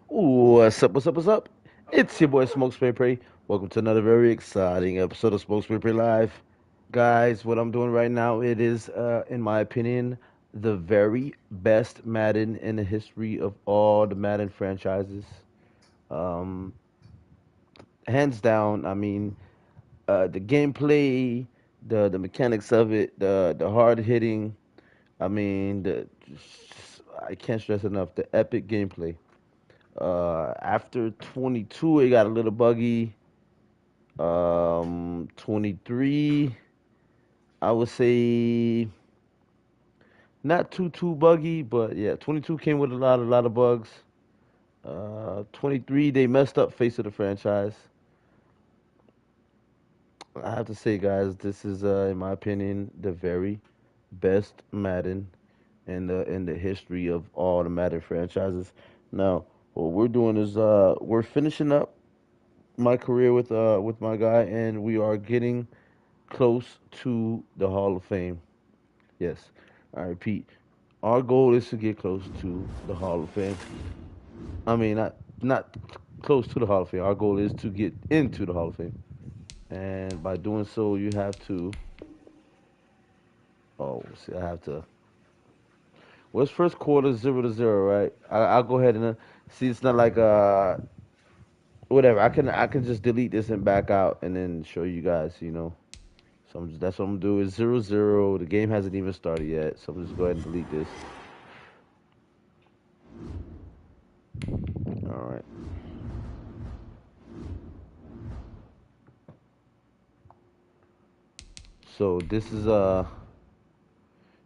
What's up? What's up? What's up? It's your boy Smoke Spray Pray. Welcome to another very exciting episode of Smoke Spray Pray Live. Guys, what I'm doing right now, it is, in my opinion, the very best Madden in the history of all the Madden franchises. Um, Hands down, I mean, the gameplay, the mechanics of it, the hard hitting. I mean, I can't stress enough the epic gameplay. After 22, it got a little buggy. 23, I would say not too buggy, but yeah, 22 came with a lot of bugs. 23, they messed up face of the franchise. I have to say, guys, this is, in my opinion, the very best Madden in the history of all the Madden franchises. Now, what we're doing is we're finishing up my career with my guy, and we are getting close to the Hall of Fame. Yes, I repeat, our goal is to get close to the Hall of Fame. I mean, not close to the Hall of Fame. Our goal is to get into the Hall of Fame, and by doing so, you have to. Oh, see, I have to. What's first quarter 0-0, right? I'll go ahead and see. It's not like whatever. I can just delete this and back out, and then show you guys. So that's what I'm gonna do. Is 0-0. The game hasn't even started yet, so I'm just go ahead and delete this. All right. So this is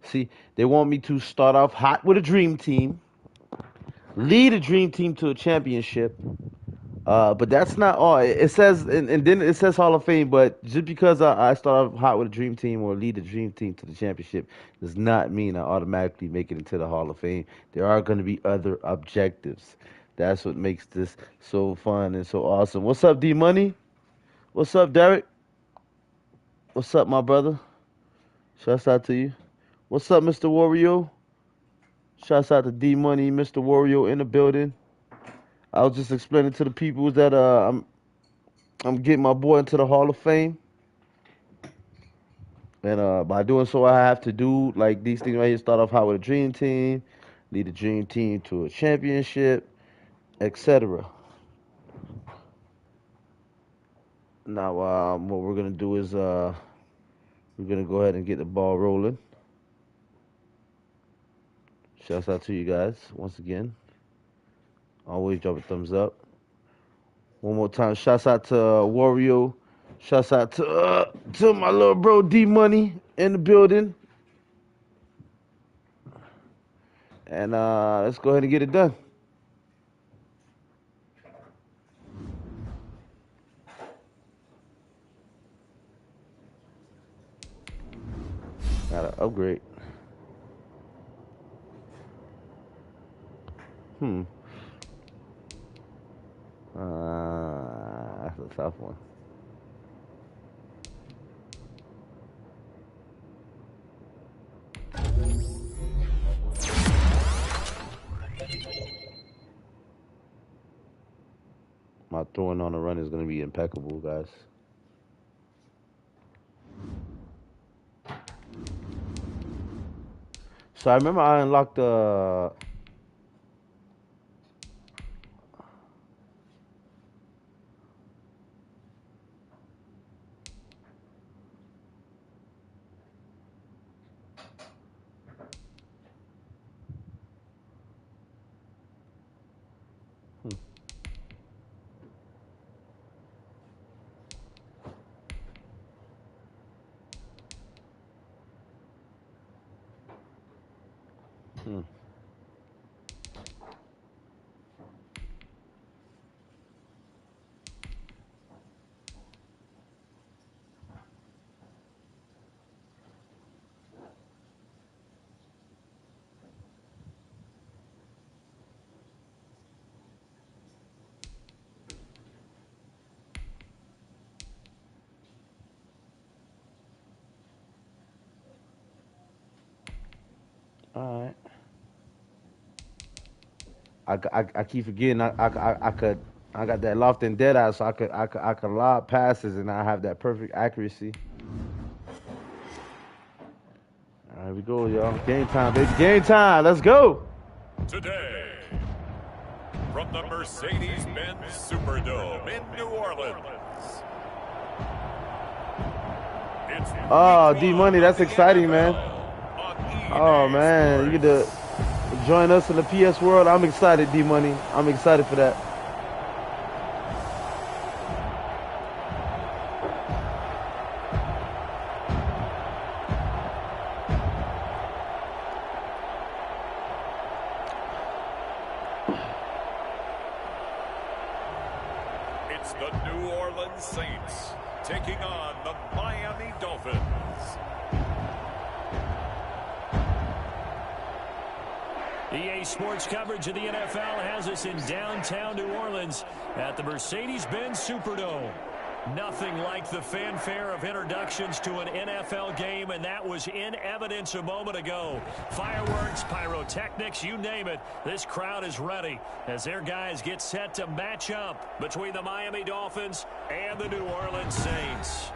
see, they want me to start off hot with a dream team, lead a dream team to a championship. But that's not all. It says, and then it says Hall of Fame. But just because I start off hot with a dream team or lead a dream team to the championship does not mean I automatically make it into the Hall of Fame. There are going to be other objectives. That's what makes this so fun and so awesome. What's up, D Money? What's up, Derek? What's up, my brother? Shouts out to you. What's up, Mr. Wario? Shouts out to D Money, Mr. Wario in the building. I was just explaining to the people that I'm getting my boy into the Hall of Fame, and by doing so, I have to do like these things right here. Start off hot with a dream team, lead a dream team to a championship, etc. Now, what we're gonna do is we're gonna go ahead and get the ball rolling. Shouts out to you guys once again. Always drop a thumbs up. One more time. Shouts out to Wario. Shouts out to my little bro D Money in the building. And let's go ahead and get it done. Gotta upgrade. Hmm. That's a tough one. My throwing on the run is gonna be impeccable, guys. So I remember I unlocked the. Hmm. All right. I keep forgetting I got that loft and dead eye, so I could lob passes and I have that perfect accuracy. All right, we go, y'all. Game time, baby. Game time. Let's go. Today, from the Mercedes-Benz Superdome in New Orleans. Oh, D-Money, that's exciting, man. Oh, man, you get to join us in the PS world. I'm excited, D-Money. I'm excited for that. It's the New Orleans Saints taking on the Miami Dolphins. EA Sports coverage of the NFL has us in downtown New Orleans at the Mercedes-Benz Superdome. Nothing like the fanfare of introductions to an NFL game, and that was in evidence a moment ago. Fireworks, pyrotechnics, you name it. This crowd is ready as their guys get set to match up between the Miami Dolphins and the New Orleans Saints.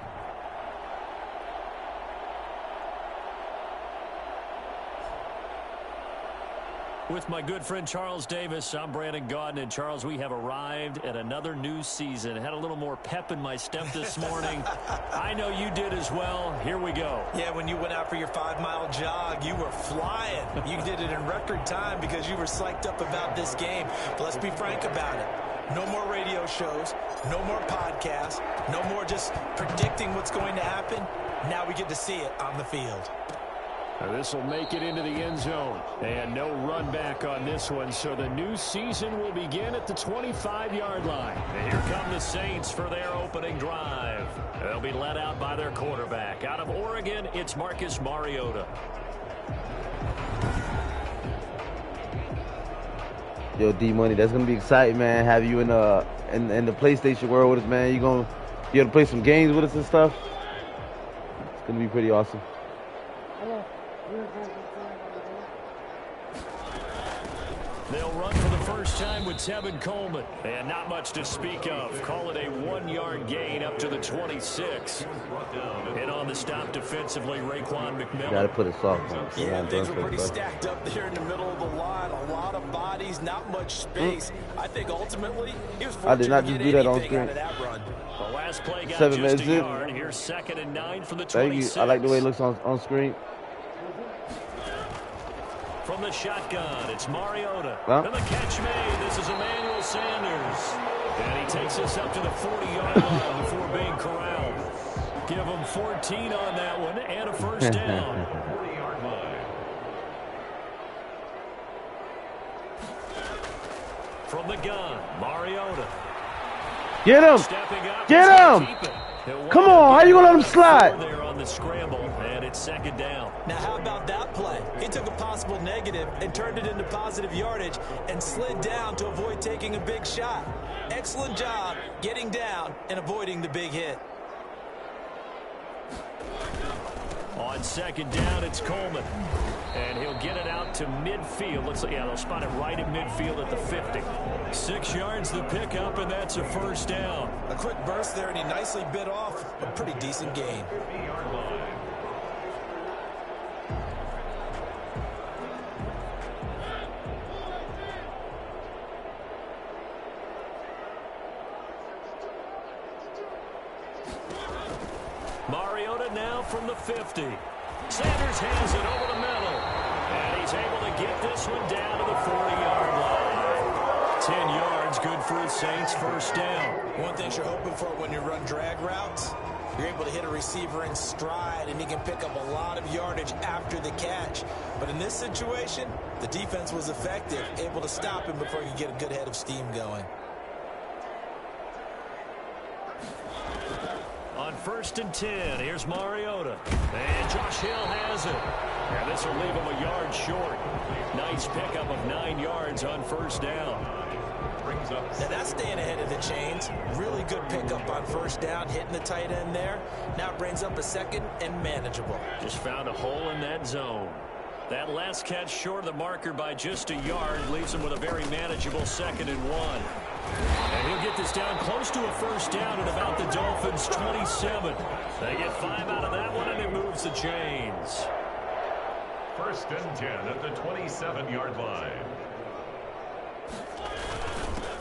With my good friend Charles Davis, I'm Brandon Gaudin. And Charles, we have arrived at another new season. Had a little more pep in my step this morning. I know you did as well. Here we go. Yeah, when you went out for your 5-mile jog, you were flying. You did it in record time because you were psyched up about this game. But let's be frank about it. No more radio shows, no more podcasts, no more just predicting what's going to happen. Now we get to see it on the field. This will make it into the end zone. And no run back on this one. So the new season will begin at the 25-yard line. And here come the Saints for their opening drive. They'll be led out by their quarterback. Out of Oregon, it's Marcus Mariota. Yo, D-Money, that's going to be exciting, man. Have you in the PlayStation world with us, man. You going to play some games with us and stuff? It's going to be pretty awesome. They'll run for the first time with Tevin Coleman. And not much to speak of. Call it a 1-yard gain up to the 26. And on the stop defensively, Raekwon McMillan. Got to put it soft. Yeah, things were pretty stacked up there in the middle of the line. A lot of bodies, not much space. I think ultimately he was I did not just do that on screen. The last play got 7 just minutes a in. yard. Here's 2nd and 9 from the 26. Thank you. I like the way it looks on screen. From the shotgun, it's Mariota. Huh? And the catch made. This is Emmanuel Sanders. And he takes us up to the 40-yard line before being corralled. Give him 14 on that one and a first down. 40-yard line. From the gun, Mariota. Get him! Get him! Come on, how you gonna let him slide? There on the scramble, and it's 2nd down. Now, how about that play? He took a possible negative and turned it into positive yardage and slid down to avoid taking a big shot. Excellent job getting down and avoiding the big hit. On 2nd down, it's Coleman. And he'll get it out to midfield. Looks like, yeah, they'll spot it right at midfield at the 50. 6 yards the pickup, and that's a first down. A quick burst there, and he nicely bit off a pretty decent gain. Mariota now from the 50. Sanders has it over the middle. And he's able to get this one down to the 40-yard line. 10 yards, good for the Saints, first down. One thing you're hoping for when you run drag routes, you're able to hit a receiver in stride, and he can pick up a lot of yardage after the catch. But in this situation, the defense was effective, able to stop him before he could get a good head of steam going. On 1st and 10, here's Mariota. And Josh Hill has it. And this will leave him a yard short. Nice pickup of 9 yards on first down. Now that's staying ahead of the chains. Really good pickup on first down, hitting the tight end there. Now it brings up a 2nd and manageable. Just found a hole in that zone. That last catch short of the marker by just a yard leaves him with a very manageable 2nd and 1. And he'll get this down close to a first down at about the Dolphins' 27. They get 5 out of that one, and it moves the chains. 1st and 10 at the 27-yard line.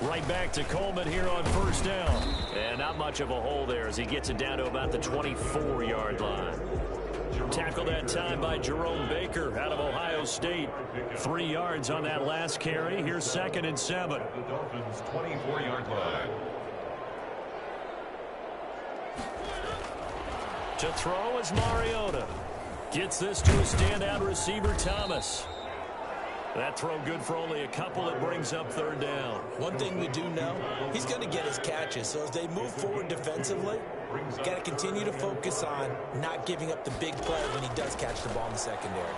Right back to Coleman here on 1st down. And not much of a hole there as he gets it down to about the 24-yard line. Tackled that time by Jerome Baker out of Ohio State. 3 yards on that last carry. Here's 2nd and 7. The Dolphins' 24-yard line. To throw is Mariota. Gets this to a standout receiver, Thomas. That throw good for only a couple. It brings up 3rd down. One thing we do know, he's going to get his catches. So as they move forward defensively, got to continue to focus on not giving up the big play when he does catch the ball in the secondary.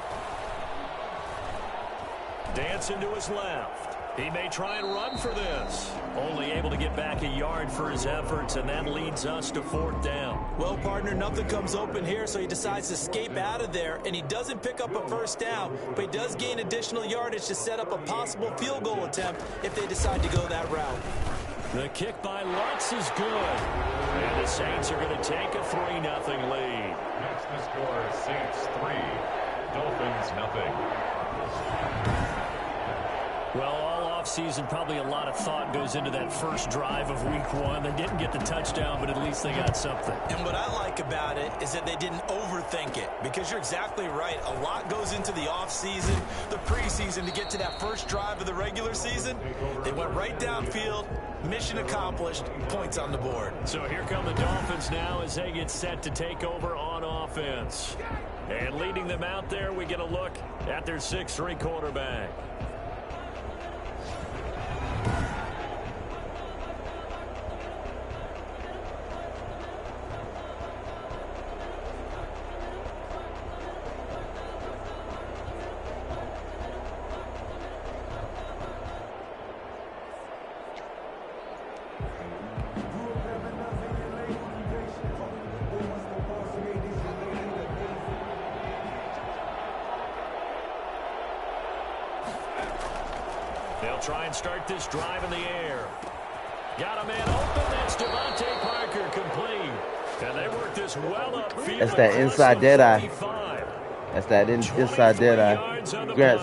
Dancing to his left. He may try and run for this. Only able to get back a yard for his efforts, and that leads us to 4th down. Well, partner, nothing comes open here, so he decides to escape out of there, and he doesn't pick up a 1st down, but he does gain additional yardage to set up a possible field goal attempt if they decide to go that route. The kick by Lutz is good. And the Saints are going to take a 3-0 lead. That's the score, Saints 3, Dolphins 0. Well, all offseason, probably a lot of thought goes into that first drive of Week 1. They didn't get the touchdown, but at least they got something. And what I like about it is that they didn't overthink it, because you're exactly right. A lot goes into the offseason, the preseason, to get to that first drive of the regular season. They went right downfield. Mission accomplished. Points on the board. So here come the Dolphins now as they get set to take over on offense. And leading them out there, we get a look at their 6'3" quarterback. They'll try and start this drive in the air. Got a man open. That's Devontae Parker, complete. And they work this well upfield. That's that inside dead eye. That's that inside dead eye. Congrats.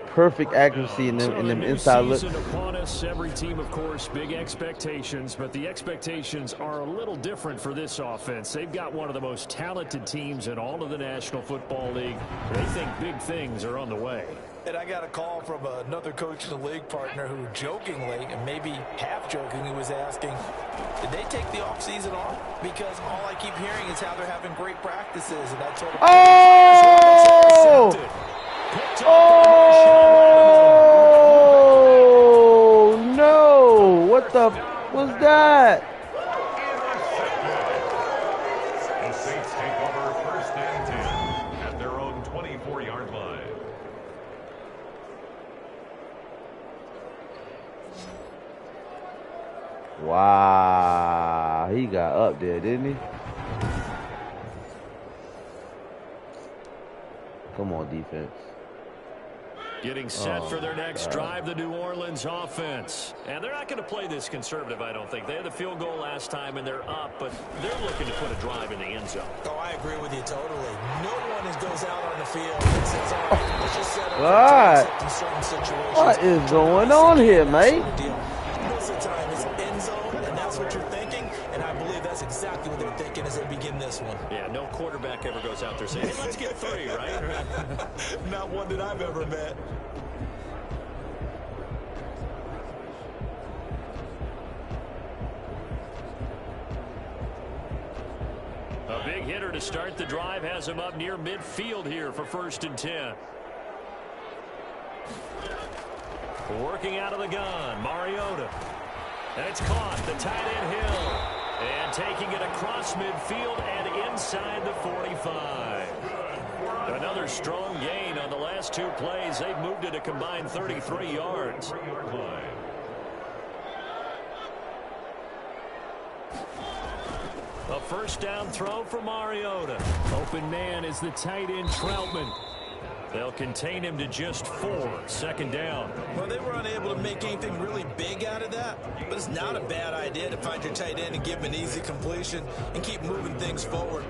Perfect accuracy in them inside looks. Upon us, every team, of course, big expectations, but the expectations are a little different for this offense. They've got one of the most talented teams in all of the National Football League. They think big things are on the way. And I got a call from another coach in the league partner who jokingly, and maybe half jokingly, was asking, did they take the offseason off? Because all I keep hearing is how they're having great practices. And I told him, oh, no. What the was that? The Saints take over 1st and 10 at their own 24-yard line. Wow, he got up there, didn't he? Come on, defense. Getting set for their next drive, the New Orleans offense. And they're not going to play this conservative, I don't think. They had the field goal last time, and they're up, but they're looking to put a drive in the end zone. Oh, I agree with you totally. No one goes out on the field and says, all right, let's just set up in certain situations. What is going on here, mate? Most of the time, it's end zone, and that's what you're thinking, and I believe that's exactly what they're thinking as they begin this one. Yeah, no quarterback ever goes out there saying, hey, let's get 3, right? Not one that I've ever met. A big hitter to start the drive has him up near midfield here for 1st and 10. Working out of the gun, Mariota. And it's caught, the tight end Hill. And taking it across midfield and inside the 45. Another strong gain on the last 2 plays. They've moved it a combined 33 yards. A 1st down throw for Mariota. Open man is the tight end Troutman. They'll contain him to just 4. Second down. Well, they were unable to make anything really big out of that, but it's not a bad idea to find your tight end and give him an easy completion and keep moving things forward.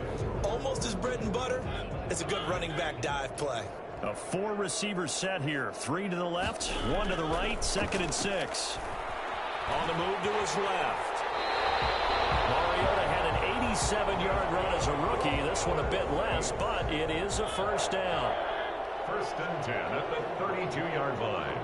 Almost as bread and butter as a good running back dive play. A 4-receiver set here. 3 to the left, 1 to the right, 2nd and 6. On the move to his left. Mariota had an 87-yard run as a rookie. This one a bit less, but it is a first down. 1st and 10 at the 32-yard line.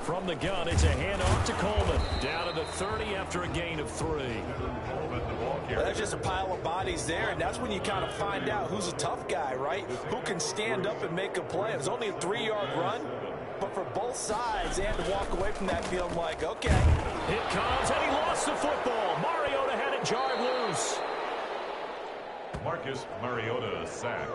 From the gun, it's a handoff to Coleman. Down to the 30 after a gain of 3. That's just a pile of bodies there, and that's when you kind of find out who's a tough guy, right? Who can stand up and make a play. It was only a 3-yard run, but for both sides, they had to walk away from that field like, okay. It comes, and he lost the football. Mariota had it jarred loose. Marcus Mariota sacked.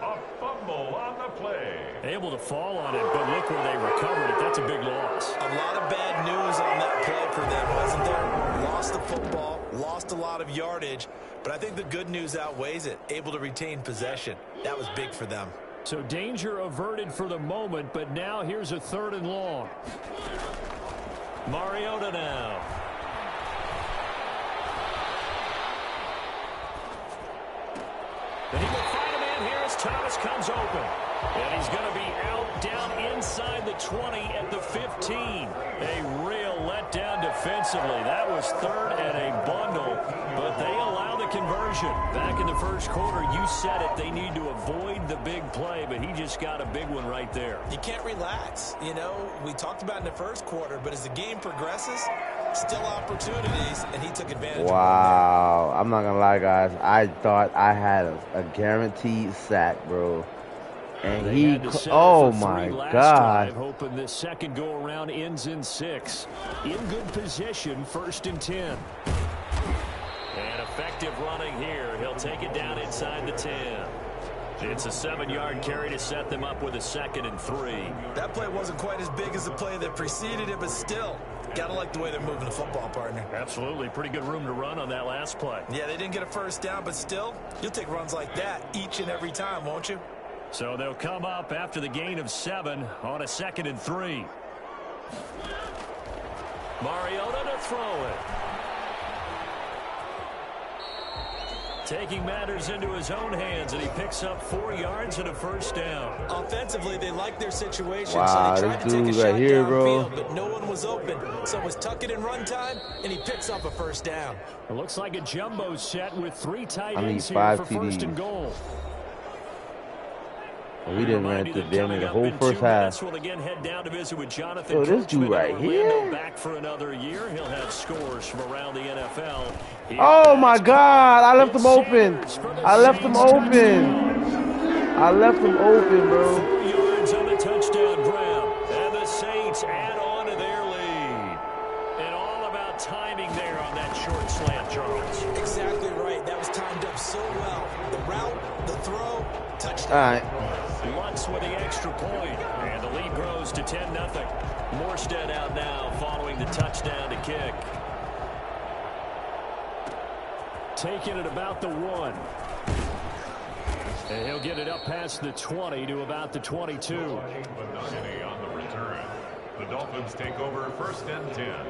A fumble on the play. Able to fall on it, but look where they recovered it. That's a big loss. A lot of bad news on that play for them, wasn't there? Lost the football, lost a lot of yardage, but I think the good news outweighs it. Able to retain possession. That was big for them. So danger averted for the moment, but now here's a 3rd and long. Mariota now. And he will find a man here as Thomas comes open. And he's going to be out down inside the 20 at the 15. A real letdown defensively. That was 3rd and a bundle, but they allow the conversion. Back in the first quarter, you said it, they need to avoid the big play, but he just got a big one right there. You can't relax. You know, we talked about in the first quarter, but as the game progresses, still opportunities, and he took advantage. Wow. I'm not going to lie, guys. I thought I had a guaranteed sack, bro. And he, oh my God. Hoping this second go around ends in 6. In good position, 1st and 10. And effective running here. He'll take it down inside the 10. It's a 7-yard carry to set them up with a 2nd and 3. That play wasn't quite as big as the play that preceded it, but still, gotta like the way they're moving the football, partner. Absolutely. Pretty good room to run on that last play. Yeah, they didn't get a first down, but still, you'll take runs like that each and every time, won't you? So they'll come up after the gain of 7 on a 2nd and 3. Mariota to throw it. Taking matters into his own hands, and he picks up 4 yards and a first down. Offensively, they like their situation, wow, so they tried to take a shot right here, downfield, but no one was open. So it was tuck it in run time, and he picks up a first down. It looks like a jumbo set with 3 tight ends here for TDs. 1st and goal. We didn't run through damn the whole first half. We'll again head down to visit with Jonathan. Oh, this dude right here. Back for another year. He'll have scores from around the NFL. Oh my God! I left him open. I left him open. I left him open, bro. 4 yards on the touchdown grab, and the Saints add on to their lead. And all about timing there on that short slant, Charles. Exactly right. That was timed up so well. The route, the throw, touchdown. All right. Lutz with the extra point, and the lead grows to 10-0. Morstead out now following the touchdown to kick. Taking it about the 1. And he'll get it up past the 20 to about the 22. On the return. The Dolphins take over 1st and 10.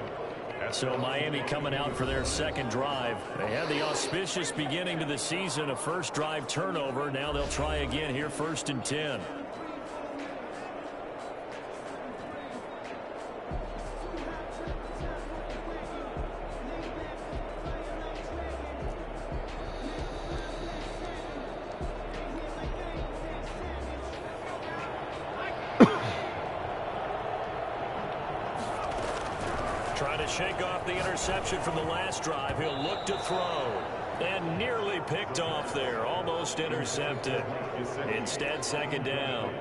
So Miami coming out for their 2nd drive. They had the auspicious beginning to the season, a first drive turnover. Now they'll try again here, 1st and 10. Trying to shake off the interception from the last drive. He'll look to throw. And nearly picked off there. Almost intercepted. Instead, 2nd down.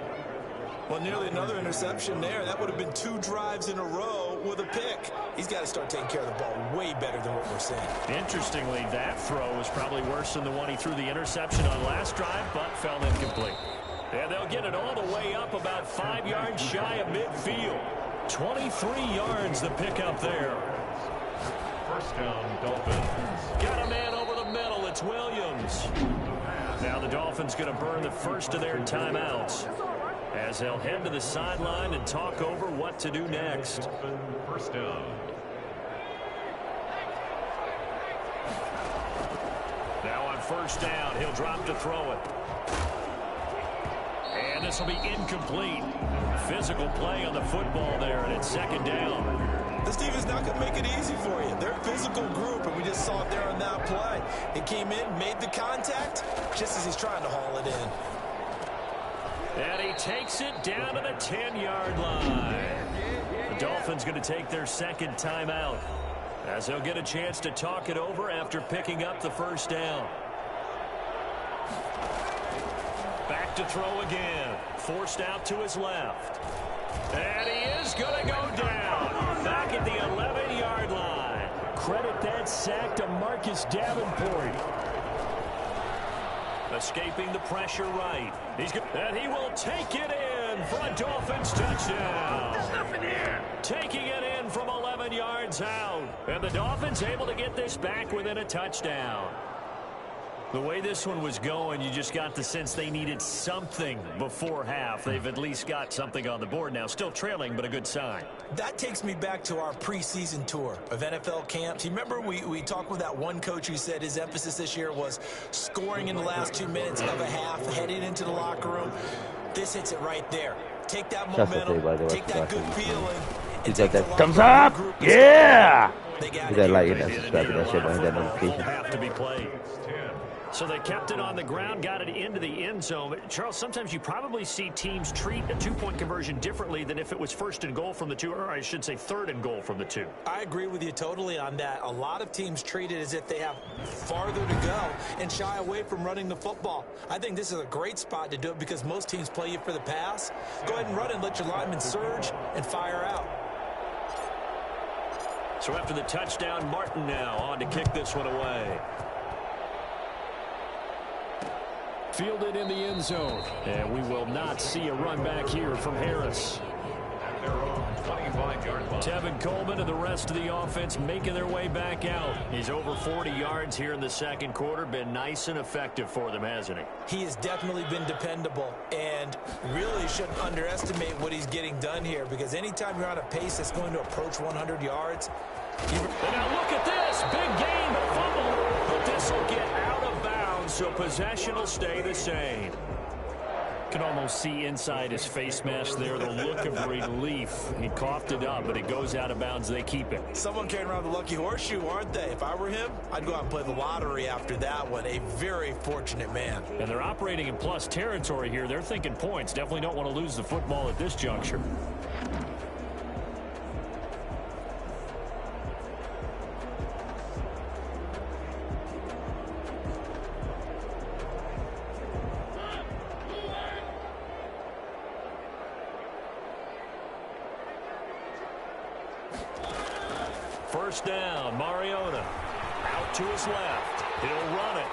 Well, nearly another interception there. That would have been 2 drives in a row with a pick. He's got to start taking care of the ball way better than what we're seeing. Interestingly, that throw was probably worse than the one he threw the interception on last drive, but fell incomplete. And they'll get it all the way up about 5 yards shy of midfield. 23 yards the pickup there. First down, Dolphins. Got a man over it's Williams. Now the Dolphins going to burn the first of their timeouts as they'll head to the sideline and talk over what to do next. First down. Now on first down, he'll drop to throw it. And this will be incomplete. Physical play on the football there, and it's second down. This team is not going to make it easy for you. They're a physical group, and we just saw it there on that play. He came in, made the contact, just as he's trying to haul it in. And he takes it down to the 10-yard line. The Dolphins going to take their second timeout as they'll get a chance to talk it over after picking up the first down. Back to throw again. Forced out to his left. And he is going to go down. Back at the 11-yard line. Credit that sack to Marcus Davenport. Escaping the pressure right. And he will take it in for a Dolphins touchdown. There's nothing here. Taking it in from 11 yards out. And the Dolphins able to get this back within a touchdown. The way this one was going, you just got the sense they needed something before half. They've at least got something on the board now. Still trailing, but a good sign. That takes me back to our preseason tour of NFL camps. You remember we talked with that one coach who said his emphasis this year was scoring in the last 2 minutes of a half, heading into the locker room. This hits it right there. Take that momentum, take that good feeling. He's got that thumbs up. Yeah. He's that light. That's subscribing that shit behind that notification. Have to be played. So they kept it on the ground, got it into the end zone. But Charles, sometimes you probably see teams treat a two-point conversion differently than if it was first and goal from the two, or I should say third and goal from the two. I agree with you totally on that. A lot of teams treat it as if they have farther to go and shy away from running the football. I think this is a great spot to do it because most teams play you for the pass. Go ahead and run and let your linemen surge and fire out. So after the touchdown, Martin now on to kick this one away. Fielded in the end zone. And we will not see a run back here from Harris. At their own 25-yard line. Tevin Coleman and the rest of the offense making their way back out. He's over 40 yards here in the second quarter. Been nice and effective for them, hasn't he? He has definitely been dependable and really shouldn't underestimate what he's getting done here because anytime you're on a pace that's going to approach 100 yards. And now look at this. Big gain, but fumble. But this will get out of bounds, so possession will stay the same. Can almost see inside his face mask there the look of relief. He coughed it up, but it goes out of bounds. They keep it. Someone carrying around the lucky horseshoe, aren't they? If I were him, I'd go out and play the lottery after that one. A very fortunate man. And they're operating in plus territory here. They're thinking points. Definitely don't want to lose the football at this juncture. First down, Mariota. Out to his left. He'll run it.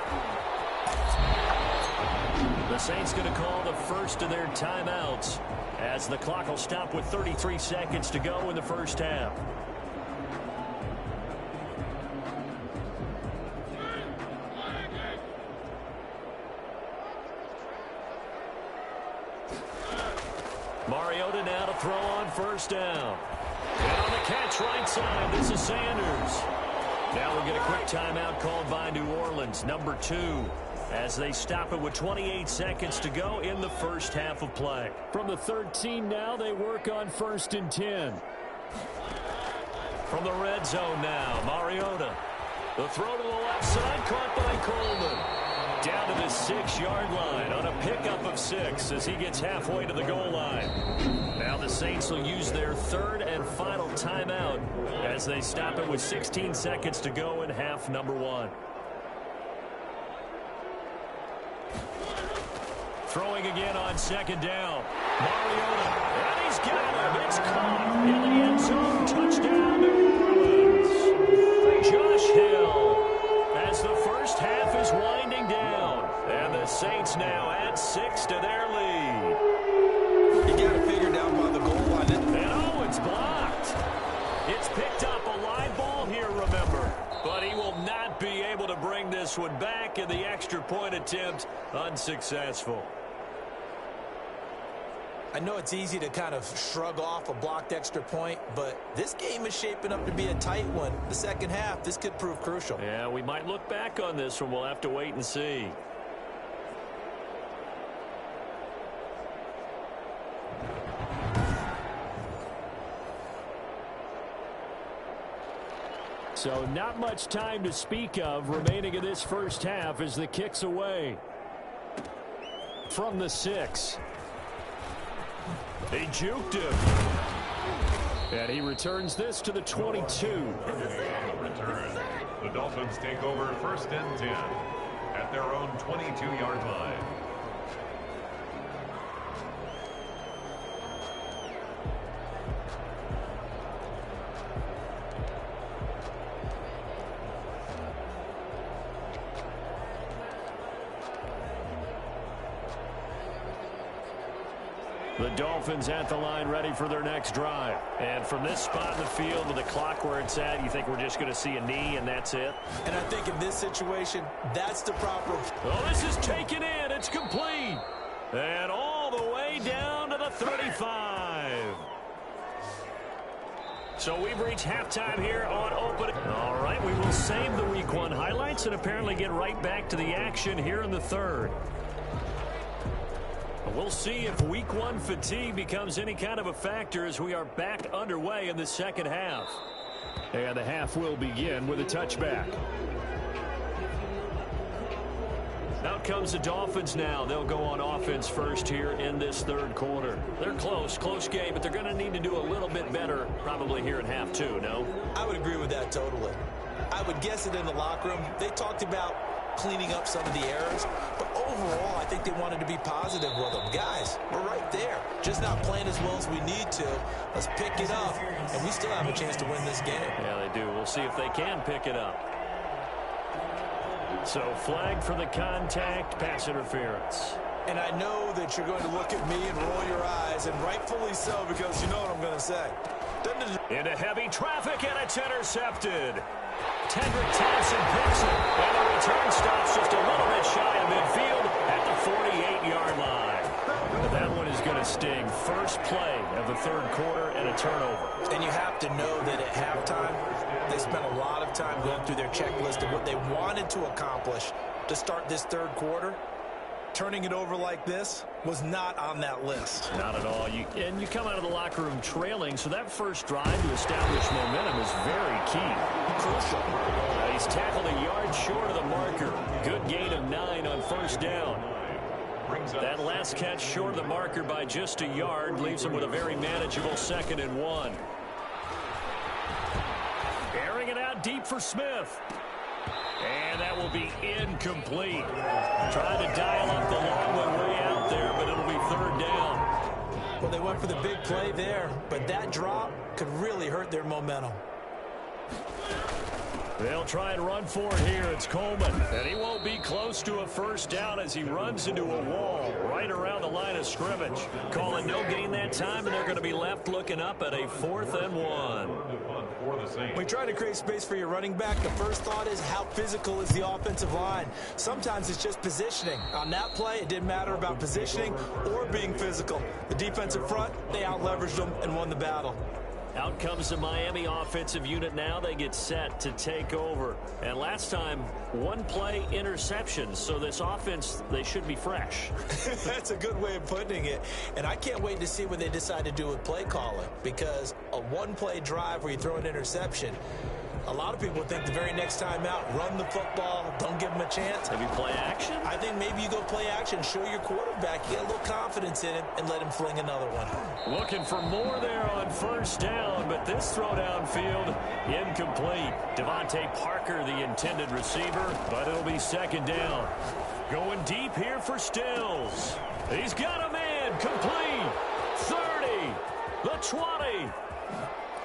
The Saints going to call the first of their timeouts as the clock will stop with 33 seconds to go in the first half. Mariota now to throw on first down. And on the catch right side, this is Sanders. Now we'll get a quick timeout called by New Orleans, number 2, as they stop it with 28 seconds to go in the first half of play. From the 13 now, they work on 1st and 10. From the red zone now, Mariota. The throw to the left side, caught by Coleman. Down to the 6-yard line on a pickup of 6 as he gets halfway to the goal line. Now the Saints will use their third and final timeout as they stop it with 16 seconds to go in half number 1. Throwing again on second down. Mariota, and he's got him. It's caught in the end zone. Touchdown, New Orleans. Josh Hill as the first half is winding down. And the Saints now add 6 to their lead. You got to figure down by the goal line. And oh, it's blocked. It's picked up a live ball here, remember. But he will not be able to bring this this one back, and the extra point attempt unsuccessful. I know it's easy to kind of shrug off a blocked extra point, but this game is shaping up to be a tight one. The second half, this could prove crucial. Yeah, we might look back on this one. We'll have to wait and see. So not much time to speak of remaining in this first half as the kick's away. From the 6. He juked him. And he returns this to the 22. Return. The Dolphins take over 1st and 10 at their own 22-yard line. The Dolphins at the line ready for their next drive. And from this spot in the field with the clock where it's at, you think we're just going to see a knee and that's it? And I think in this situation, that's the proper... Oh, this is taken in. It's complete. And all the way down to the 35. So we've reached halftime here on opening. All right, we will save the Week 1 highlights and apparently get right back to the action here in the third. We'll see if Week 1 fatigue becomes any kind of a factor as we are back underway in the second half. And the half will begin with a touchback. Out comes the Dolphins now. They'll go on offense first here in this third quarter. They're close game, but they're going to need to do a little bit better probably here in half 2, no? I would agree with that totally. I would guess it in the locker room. They talked about cleaning up some of the errors, but overall I think they wanted to be positive with them. Guys, we're right there, just not playing as well as we need to. Let's pick it up, and we still have a chance to win this game. Yeah, they do. We'll see if they can pick it up. So flag for the contact, pass interference. And I know that you're going to look at me and roll your eyes, and rightfully so, because you know what I'm going to say. Into heavy traffic, and it's intercepted. Tendrick Thompson picks it, and the return stops just a little bit shy of midfield at the 48-yard line. That one is going to sting. First play of the third quarter and a turnover. And you have to know that at halftime, they spent a lot of time going through their checklist of what they wanted to accomplish to start this third quarter. Turning it over like this was not on that list. Not at all. And you come out of the locker room trailing, so that first drive to establish momentum is very key. Crucial. He's tackled a yard short of the marker. Good gain of 9 on first down. That last catch short of the marker by just a yard leaves him with a very manageable 2nd and 1. Airing it out deep for Smith. And that will be incomplete. Trying to dial up the long one way out there, but it'll be third down. Well, they went for the big play there, but that drop could really hurt their momentum. They'll try and run for it here. It's Coleman, and he won't be close to a first down as he runs into a wall right around the line of scrimmage. Call it no gain that time, and they're going to be left looking up at a 4th and 1. When you're trying to create space for your running back, the first thought is how physical is the offensive line. Sometimes it's just positioning. On that play, it didn't matter about positioning or being physical. The defensive front, they out-leveraged them and won the battle. Out comes the Miami offensive unit now. They get set to take over. And last time, one play interceptions. So this offense, they should be fresh. That's a good way of putting it. And I can't wait to see what they decide to do with play calling. Because a one-play drive where you throw an interception, a lot of people think the very next time out, run the football, don't give them a chance. Maybe play action? I think maybe you go play action, show your quarterback, you get a little confidence in him, and let him fling another one. Looking for more there on first down, but this throw downfield incomplete. Devontae Parker, the intended receiver, but it'll be 2nd down. Going deep here for Stills. He's got a man, complete. 30, the 20.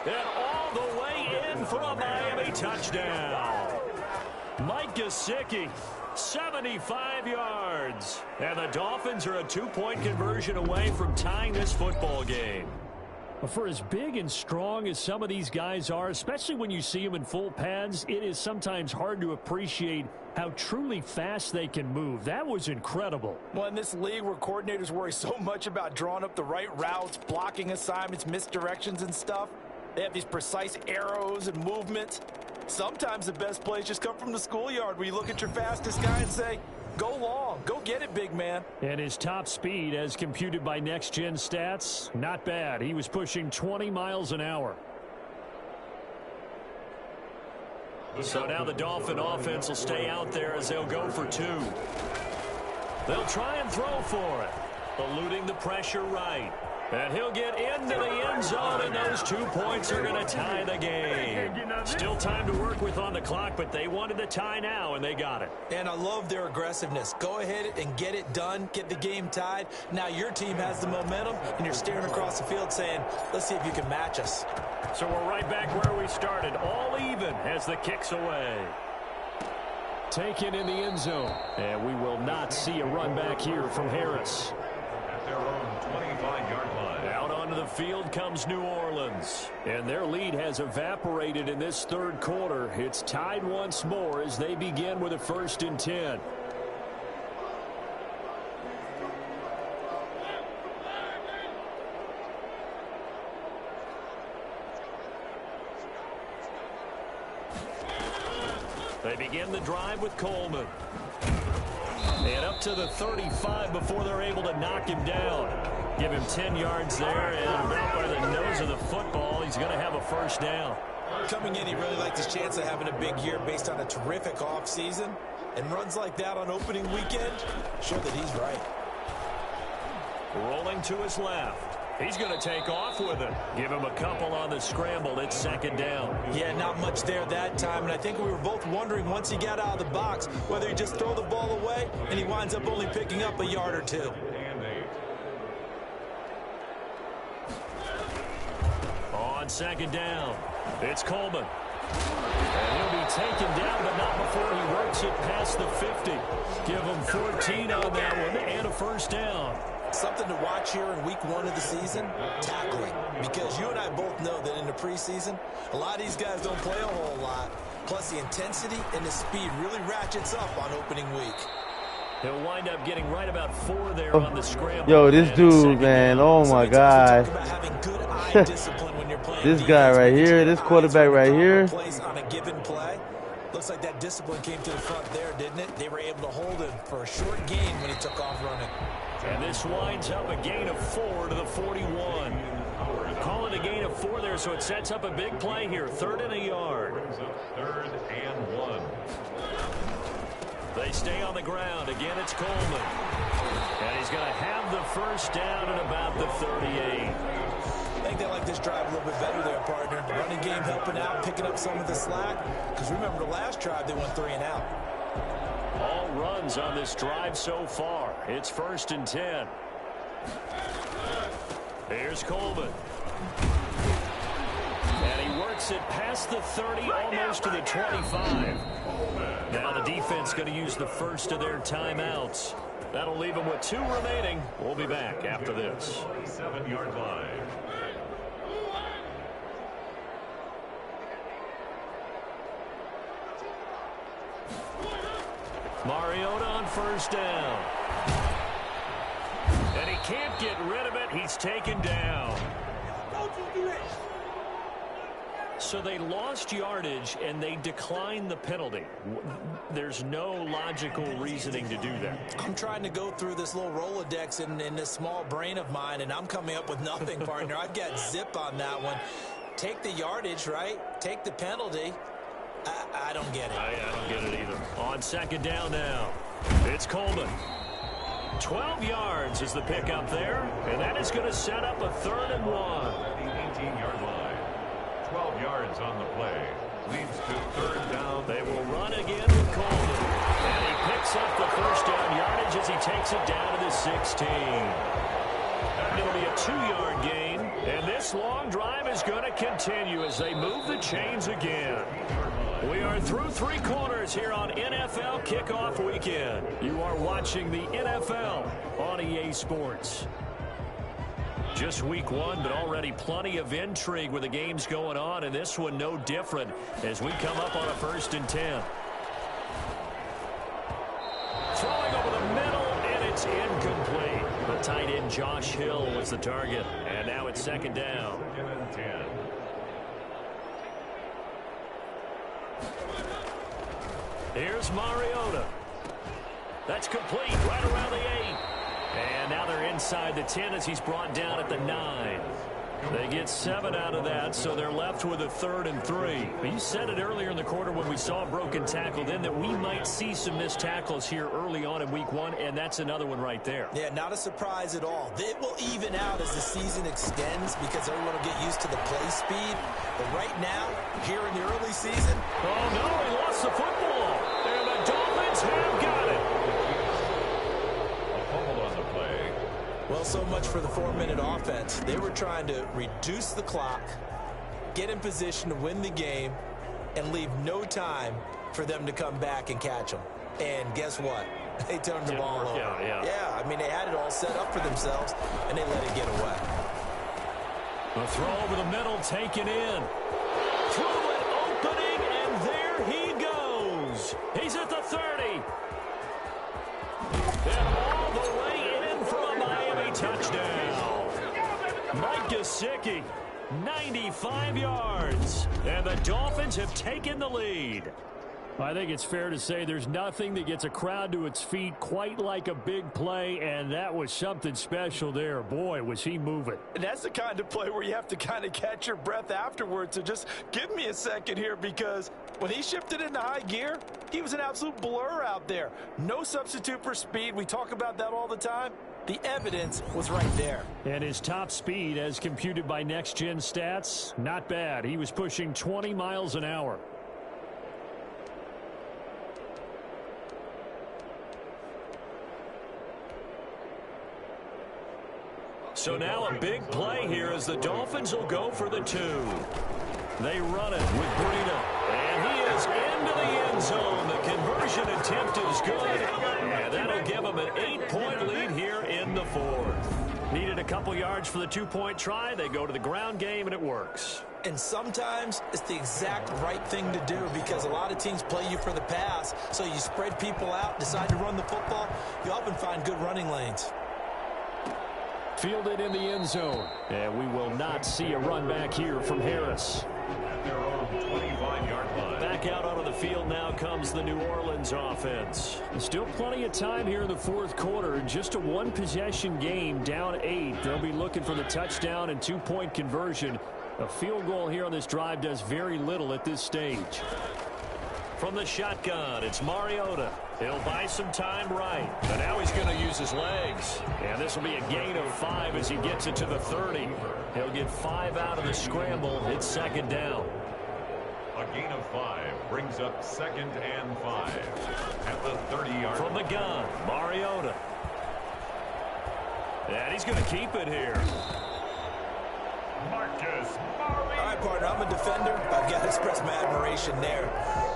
And all the way in for a Miami touchdown. Mike Gesicki, 75 yards. And the Dolphins are a 2-point conversion away from tying this football game. Well, for as big and strong as some of these guys are, especially when you see them in full pads, it is sometimes hard to appreciate how truly fast they can move. That was incredible. Well, in this league where coordinators worry so much about drawing up the right routes, blocking assignments, misdirections and stuff, they have these precise arrows and movements. Sometimes the best plays just come from the schoolyard where you look at your fastest guy and say, go long, go get it, big man. And his top speed, as computed by Next Gen Stats, not bad. He was pushing 20 miles an hour. So now the Dolphin offense will stay out there as they'll go for 2. They'll try and throw for it, eluding the pressure right. And he'll get into the end zone, and those 2 points are going to tie the game. Still time to work with on the clock, but they wanted the tie now, and they got it. And I love their aggressiveness. Go ahead and get it done, get the game tied. Now your team has the momentum, and you're staring across the field saying, let's see if you can match us. So we're right back where we started, all even as the kick's away. Taken in the end zone, and we will not see a run back here from Harris. At their own 25-yard line. Out onto the field comes New Orleans. And their lead has evaporated in this third quarter. It's tied once more as they begin with a 1st and 10. They begin the drive with Coleman. And up to the 35 before they're able to knock him down. Give him 10 yards there, and about by the nose of the football, he's going to have a 1st down. Coming in, he really liked his chance of having a big year based on a terrific offseason. And runs like that on opening weekend show that he's right. Rolling to his left. He's going to take off with it. Give him a couple on the scramble. It's 2nd down. Yeah, not much there that time. And I think we were both wondering once he got out of the box whether he just throw the ball away and he winds up only picking up a yard or 2. On 2nd down, it's Coleman. And he'll be taken down, but not before he works it past the 50. Give him 14 on that one and a 1st down. Something to watch here in week 1 of the season, tackling. Because you and I both know that in the preseason, a lot of these guys don't play a whole lot. Plus the intensity and the speed really ratchets up on opening week. He'll wind up getting right about 4 there on the scramble. Yo, this dude, man, oh my God. This guy right here, this quarterback right here. On a given play. Looks like that discipline came to the front there, didn't it? They were able to hold him for a short gain when he took off running. And this winds up a gain of 4 to the 41. Call it a gain of 4 there, so it sets up a big play here. 3rd and a yard. 3rd and 1. They stay on the ground. Again, it's Coleman. And he's going to have the 1st down at about the 38. I think they like this drive a little bit better there, partner. The running game helping out, picking up some of the slack. Because remember, the last drive, they went 3 and out. All runs on this drive so far. It's 1st and 10. Here's Coleman. And he works it past the 30, almost to the 25. Now the defense going to use the 1st of their timeouts. That'll leave them with 2 remaining. We'll be back after this. 7-yard line. Mariota on 1st down. And he can't get rid of it. He's taken down. So they lost yardage, and they declined the penalty. There's no logical reasoning to do that. I'm trying to go through this little Rolodex in this small brain of mine, and I'm coming up with nothing, partner. I've got zip on that one. Take the yardage, right? Take the penalty. I don't get it. I don't get it either. On 2nd down now, it's Coleman. 12 yards is the pickup there, and that is going to set up a 3rd and 1. The 18-yard line. 12 yards on the play. Leads to 3rd down. They will run again with Coleman. And he picks up the 1st down yardage as he takes it down to the 16. It'll be a 2-yard gain. And this long drive is going to continue as they move the chains again. We are through 3 quarters here on NFL Kickoff Weekend. You are watching the NFL on EA Sports. Just week one, but already plenty of intrigue with the games going on, and this one no different as we come up on a 1st and 10. Throwing over the middle, and it's incomplete. The tight end Josh Hill was the target, and now it's 2nd down. 2nd and 10. Here's Mariota. That's complete right around the 8. And now they're inside the 10 as he's brought down at the 9. They get 7 out of that, so they're left with a 3rd and 3. But you said it earlier in the quarter when we saw a broken tackle then that we might see some missed tackles here early on in week one, and that's another one right there. Yeah, not a surprise at all. It will even out as the season extends because everyone will get used to the play speed. But right now, here in the early season... Oh, no, he lost the football. And the Dolphins have got it. Well, so much for the 4-minute offense. They were trying to reduce the clock, get in position to win the game, and leave no time for them to come back and catch them. And guess what? They turned the ball over. Yeah, I mean, they had it all set up for themselves, and they let it get away. A throw over the middle, taken in. Throw it, opening, and there he goes. He's at the 30. And all the way in for a Miami touchdown. Mike Gesicki, 95 yards. And the Dolphins have taken the lead. I think it's fair to say there's nothing that gets a crowd to its feet quite like a big play, and that was something special there. Boy, was he moving. And that's the kind of play where you have to kind of catch your breath afterwards. So just give me a second here, because when he shifted into high gear, he was an absolute blur out there. No substitute for speed. We talk about that all the time. The evidence was right there. And his top speed, as computed by Next Gen Stats, not bad. He was pushing 20 miles an hour. So now a big play here as the Dolphins will go for the 2. They run it with Breida. And he is into the end zone. The conversion attempt is good. And that'll give them an 8-point lead here in the 4th. Needed a couple yards for the 2-point try. They go to the ground game, and it works. And sometimes it's the exact right thing to do, because a lot of teams play you for the pass. So you spread people out, decide to run the football. You often find good running lanes. Fielded in the end zone. And we will not see a run back here from Harris. At their own 25-yard line. Back out onto the field now comes the New Orleans offense. Still plenty of time here in the 4th quarter. Just a one-possession game, down 8. They'll be looking for the touchdown and 2-point conversion. A field goal here on this drive does very little at this stage. From the shotgun, it's Mariota. He'll buy some time right. But now he's going to use his legs. And this will be a gain of 5 as he gets it to the 30. He'll get 5 out of the scramble. It's 2nd down. A gain of 5 brings up 2nd and 5 at the 30-yard. From the gun, Mariota. And he's going to keep it here. All right, partner, I'm a defender. I've got to express my admiration there.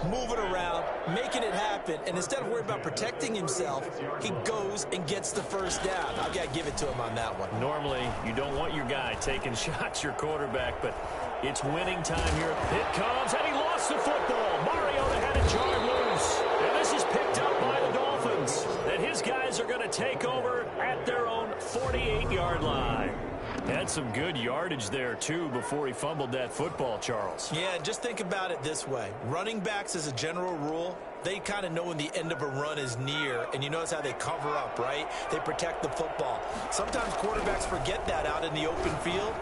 Moving around, making it happen, and instead of worrying about protecting himself, he goes and gets the 1st down. I've got to give it to him on that one. Normally, you don't want your guy taking shots, your quarterback, but it's winning time here. It comes, and he lost the football. Mariota had it jarred loose, and this is picked up by the Dolphins. And his guys are going to take over at their own 48-yard line. Had some good yardage there, too, before he fumbled that football, Charles. Yeah, just think about it this way. Running backs, as a general rule, they kind of know when the end of a run is near, and you notice how they cover up, right? They protect the football. Sometimes quarterbacks forget that out in the open field.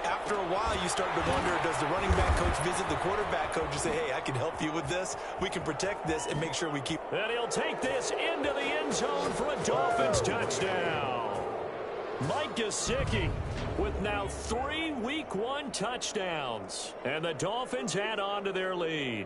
After a while, you start to wonder, does the running back coach visit the quarterback coach and say, hey, I can help you with this. We can protect this and make sure we keep... And he'll take this into the end zone for a Dolphins touchdown. Mike Gesicki with now 3 Week 1 touchdowns. And the Dolphins add on to their lead.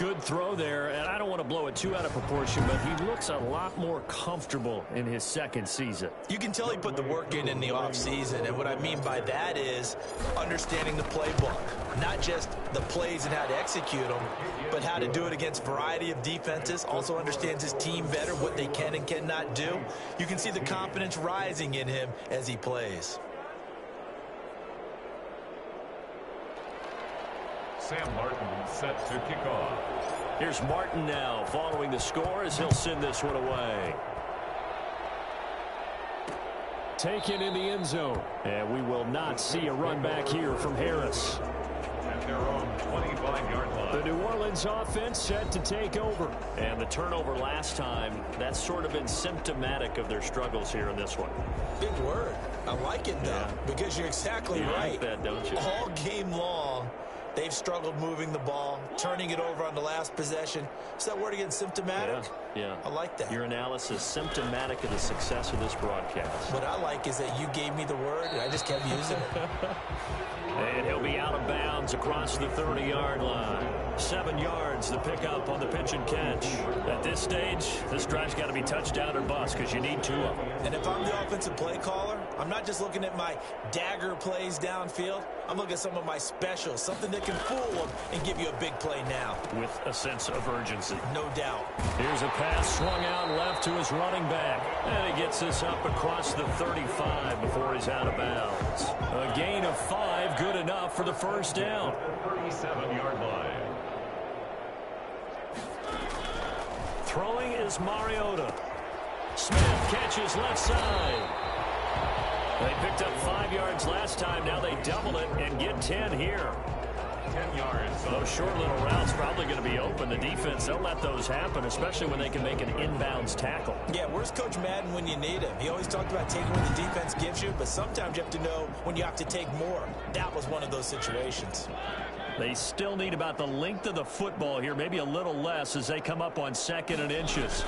Good throw there, and I don't want to blow it too out of proportion, but he looks a lot more comfortable in his second season. You can tell he put the work in the offseason, and what I mean by that is understanding the playbook. Not just the plays and how to execute them, but how to do it against a variety of defenses. Also understands his team better, what they can and cannot do. You can see the confidence rising in him as he plays. Sam Martin set to kick off. Here's Martin now following the score as he'll send this one away. Taken in the end zone. And we will not see a run back here from Harris. At their own 25-yard line. The New Orleans offense set to take over. And the turnover last time, that's sort of been symptomatic of their struggles here in this one. Big word. I like it, though, because you're exactly right. You like that, don't you? All game long, they've struggled moving the ball, turning it over on the last possession. Is that word again, symptomatic? Yeah. I like that. Your analysis, symptomatic of the success of this broadcast. What I like is that you gave me the word, and I just kept using it. And he'll be out of bounds across the 30-yard line. 7 yards, the pickup on the pitch and catch. At this stage, this drive's got to be touchdown or bust because you need 2 of them. And if I'm the offensive play caller, I'm not just looking at my dagger plays downfield. I'm looking at some of my specials, something that can fool them and give you a big play now. With a sense of urgency. No doubt. Here's a pass swung out left to his running back. And he gets this up across the 35 before he's out of bounds. A gain of 5, good enough for the first down. 37-yard line. Throwing is Mariota. Smith catches left side. They picked up 5 yards last time. Now they double it and get 10 here. 10 yards. Those short little routes probably going to be open. The defense, they'll let those happen, especially when they can make an inbounds tackle. Yeah, where's Coach Madden when you need him? He always talked about taking what the defense gives you, but sometimes you have to know when you have to take more. That was one of those situations. They still need about the length of the football here, maybe a little less as they come up on 2nd and inches.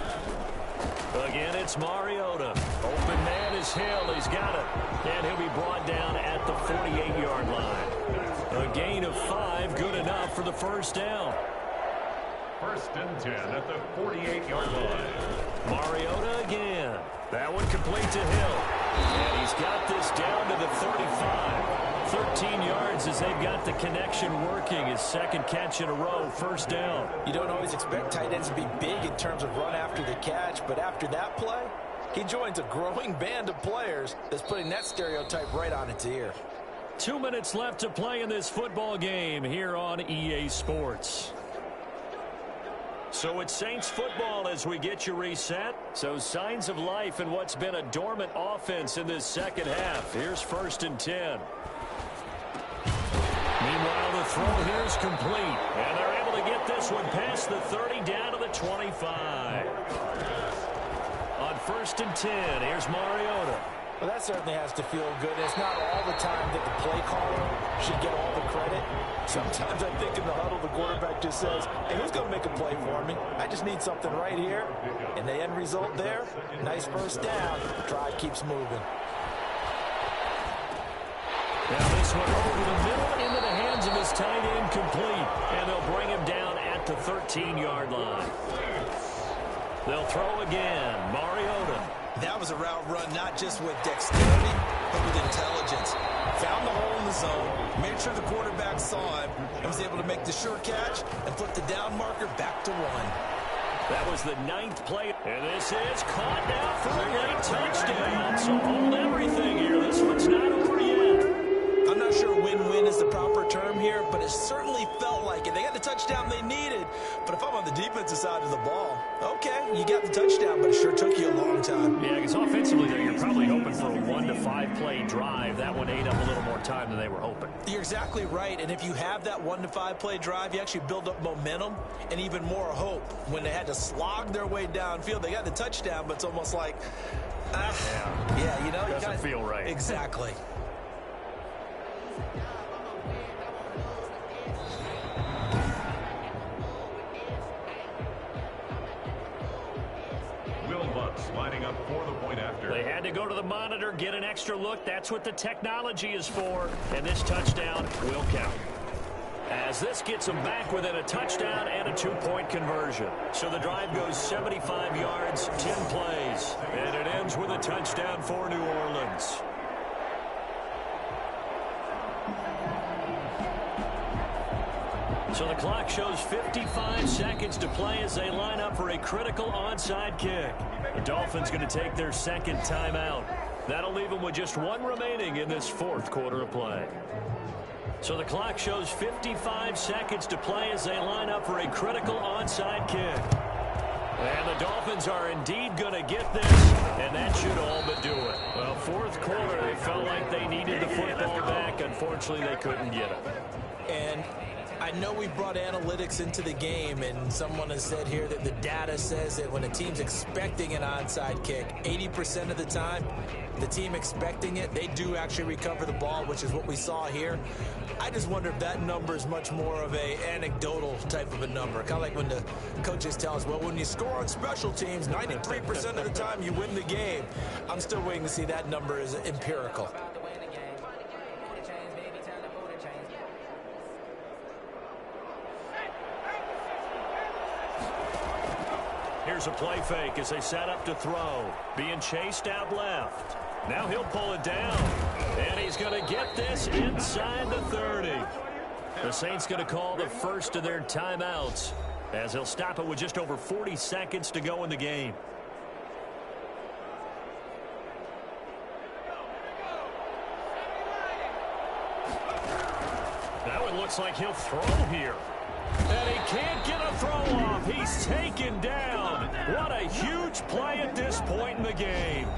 Again, it's Mariota. Open man is Hill. He's got it. And he'll be brought down at the 48-yard line. A gain of 5, good enough for the first down. 1st and 10 at the 48-yard line. Mariota again. That one complete to Hill. And he's got this down to the 35. 13 yards as they've got the connection working. His 2nd catch in a row, first down. You don't always expect tight ends to be big in terms of run after the catch, but after that play, he joins a growing band of players that's putting that stereotype right on its ear. 2 minutes left to play in this football game here on EA Sports. So it's Saints football as we get you reset. So signs of life in what's been a dormant offense in this second half. Here's 1st and 10. Meanwhile, the throw here is complete. And they're able to get this one past the 30 down to the 25. On 1st and 10, here's Mariota. Well, that certainly has to feel good. It's not all the time that the play caller should get all the credit. Sometimes I think in the huddle, the quarterback just says, hey, who's going to make a play for me? I just need something right here. And the end result there, nice first down. The drive keeps moving. Now this one over the middle into the hands of his tight end, complete. And they'll bring him down at the 13-yard line. They'll throw again. Mariota. That was a route run not just with dexterity, but with intelligence. Found the hole in the zone, made sure the quarterback saw him, and was able to make the sure catch and flip the down marker back to 1. That was the 9th play. And this is caught now for a late touchdown. So hold everything here. This one's not over yet. I'm not sure win-win is the proper term here, but it certainly felt like it. They got the touchdown they needed, but if I'm on the defensive side of the ball, okay, you got the touchdown, but it sure took you a long time. Yeah, because offensively there, you're probably hoping for a 1 to 5 play drive. That one ate up a little more time than they were hoping. You're exactly right, and if you have that 1 to 5 play drive, you actually build up momentum and even more hope. When they had to slog their way downfield, they got the touchdown, but it's almost like, yeah, you know, doesn't feel right. Exactly. Lining up for the point after. They had to go to the monitor, get an extra look. That's what the technology is for. And this touchdown will count. As this gets them back within a touchdown and a 2-point conversion. So the drive goes 75 yards, 10 plays. And it ends with a touchdown for New Orleans. So the clock shows 55 seconds to play as they line up for a critical onside kick. The Dolphins going to take their second timeout. That'll leave them with just one remaining in this fourth quarter of play. So the clock shows 55 seconds to play as they line up for a critical onside kick. And the Dolphins are indeed going to get this, and that should all but do it. Well, fourth quarter, they felt like they needed the football back. Unfortunately, they couldn't get it. And I know we brought analytics into the game, and someone has said here that the data says that when a team's expecting an onside kick, 80% of the time, the team expecting it, they do actually recover the ball, which is what we saw here. I just wonder if that number is much more of a anecdotal type of a number. Kind of like when the coaches tell us, well, when you score on special teams, 93% of the time you win the game. I'm still waiting to see that number is empirical. Here's a play fake as they set up to throw. Being chased out left. Now he'll pull it down. And he's going to get this inside the 30. The Saints going to call the first of their timeouts as they'll stop it with just over 40 seconds to go in the game. Now it looks like he'll throw here. And he can't get a throw off. He's taken down. What a huge play at this point in the game.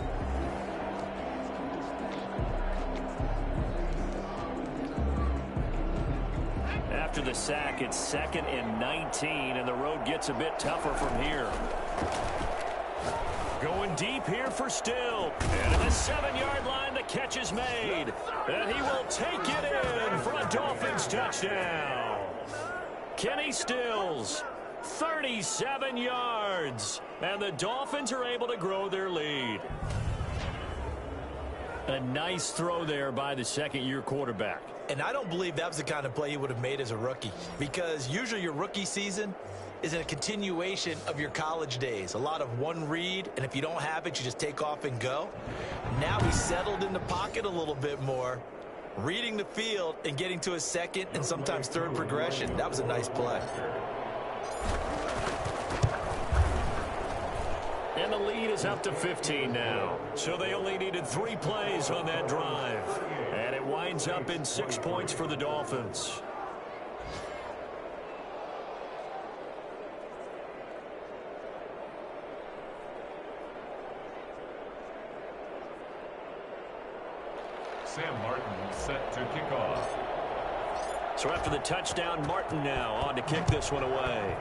After the sack, it's 2nd and 19, and the road gets a bit tougher from here. Going deep here for Still. And at the 7-yard line, the catch is made. And he will take it in for a Dolphins touchdown. Kenny Stills, 37 yards. And the Dolphins are able to grow their lead. A nice throw there by the second-year quarterback. And I don't believe that was the kind of play he would have made as a rookie, because usually your rookie season is a continuation of your college days. A lot of one read, and if you don't have it, you just take off and go. Now he's settled in the pocket a little bit more, reading the field and getting to a second and sometimes third progression. That was a nice play. And the lead is up to 15 now. So they only needed 3 plays on that drive. And it winds up in 6 points for the Dolphins. Sam Martin set to kick off. So after the touchdown, Martin now on to kick this one away.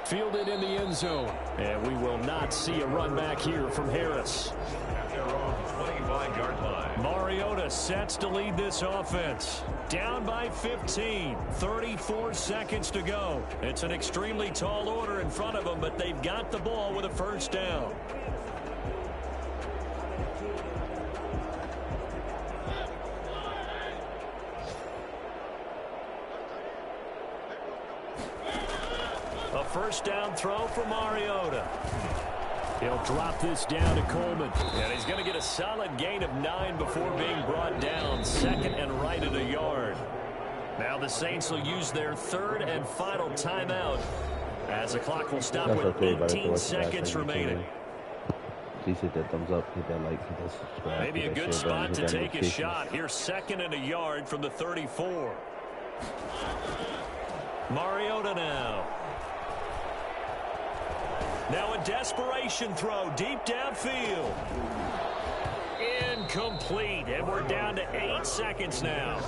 Fielded in the end zone. And we will not see a run back here from Harris. At their own 25-yard line. Mariota sets to lead this offense. Down by 15. 34 seconds to go. It's an extremely tall order in front of them, but they've got the ball with a first down. A first down throw for Mariota. He'll drop this down to Coleman. And he's going to get a solid gain of 9 before being brought down. 2nd and right at a yard. Now the Saints will use their 3rd and final timeout as the clock will stop with 18 seconds remaining. Please hit that thumbs up, hit that like, hit that subscribe. Maybe a good spot to take a shot. Here's 2nd and a yard from the 34. Mariota now. Now a desperation throw deep downfield. Incomplete, and we're down to 8 seconds now.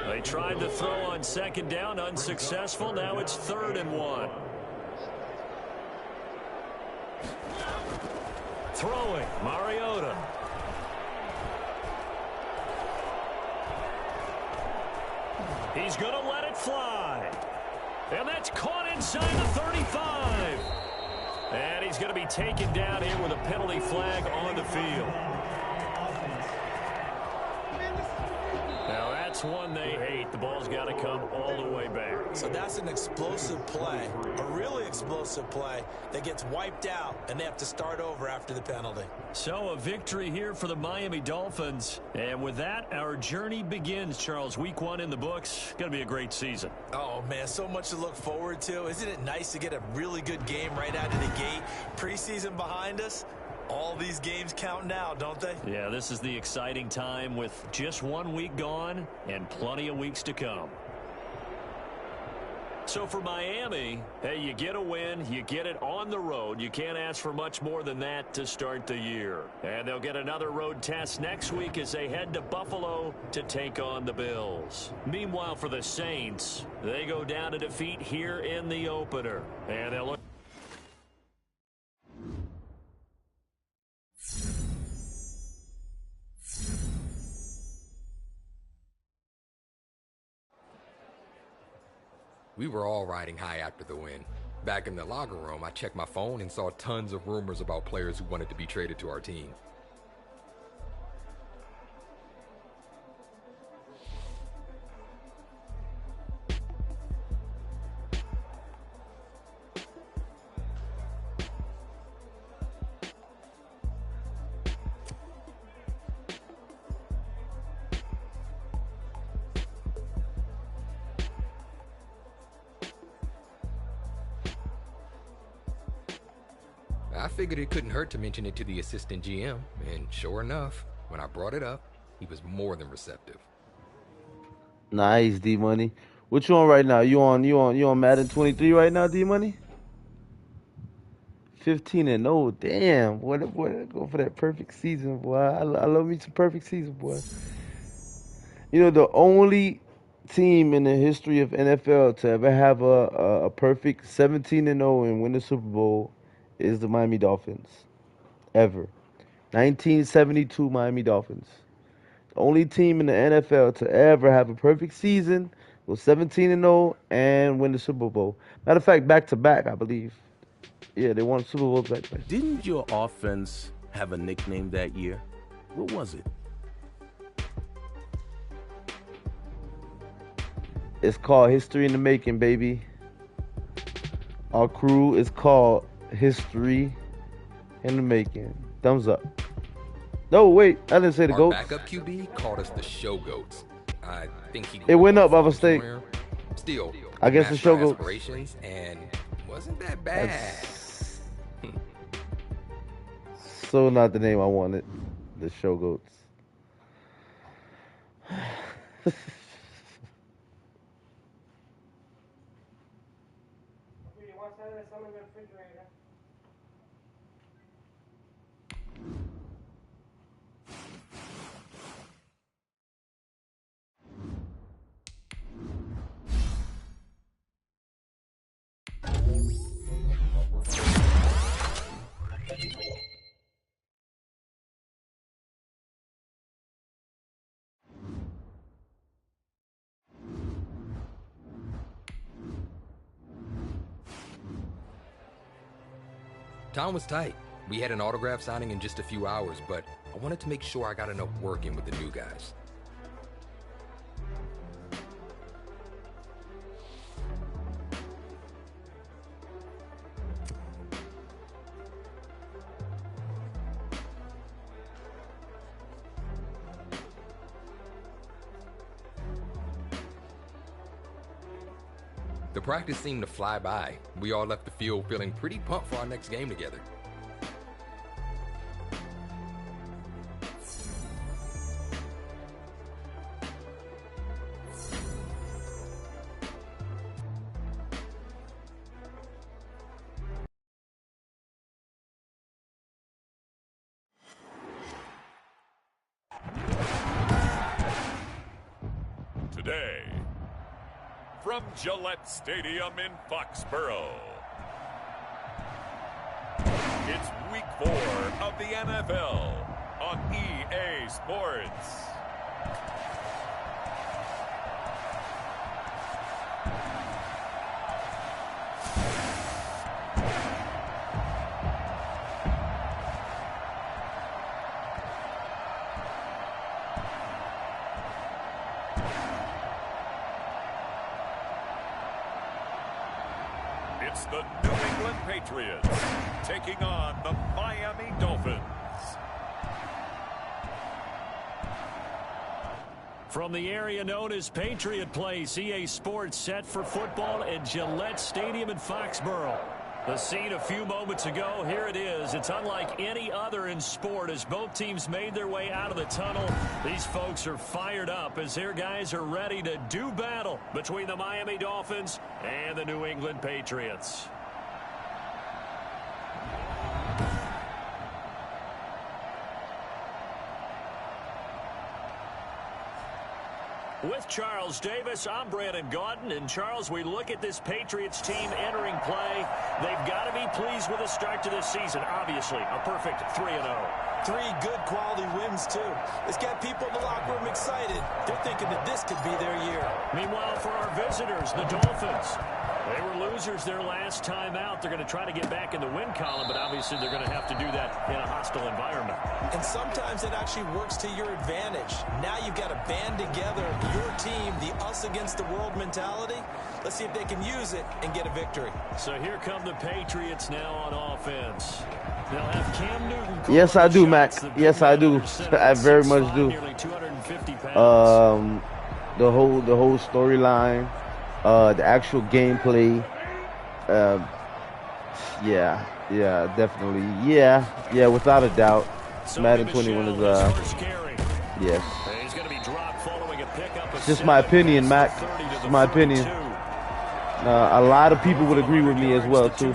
They tried to throw on 2nd down, unsuccessful. Now it's 3rd and 1. Throwing, Mariota. He's going to let it fly. And that's caught inside the 35. And he's going to be taken down here with a penalty flag on the field. Now this one they hate. The ball's got to come all the way back. So that's an explosive play, a really explosive play that gets wiped out, and they have to start over after the penalty. So a victory here for the Miami Dolphins. And with that, our journey begins, Charles. Week 1 in the books. Going to be a great season. Oh, man, so much to look forward to. Isn't it nice to get a really good game right out of the gate? Preseason behind us. All these games count now, don't they? Yeah, this is the exciting time with just 1 week gone and plenty of weeks to come. So for Miami, hey, you get a win, you get it on the road. You can't ask for much more than that to start the year. And they'll get another road test next week as they head to Buffalo to take on the Bills. Meanwhile, for the Saints, they go down to defeat here in the opener. And they'll look. We were all riding high after the win. Back in the locker room, I checked my phone and saw tons of rumors about players who wanted to be traded to our team. I figured it couldn't hurt to mention it to the assistant GM, and sure enough, when I brought it up, he was more than receptive. Nice, D Money. What you on right now? You on Madden 23 right now, D Money? 15-0. Damn, boy, go for that perfect season, boy. I love me some perfect season, boy. You know, the only team in the history of NFL to ever have a perfect 17-0 and win the Super Bowl is the Miami Dolphins. Ever. 1972 Miami Dolphins. The only team in the NFL to ever have a perfect season, was 17-0 and win the Super Bowl. Matter of fact, back to back, I believe. Yeah, they won Super Bowls back to back. Didn't your offense have a nickname that year? What was it? It's called History in the Making, baby. Our crew is called History in the Making. Thumbs up. No, wait, I didn't say the Our GOATs. backup QB called us the Show Goats. I think he It went up by mistake. somewhere. Still, I guess the matched Show my Goats. aspirations, and wasn't that bad. That's so not the name I wanted. The Show Goats. Time was tight. We had an autograph signing in just a few hours, but I wanted to make sure I got enough work in with the new guys. The practice seemed to fly by. We all left the field feeling pretty pumped for our next game together. Today, from Gillette Stadium in Foxborough, it's Week 4 of the NFL on EA Sports. It's the New England Patriots taking on the Miami Dolphins. From the area known as Patriot Place, EA Sports set for football at Gillette Stadium in Foxborough. The scene a few moments ago, here it is. It's unlike any other in sport as both teams made their way out of the tunnel. These folks are fired up as their guys are ready to do battle between the Miami Dolphins and the New England Patriots. With Charles Davis, I'm Brandon Gaudin. And, Charles, we look at this Patriots team entering play. They've got to be pleased with the start to this season. Obviously, a perfect 3-0. 3 good quality wins, too. It's got people in the locker room excited. They're thinking that this could be their year. Meanwhile, for our visitors, the Dolphins, they were losers their last time out. They're going to try to get back in the win column, but obviously they're going to have to do that in a hostile environment. And sometimes it actually works to your advantage. Now you've got to band together your team, the us against the world mentality. Let's see if they can use it and get a victory. So here come the Patriots now on offense. They'll have Cam Newton. Yes, I do, Mac. Yes, I do. I very much do. The whole storyline, the actual gameplay. Yeah, definitely. Yeah, without a doubt. Madden 21 is yes. It's just my opinion, Mac. It's my opinion. A lot of people would agree with me as well too.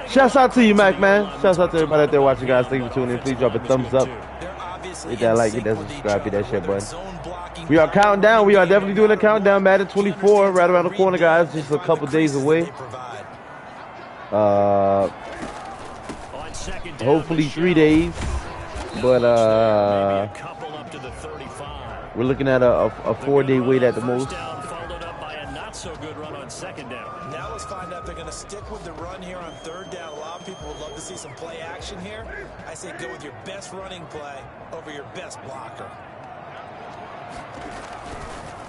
Shouts out to you, Mac, man. Shouts out to everybody out there watching, guys. Thank you for tuning in. Please drop a thumbs up. Hit that like, hit that subscribe, hit that share button. We are counting down. We are definitely doing a countdown. Madden 24 right around the corner, guys. Just a couple days away. Hopefully 3 days. But we're looking at a 4-day wait at the most. Now let's find out if they're going to stick with the run here on 3rd down. A lot of people would love to see some play action here. I say go with your best running play over your best blocker.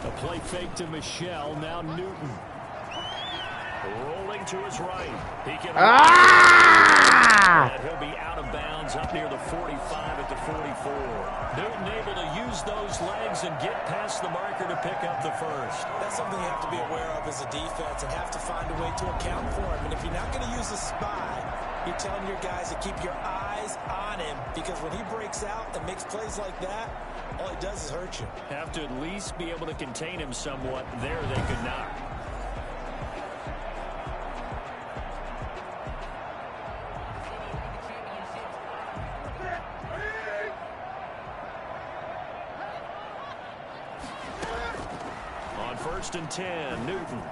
A play fake to Michelle. Now Newton. Rolling to his right. He can he'll be out of bounds up near the 45 at the 44. Newton able to use those legs and get past the marker to pick up the first. That's something you have to be aware of as a defense and have to find a way to account for him. And if you're not going to use a spy, you're telling your guys to keep your eyes on him, because when he breaks out and makes plays like that, all he does is hurt you. Have to at least be able to contain him somewhat. There they could not. On 1st and 10, Newton.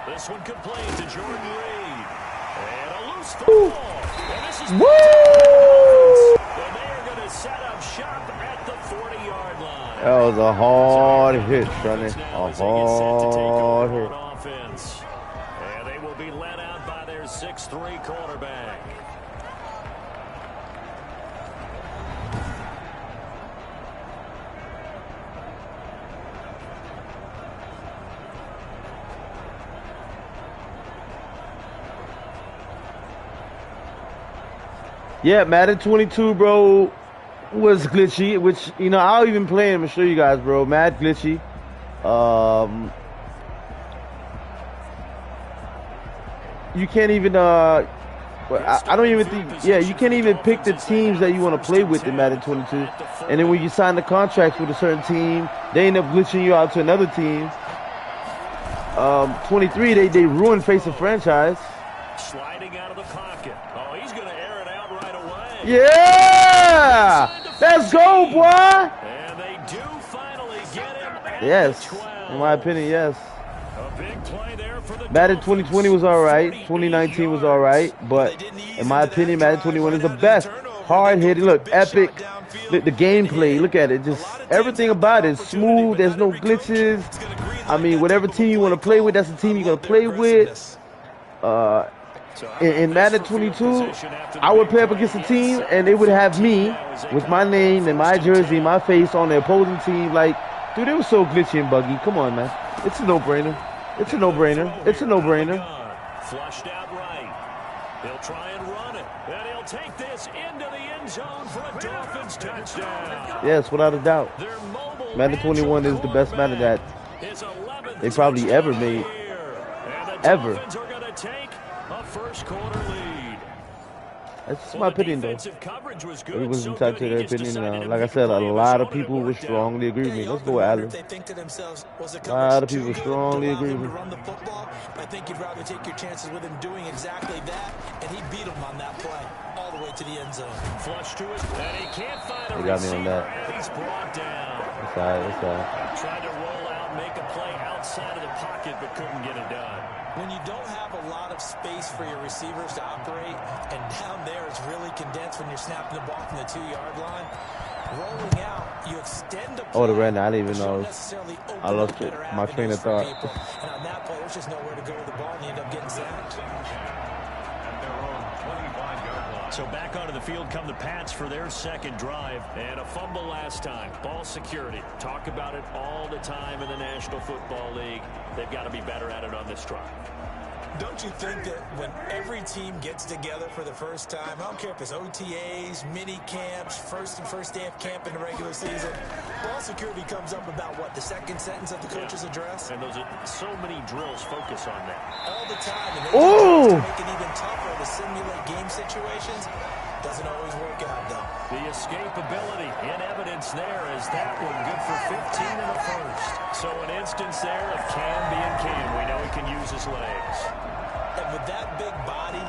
This one complete to Jordan Reed. And a loose football. And this is and they are going to set up shop at the 40-yard line. That was a hard hit, Sonny. A hard hit. Offense. And they will be led out by their 6'3" quarterback. Yeah, Madden 22, bro, was glitchy, which, you know, I'll even play him and show you guys, bro. Mad glitchy. You can't even, I don't even think, yeah, you can't even pick the teams that you want to play with in Madden 22. And then when you sign the contracts with a certain team, they end up glitching you out to another team. 23, they ruined face of franchise. Sliding out of the pocket. Oh, he's going to air it out right away. Yeah! Let's go, boy! And they do finally get him at Yes, the 12. in my opinion, yes. A big play there for the Madden 2020 was alright, 2019 was alright, but in my opinion, Madden 21 is the best. Hard-hitting, look, epic. The gameplay, look at it, just everything about it is smooth. There's no glitches. I mean, whatever team you want to play with, that's the team you're going to play with. In Madden 22, I would play up against a team, and they would have me with my name and my jersey, my face on the opposing team. Like, dude, it was so glitchy and buggy. Come on, man. It's a no-brainer. It's a no-brainer. It's a no-brainer. Flushed out right. He'll try and run it. And he'll take this into the end zone for a Dolphins touchdown. Yes, without a doubt. Madden 21 is the best Madden that they probably ever made. Ever. Dolphins are going to take a first quarter lead. That's just my opinion, though. Coverage was good. It was entitled to their opinion. Like I said, a lot of people would strongly agree with me. Let's go with Allen. A lot of people strongly agree with me. I think you'd rather take your chances with him doing exactly that, and he beat him on that play all the way to the end zone. Flush to it, and he can't find a receiver. They got me on that. He's brought down. That's all right. That's all right. Tried to roll out, make a play outside of the pocket, but couldn't get it done. When you don't have a lot of space for your receivers to operate, and down there it's really condensed when you're snapping the ball from the 2-yard line, rolling out, you extend the play. Oh, the red, I didn't even know. I lost it. My train of thought. And on that play, there's just nowhere to go with the ball, and you end up getting sacked. So back onto the field come the Pats for their second drive. And a fumble last time. Ball security. Talk about it all the time in the National Football League. They've got to be better at it on this drive. Don't you think that when every team gets together for the first time, I don't care if it's OTAs, mini camps, first day of camp in the regular season, ball security comes up about what, the second sentence of the coach's address? And those are so many drills focus on that. All the time. And they make it even tougher to simulate game situations. Doesn't always work out, though. The escapability in evidence there is that one good for 15 in the first. So an instance there of can being can. We know he can use his legs. And with that big body,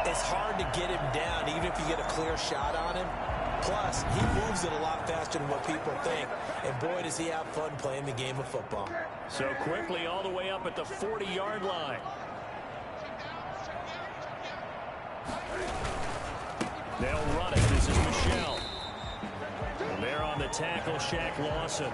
it's hard to get him down, even if you get a clear shot on him. Plus, he moves it a lot faster than what people think. And boy, does he have fun playing the game of football. So quickly all the way up at the 40-yard line. They'll run it. This is Michelle. And they're on the tackle, Shaq Lawson.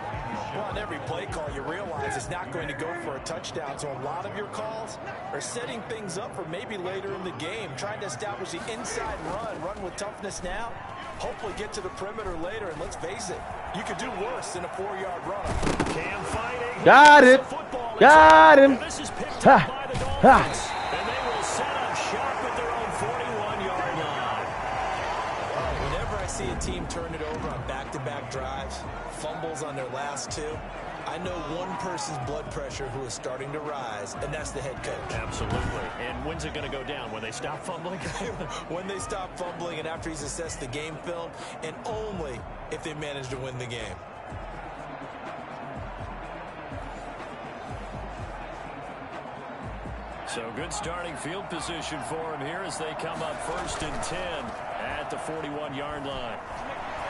Well, on every play call, you realize it's not going to go for a touchdown. So a lot of your calls are setting things up for maybe later in the game, trying to establish the inside run with toughness now, hopefully get to the perimeter later. And let's face it, you could do worse than a 4-yard run. Cam fighting. Got it. Got him. This is picked up by the Dolphins. And they will set up shop at their own 41-yard line. Whenever I see a team turn it over on back-to-back drives, fumbles on their last two, I know one person's blood pressure who is starting to rise, and that's the head coach. Absolutely. And when's it going to go down? When they stop fumbling? When they stop fumbling and after he's assessed the game film, and only if they manage to win the game. So good starting field position for him here as they come up 1st and 10 at the 41-yard line.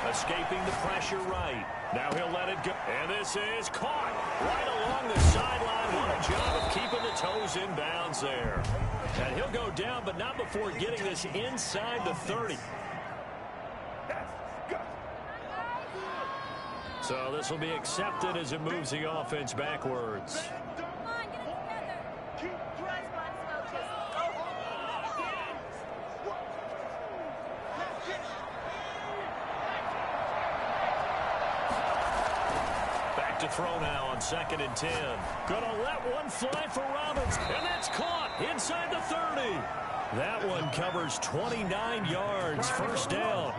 Escaping the pressure right. Now he'll let it go. And this is caught right along the sideline. What a job of keeping the toes in bounds there. And he'll go down, but not before getting this inside the 30. So this will be accepted as it moves the offense backwards. To throw now on 2nd and 10. Gonna let one fly for Robbins, and that's caught inside the 30. That one covers 29 yards, first down.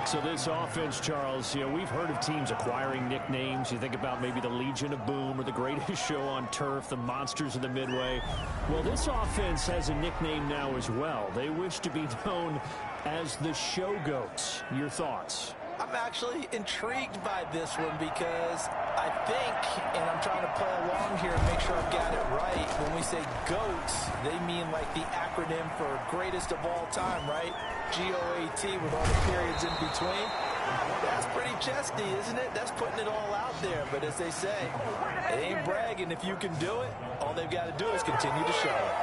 So this offense, Charles, you know, we've heard of teams acquiring nicknames. You think about maybe the Legion of Boom or the Greatest Show on Turf, the Monsters in the Midway. Well, this offense has a nickname now as well. They wish to be known as the Show Goats. Your thoughts? I'm actually intrigued by this one because I think, and I'm trying to play along here and make sure I've got it right, when we say GOATs, they mean like the acronym for greatest of all time, right? GOAT with all the periods in between. That's pretty chesty, isn't it? That's putting it all out there. But as they say, it ain't bragging. If you can do it, all they've got to do is continue to show it.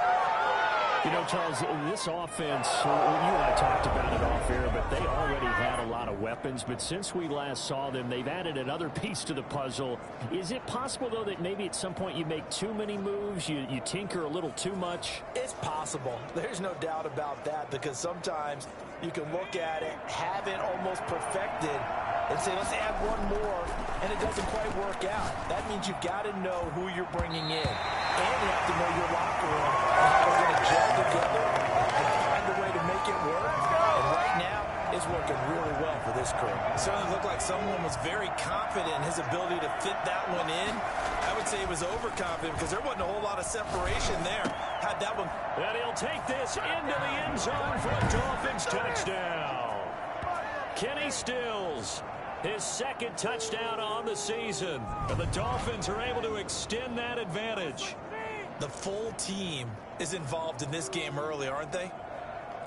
You know, Charles, this offense, you and I talked about it off air, but they already had a lot of weapons. But since we last saw them, they've added another piece to the puzzle. Is it possible, though, that maybe at some point you make too many moves, you tinker a little too much? It's possible. There's no doubt about that, because sometimes you can look at it, have it almost perfected, and say, let's add one more, and it doesn't quite work out. That means you've got to know who you're bringing in, and you have to know your locker room and how they're going to gel together and find a way to make it work. And right now, it's working really well for this crew. It certainly looked like someone was very confident in his ability to fit that one in. I would say he was overconfident because there wasn't a whole lot of separation there. Had that one. And he'll take this into the end zone for a Dolphins touchdown. Kenny Stills, his second touchdown on the season. And the Dolphins are able to extend that advantage. The full team is involved in this game early, aren't they?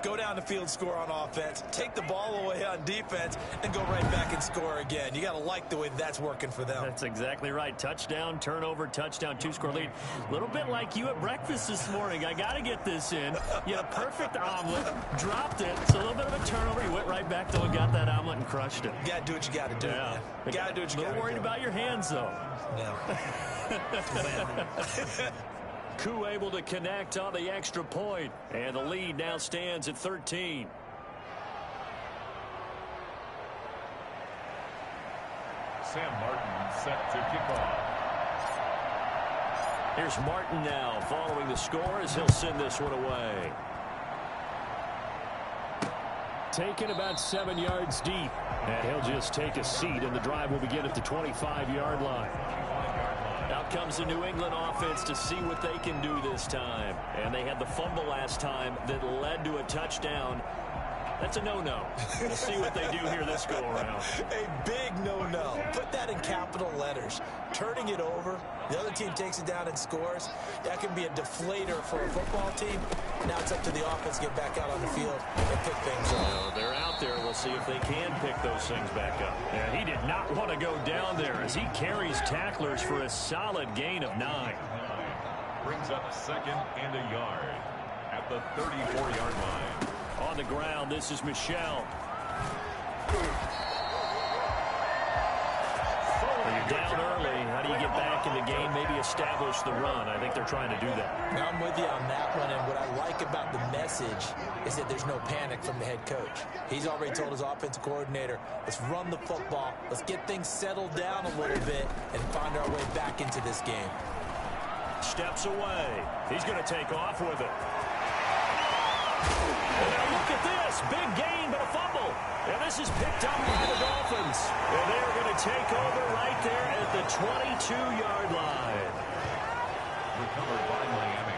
Go down the field, score on offense, take the ball away on defense, and go right back and score again. You got to like the way that's working for them. That's exactly right. Touchdown, turnover, touchdown, two-score lead. A little bit like you at breakfast this morning. I got to get this in. You had a perfect omelet, dropped it. It's a little bit of a turnover. You went right back, though, and got that omelet and crushed it. You got to do what you got to do. Yeah. You got to do what you got to do. A little worried about your hands, though. No. Koo able to connect on the extra point, and the lead now stands at 13. Sam Martin set to kick off. Here's Martin now following the score as he'll send this one away. Taken about 7 yards deep, and he'll just take a seat, and the drive will begin at the 25-yard line. Out comes the New England offense to see what they can do this time. And they had the fumble last time that led to a touchdown. That's a no-no. We'll see what they do here this go-around. A big no-no. Put that in capital letters. Turning it over, the other team takes it down and scores. That can be a deflator for a football team. Now it's up to the offense to get back out on the field and pick things up. Well, they're out there. We'll see if they can pick those things back up. Yeah, he did not want to go down there as he carries tacklers for a solid gain of 9. Brings up second and a yard at the 34-yard line. On the ground, this is Michel. Well, you're down early. How do you get back in the game? Maybe establish the run. I think they're trying to do that. I'm with you on that one, and what I like about the message is that there's no panic from the head coach. He's already told his offensive coordinator, let's run the football, let's get things settled down a little bit, and find our way back into this game. Steps away. He's going to take off with it. And now look at this. Big gain, but a fumble. And this is picked up by the Dolphins. And they're going to take over right there at the 22-yard line. Recovered by Miami.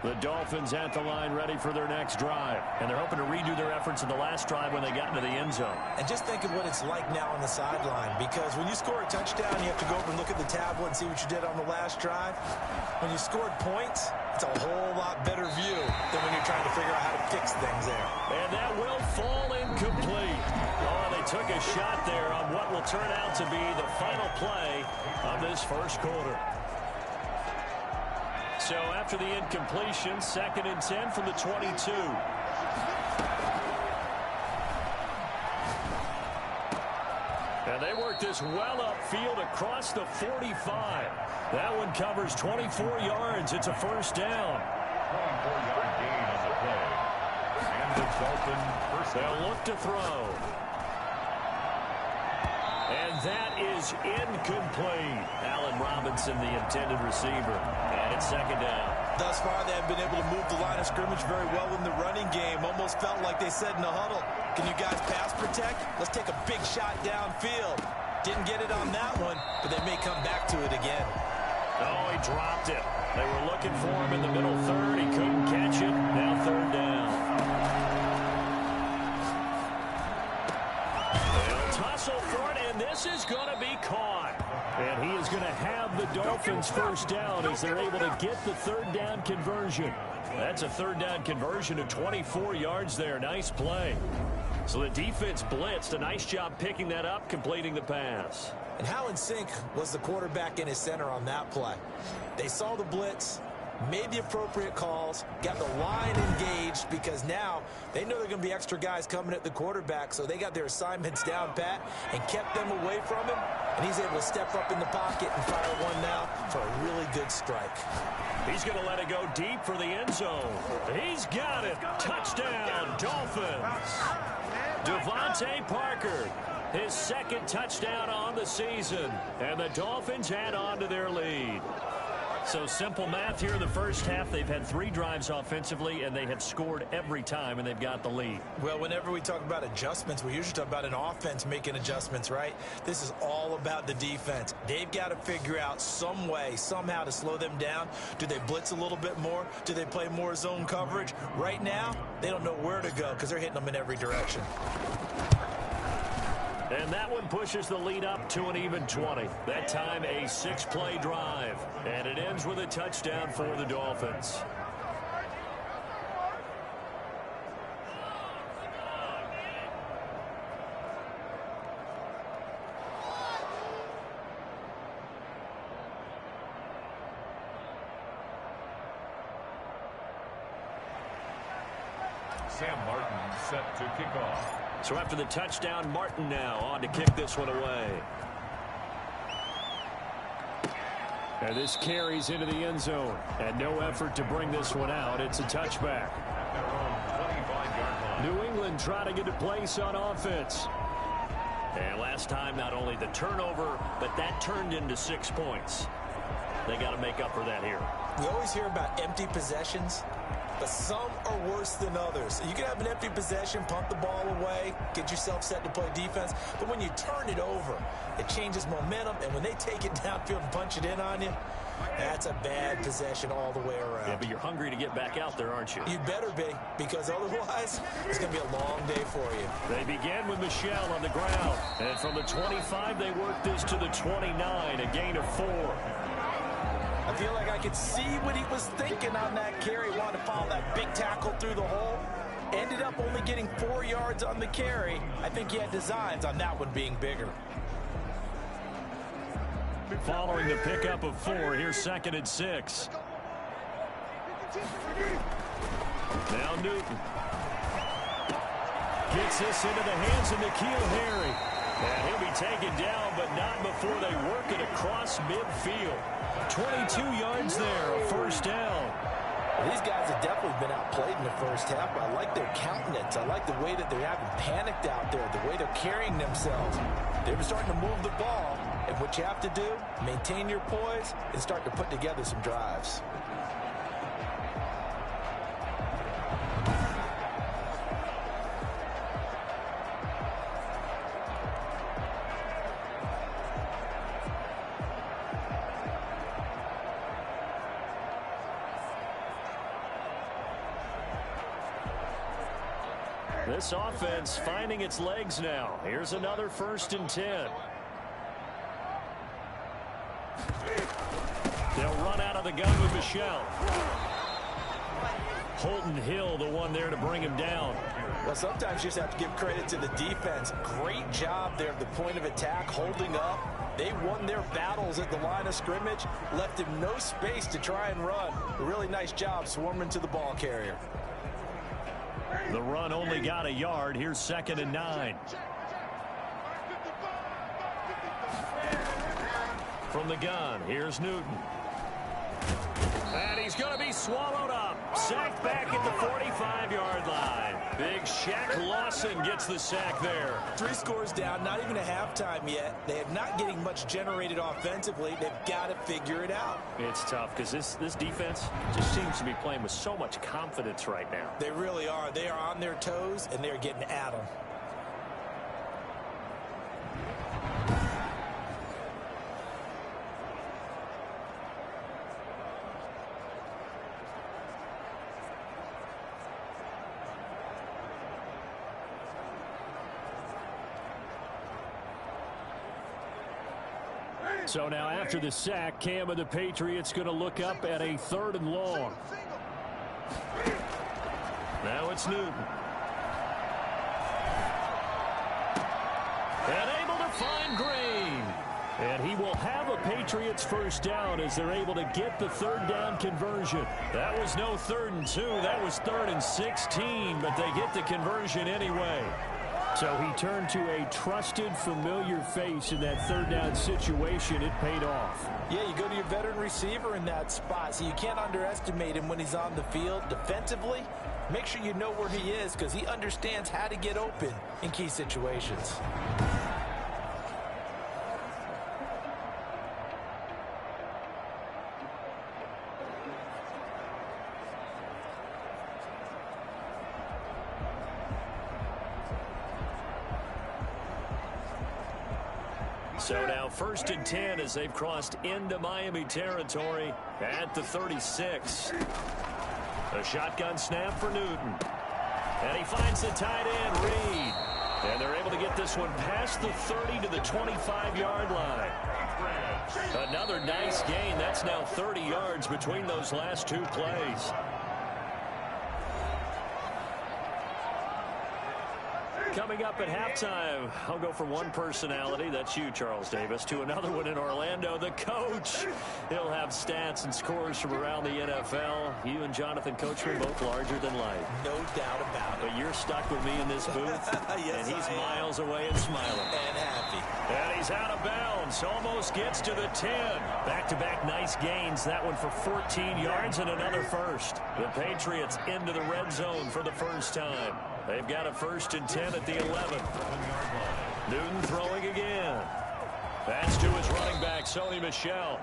The Dolphins at the line ready for their next drive. And they're hoping to redo their efforts in the last drive when they got into the end zone. And just think of what it's like now on the sideline, because when you score a touchdown, you have to go over and look at the tablet and see what you did on the last drive. When you scored points, it's a whole lot better view than when you're trying to figure out how to fix things there. And that will fall incomplete. Oh, they took a shot there on what will turn out to be the final play of this first quarter. So after the incompletion, 2nd and 10 from the 22. And they work this well upfield across the 45. That one covers 24 yards. It's a first down. 24-yard gain on the play. And the Dolphins first down. They'll look to throw. And that is incomplete. Allen Robinson, the intended receiver. And it's 2nd down. Thus far, they have been able to move the line of scrimmage very well in the running game. Almost felt like they said in the huddle, can you guys pass protect? Let's take a big shot downfield. Didn't get it on that one, but they may come back to it again. Oh, he dropped it. They were looking for him in the middle third. He couldn't catch it. Now 3rd down. whistle for it, and this is going to be caught. And he is going to have the Dolphins first down as they're able to get the third down conversion. That's a third down conversion of 24 yards there. Nice play. So the defense blitzed. A nice job picking that up, completing the pass. And how in sync was the quarterback and his center on that play? They saw the blitz, made the appropriate calls, got the line engaged, because now they know there are going to be extra guys coming at the quarterback, so they got their assignments down pat and kept them away from him, and he's able to step up in the pocket and fire one now for a really good strike. He's going to let it go deep for the end zone. He's got it. Touchdown, Dolphins. Devontae Parker, his second touchdown on the season, and the Dolphins add on to their lead. So simple math here in the first half. They've had 3 drives offensively, and they have scored every time, and they've got the lead. Well, whenever we talk about adjustments, we usually talk about an offense making adjustments, right? This is all about the defense. They've got to figure out some way, somehow to slow them down. Do they blitz a little bit more? Do they play more zone coverage? Right now, they don't know where to go because they're hitting them in every direction. And that one pushes the lead up to an even 20. That time a 6-play drive. And it ends with a touchdown for the Dolphins. Sam Martin set to kick off. So after the touchdown, Martin now on to kick this one away. And this carries into the end zone. And no effort to bring this one out. It's a touchback. At their own 25-yard line. New England trying to get a place on offense. And last time, not only the turnover, but that turned into 6 points. They got to make up for that here. We always hear about empty possessions, but some are worse than others. You can have an empty possession, punt the ball away, get yourself set to play defense, but when you turn it over, it changes momentum, and when they take it downfield and punch it in on you, that's a bad possession all the way around. Yeah, but you're hungry to get back out there, aren't you? You better be, because otherwise, it's going to be a long day for you. They begin with Michel on the ground, and from the 25, they work this to the 29, a gain of 4. I feel like I could see what he was thinking on that carry. Wanted to follow that big tackle through the hole. Ended up only getting 4 yards on the carry. I think he had designs on that one being bigger. Following the pickup of 4, here's 2nd and 6. Now Newton. Gets this into the hands of N'Keal Harry. And he'll be taken down, but not before they work it across midfield. 22 yards there, a first down. These guys have definitely been outplayed in the first half, but I like their countenance. I like the way that they haven't panicked out there, the way they're carrying themselves. They're starting to move the ball, and what you have to do, maintain your poise and start to put together some drives. This offense finding its legs now. Here's another 1st and 10. They'll run out of the gun with Michel. Holton Hill, the one there to bring him down. Well, sometimes you just have to give credit to the defense. Great job there at the point of attack, holding up. They won their battles at the line of scrimmage, left him no space to try and run. A really nice job swarming to the ball carrier. The run only got a yard. Here's 2nd and 9. From the gun, here's Newton. And he's going to be swallowed up. Sacked back at the 45-yard line. Big Shaq Lawson gets the sack there. 3 scores down, not even a halftime yet. They are not getting much generated offensively. They've got to figure it out. It's tough because this defense just seems to be playing with so much confidence right now. They really are. They are on their toes, and they're getting at them. So now after the sack, Cam of the Patriots going to look up at a 3rd and long. Now it's Newton. And able to find Green. And he will have a Patriots first down as they're able to get the 3rd down conversion. That was no 3rd and 2. That was 3rd and 16, but they get the conversion anyway. So he turned to a trusted, familiar face in that 3rd down situation. It paid off. Yeah, you go to your veteran receiver in that spot, so you can't underestimate him when he's on the field defensively. Make sure you know where he is because he understands how to get open in key situations. So now 1st and 10 as they've crossed into Miami territory at the 36. A shotgun snap for Newton. And he finds the tight end, Reed. And they're able to get this one past the 30 to the 25-yard line. Another nice gain. That's now 30 yards between those last 2 plays. Coming up at halftime, I'll go from one personality, that's you, Charles Davis, to another one in Orlando, the coach. He'll have stats and scores from around the NFL. You and Jonathan Coachman both larger than life. No doubt about it. But you're stuck with me in this booth, yes, and he's miles away and smiling. And happy. And he's out of bounds, almost gets to the 10. Back-to-back nice gains, that one for 14 yards and another first. The Patriots into the red zone for the first time. They've got a 1st and 10 at the 11. Newton throwing again. That's to his running back, Sony Michel.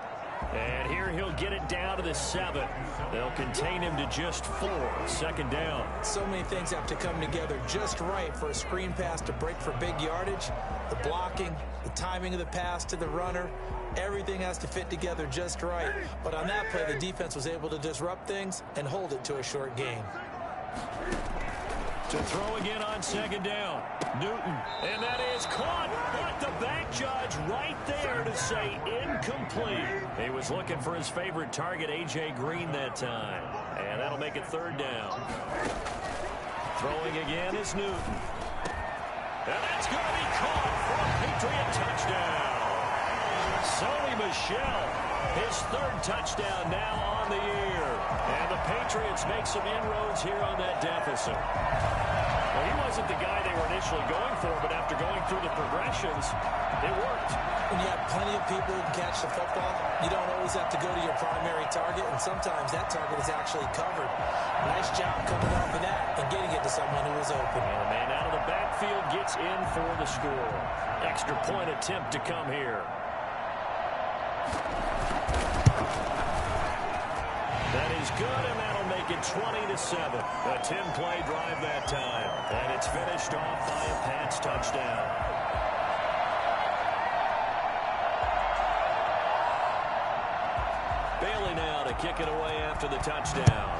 And here he'll get it down to the 7. They'll contain him to just 4. 2nd down. So many things have to come together just right for a screen pass to break for big yardage. The blocking, the timing of the pass to the runner, everything has to fit together just right. But on that play, the defense was able to disrupt things and hold it to a short gain. To throw again on 2nd down. Newton. And that is caught. But the back judge right there to say incomplete. He was looking for his favorite target, A.J. Green, that time. And that'll make it 3rd down. Throwing again is Newton. And that's going to be caught for a Patriot touchdown. Sony Michel, his 3rd touchdown now on the year. And the Patriots make some inroads here on that deficit. Well, he wasn't the guy they were initially going for, but after going through the progressions, it worked. When you have plenty of people who can catch the football, you don't always have to go to your primary target, and sometimes that target is actually covered. Nice job coming off of that and getting it to someone who was open. And the man out of the backfield gets in for the score. Extra point attempt to come here. That is good, and that'll make it 20-7. A 10-play drive that time. And it's finished off by a Pats touchdown. Bailey now to kick it away after the touchdown.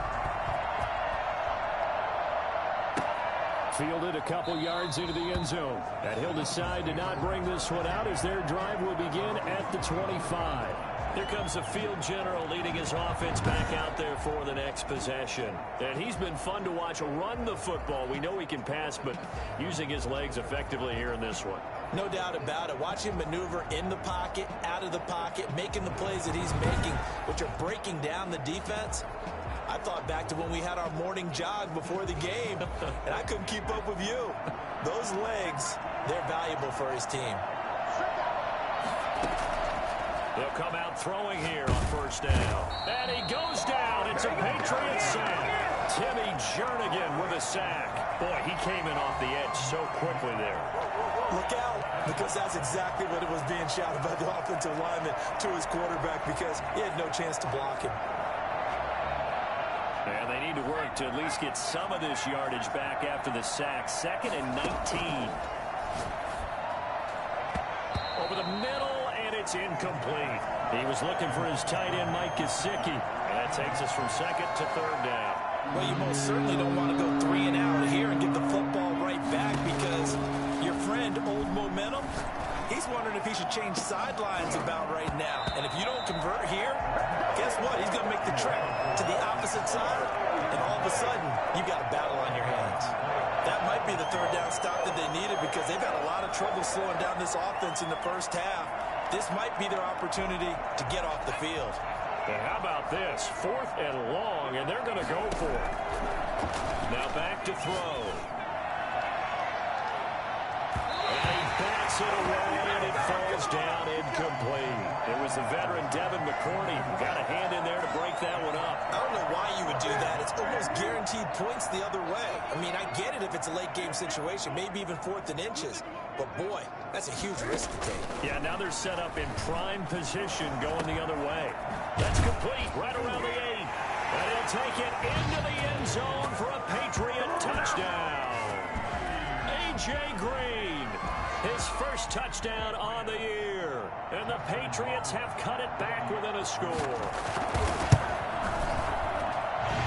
Fielded a couple yards into the end zone. And he'll decide to not bring this one out as their drive will begin at the 25. Here comes the field general leading his offense back out there for the next possession. And he's been fun to watch run the football. We know he can pass, but using his legs effectively here in this one. No doubt about it. Watch him maneuver in the pocket, out of the pocket, making the plays that he's making, which are breaking down the defense. I thought back to when we had our morning jog before the game, and I couldn't keep up with you. Those legs, they're valuable for his team. They'll come out throwing here on 1st down. And he goes down. It's a Patriot sack. Timmy Jernigan with a sack. Boy, he came in off the edge so quickly there. Look out, because that's exactly what it was being shouted by the offensive lineman to his quarterback because he had no chance to block him. And they need to work to at least get some of this yardage back after the sack. 2nd and 19. Over the middle, and it's incomplete. He was looking for his tight end, Mike Gesicki. And that takes us from 2nd to 3rd down. Well, you most certainly don't want to go 3 and out here and get the football right back because your friend, Old Momentum, He's wondering if he should change sidelines about right now. And if you don't convert here, guess what? He's going to make the trek to the opposite side, and all of a sudden, you've got a battle on your hands. That might be the third down stop that they needed because they've had a lot of trouble slowing down this offense in the first half. This might be their opportunity to get off the field. And how about this? 4th and long, and they're going to go for it. Now back to throw. And he bats it away, and it falls down incomplete. It was the veteran Devin McCourty who got a hand in there to break that one up. I don't know why you would do that. It's almost guaranteed points the other way. I mean, I get it if it's a late-game situation, maybe even 4th and inches. But, boy, that's a huge risk to take. Yeah, now they're set up in prime position going the other way. That's complete right around the 8. And he'll take it into the end zone for a Patriot touchdown. A.J. Green, his first touchdown on the year. And the Patriots have cut it back within a score.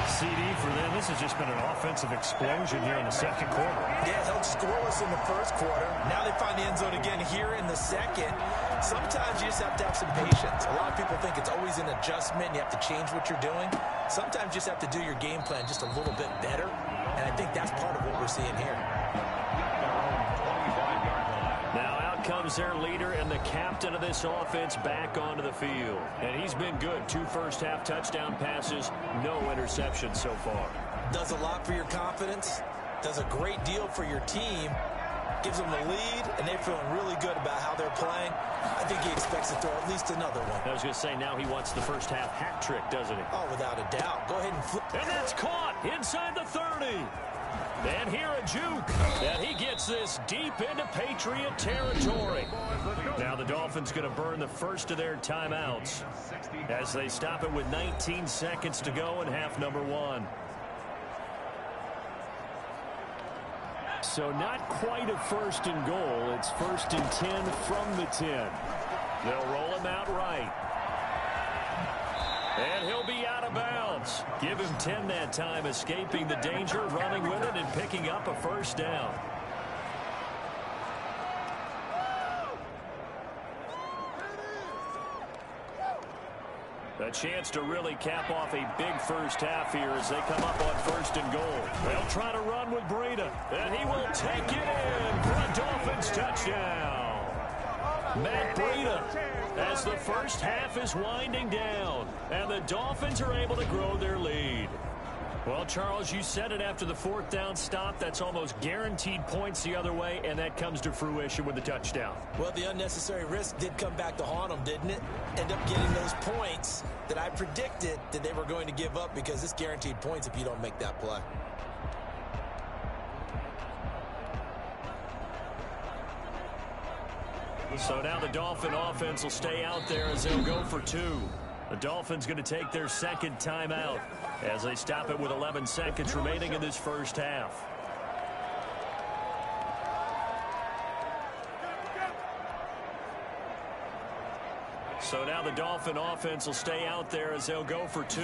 CD for them. This has just been an offensive explosion here in the second quarter. Yeah, held scoreless in the first quarter. Now they find the end zone again here in the second. Sometimes you just have to have some patience. A lot of people think it's always an adjustment. You have to change what you're doing. Sometimes you just have to do your game plan just a little bit better. And I think that's part of what we're seeing here. Now out comes their leader and the captain of this offense back onto the field. And he's been good. 2 first-half touchdown passes, no interceptions so far. Does a lot for your confidence. Does a great deal for your team. Gives them the lead, and they're feeling really good about how they're playing. I think he expects to throw at least another one. I was going to say, now he wants the first-half hat trick, doesn't he? Oh, without a doubt. Go ahead and flip. And that's caught inside the 30. And here a juke. And he gets this deep into Patriot territory. Now the Dolphins going to burn the first of their timeouts as they stop it with 19 seconds to go in half number 1. So not quite a 1st and goal. It's 1st and 10 from the 10. They'll roll him out right. And he'll be out of bounds. Give him 10 that time, escaping the danger, running with it, and picking up a first down. A chance to really cap off a big first half here as they come up on 1st and goal. They'll try to run with Breida, and he will take it in for a Dolphins touchdown. Matt Breida, as the first half is winding down, and the Dolphins are able to grow their lead. Well, Charles, you said it after the 4th down stop. That's almost guaranteed points the other way, and that comes to fruition with the touchdown. Well, the unnecessary risk did come back to haunt them, didn't it? End up getting those points that I predicted that they were going to give up because it's guaranteed points if you don't make that play. So now the Dolphin offense will stay out there as they'll go for 2. The Dolphins going to take their second timeout as they stop it with 11 seconds remaining in this first half. So now the Dolphin offense will stay out there as they'll go for 2.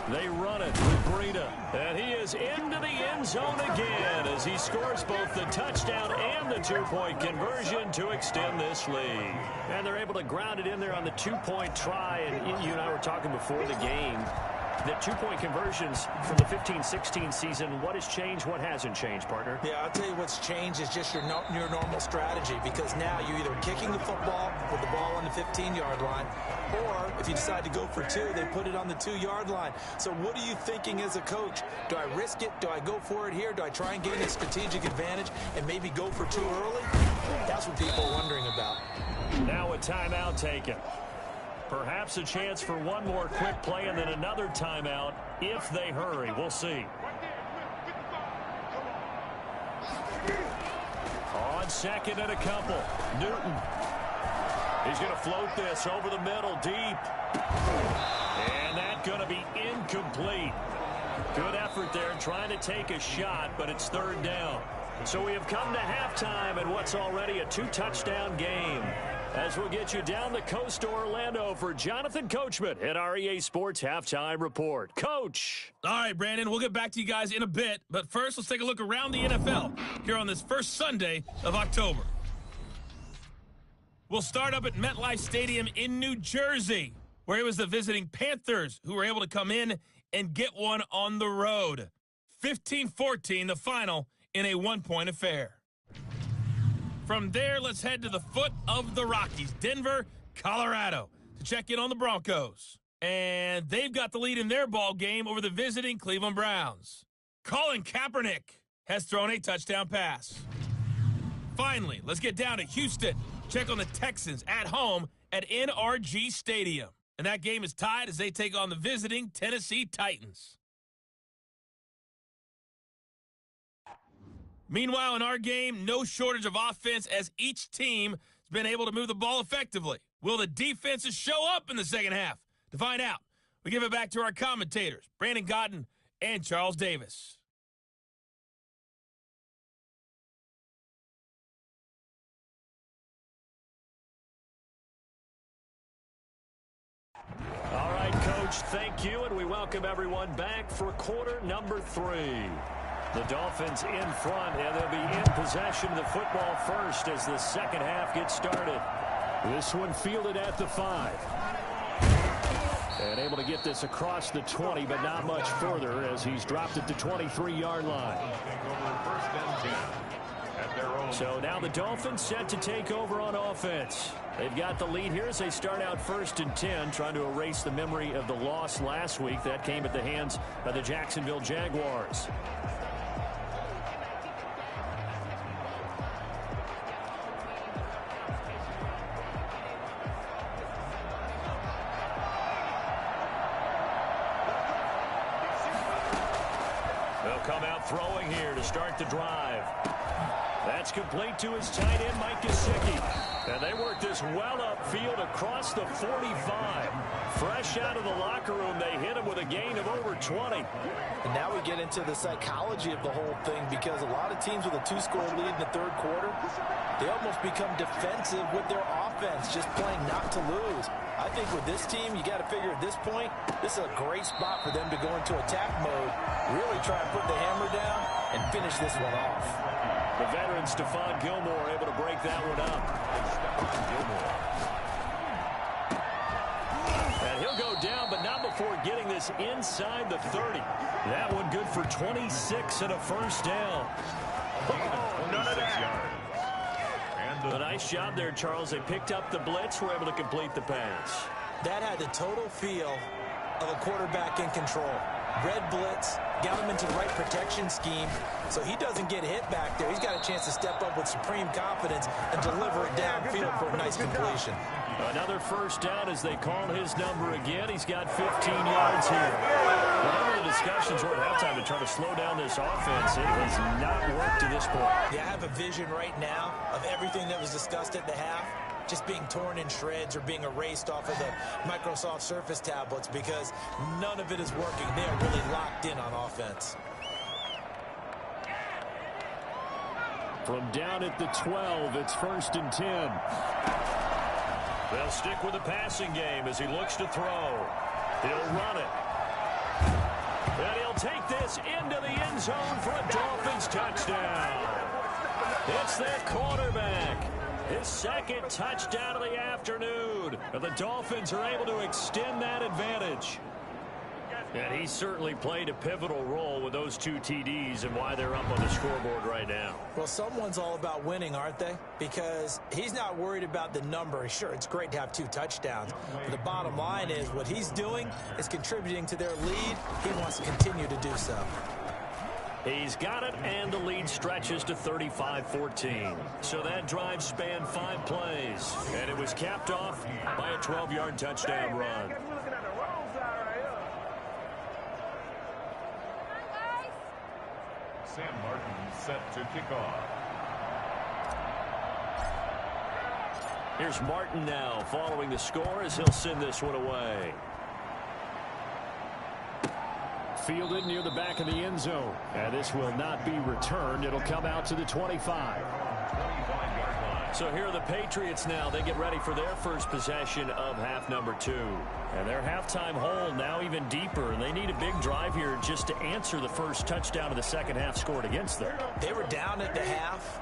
They run it with Breida, and he is into the end zone again as he scores both the touchdown and the 2-point conversion to extend this lead. And they're able to ground it in there on the 2-point try, and you and I were talking before the game. The 2-point conversions from the 15-16 season, what has changed, what hasn't changed, partner? Yeah, I'll tell you what's changed is just your normal strategy, because now you're either kicking the football with the ball on the 15-yard line, or if you decide to go for 2, they put it on the 2-yard line. So what are you thinking as a coach? Do I risk it? Do I go for it here? Do I try and gain a strategic advantage and maybe go for 2 early? That's what people are wondering about. Now a timeout taken. Perhaps a chance for one more quick play and then another timeout if they hurry. We'll see. On second and a couple. Newton. He's going to float this over the middle deep. And that's going to be incomplete. Good effort there trying to take a shot, but it's 3rd down. So we have come to halftime in what's already a 2-touchdown game. As we'll get you down the coast to Orlando for Jonathan Coachman at our EA Sports Halftime Report. Coach! All right, Brandon, we'll get back to you guys in a bit. But first, let's take a look around the NFL here on this first Sunday of October. We'll start up at MetLife Stadium in New Jersey, where it was the visiting Panthers who were able to come in and get one on the road. 15-14, the final in a one-point affair. From there, let's head to the foot of the Rockies, Denver, Colorado, to check in on the Broncos. And they've got the lead in their ball game over the visiting Cleveland Browns. Colin Kaepernick has thrown a touchdown pass. Finally, let's get down to Houston. Check on the Texans at home at NRG Stadium. And that game is tied as they take on the visiting Tennessee Titans. Meanwhile, in our game, no shortage of offense as each team has been able to move the ball effectively. Will the defenses show up in the second half? To find out, we give it back to our commentators, Brandon Godden and Charles Davis. All right, Coach, thank you, and we welcome everyone back for quarter number 3. The Dolphins in front, and they'll be in possession of the football first as the second half gets started. This one fielded at the 5. And able to get this across the 20, but not much further as he's dropped it to 23-yard line. So now the Dolphins set to take over on offense. They've got the lead here as they start out 1st and 10, trying to erase the memory of the loss last week. That came at the hands of the Jacksonville Jaguars. They'll come out throwing here to start the drive. That's complete to his tight end, Mike Gesicki. And they work this well upfield across the 45. Fresh out of the locker room, they hit him with a gain of over 20. And now we get into the psychology of the whole thing, because a lot of teams with a 2-score lead in the third quarter, they almost become defensive with their offense, just playing not to lose. I think with this team, you got to figure at this point, this is a great spot for them to go into attack mode, really try and put the hammer down and finish this one off. The veteran Stephon Gilmore able to break that one up. And he'll go down, but not before getting this inside the 30. That one good for 26 and a first down. Oh, none of that. A nice job there, Charles. They picked up the blitz, were able to complete the pass. That had the total feel of a quarterback in control. Red blitz, got him into the right protection scheme, so he doesn't get hit back there. He's got a chance to step up with supreme confidence and deliver it downfield for a nice completion. Another first down as they call his number again. He's got 15 yards here. Whatever the discussions were at halftime to try to slow down this offense, it has not worked to this point. Yeah, I have a vision right now of everything that was discussed at the half just being torn in shreds or being erased off of the Microsoft Surface tablets, because none of it is working. They are really locked in on offense. From down at the 12, it's 1st and 10. They'll stick with the passing game as he looks to throw. He'll run it. And he'll take this into the end zone for a Dolphins touchdown. It's that quarterback. His second touchdown of the afternoon. And the Dolphins are able to extend that advantage. And he certainly played a pivotal role with those 2 TDs and why they're up on the scoreboard right now. Well, someone's all about winning, aren't they? Because he's not worried about the number. Sure, it's great to have 2 touchdowns. But the bottom line is what he's doing is contributing to their lead. He wants to continue to do so. He's got it, and the lead stretches to 35-14. So that drive spanned 5 plays, and it was capped off by a 12-yard touchdown run. Sam Martin set to kick off. Here's Martin now following the score as he'll send this one away. Fielded near the back of the end zone. And this will not be returned. It'll come out to the 25. So here are the Patriots now. They get ready for their first possession of half number 2. And their halftime hole now even deeper. And they need a big drive here just to answer the first touchdown of the second half scored against them. They were down at the half.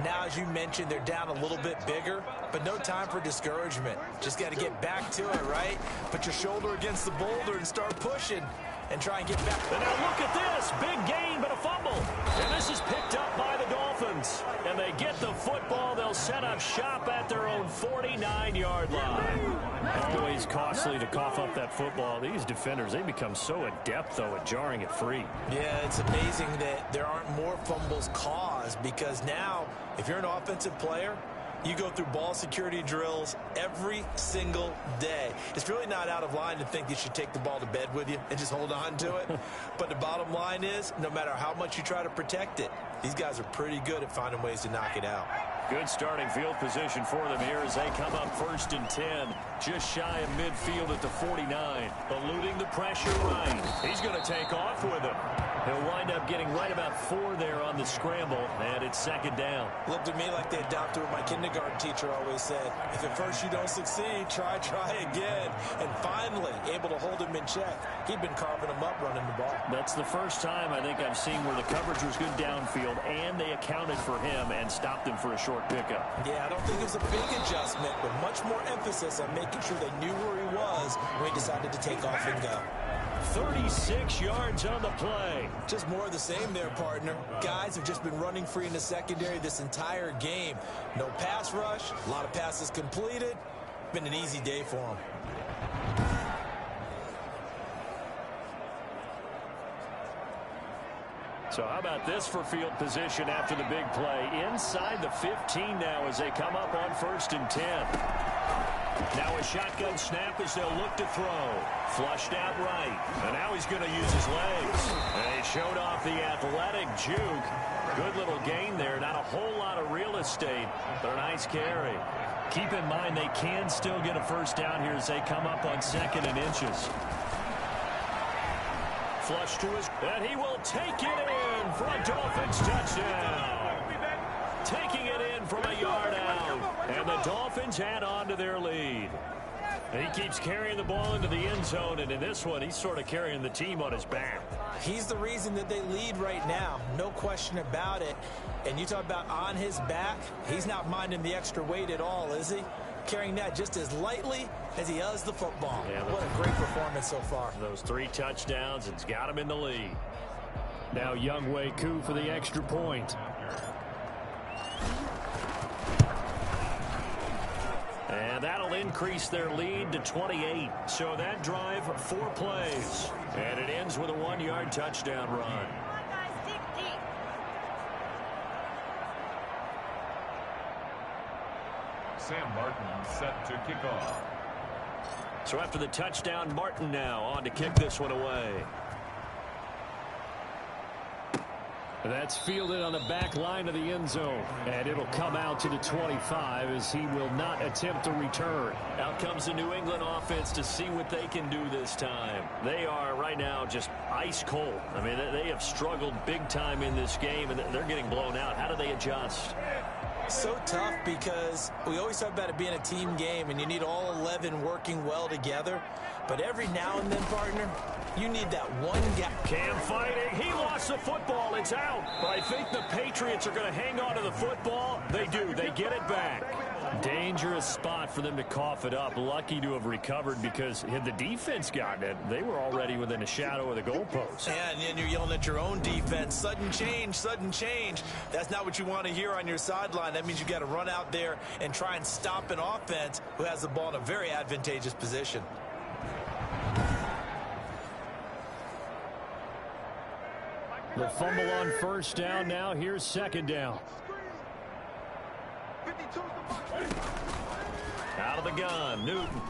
Now, as you mentioned, they're down a little bit bigger, but no time for discouragement. Just got to get back to it, right? Put your shoulder against the boulder and start pushing and try and get back. And now look at this. Big gain, but a fumble. And this is picked up by the Dolphins. And they get the football. They'll set up shop at their own 49-yard line. Always costly to cough up that football. These defenders, they become so adept, though, at jarring it free. Yeah, it's amazing that there aren't more fumbles caused, because now, if you're an offensive player, you go through ball security drills every single day. It's really not out of line to think you should take the ball to bed with you and just hold on to it. But the bottom line is, no matter how much you try to protect it, these guys are pretty good at finding ways to knock it out. Good starting field position for them here as they come up 1st and 10. Just shy of midfield at the 49. Eluding the pressure right. He's going to take off with him. He'll wind up getting right about 4 there on the scramble, and it's 2nd down. Looked to me like they adopted what my kindergarten teacher always said. If at first you don't succeed, try again. And finally, able to hold him in check. He'd been carving him up running the ball. That's the first time I think I've seen where the coverage was good downfield, and they accounted for him and stopped him for a short pickup. Yeah, I don't think it was a big adjustment, but much more emphasis on making sure they knew where he was when he decided to take off and go. 36 yards on the play. Just more of the same there, partner. Guys have just been running free in the secondary this entire game. No pass rush, a lot of passes completed. Been an easy day for them. So how about this for field position after the big play? Inside the 15 now as they come up on 1st and 10. Now a shotgun snap as they'll look to throw. Flushed out right. And now he's going to use his legs. And he showed off the athletic juke. Good little gain there. Not a whole lot of real estate, but a nice carry. Keep in mind they can still get a 1st down here as they come up on 2nd and inches. Flush to his, and he will take it in for a Dolphins touchdown. Taking it in from a yard out. And the Dolphins add on to their lead. And he keeps carrying the ball into the end zone, and in this one, he's sort of carrying the team on his back. He's the reason that they lead right now. No question about it. And you talk about on his back, he's not minding the extra weight at all, is he? Carrying that just as lightly as he does the football. Yeah, what a great performance so far. Those 3 touchdowns, it's got him in the lead. Now Younghoe Koo for the extra point. And that'll increase their lead to 28. So that drive, 4 plays. And it ends with a 1-yard touchdown run. Sam Martin set to kick off. So after the touchdown, Martin now on to kick this one away. That's fielded on the back line of the end zone. And it'll come out to the 25 as he will not attempt to return. Out comes the New England offense to see what they can do this time. They are right now just ice cold. I mean, they have struggled big time in this game, and they're getting blown out. How do they adjust? So tough because we always talk about it being a team game and you need all 11 working well together. But every now and then, partner, you need that one guy. Cam fighting. He lost the football. It's out. But I think the Patriots are going to hang on to the football. They do. They get it back. Dangerous spot for them to cough it up. Lucky to have recovered because had the defense gotten it, they were already within a shadow of the goalpost. Yeah, and then you're yelling at your own defense. Sudden change, sudden change. That's not what you want to hear on your sideline. That means you got to run out there and try and stop an offense who has the ball in a very advantageous position. The fumble on 1st down. Now here's 2nd down. Out of the gun, Newton.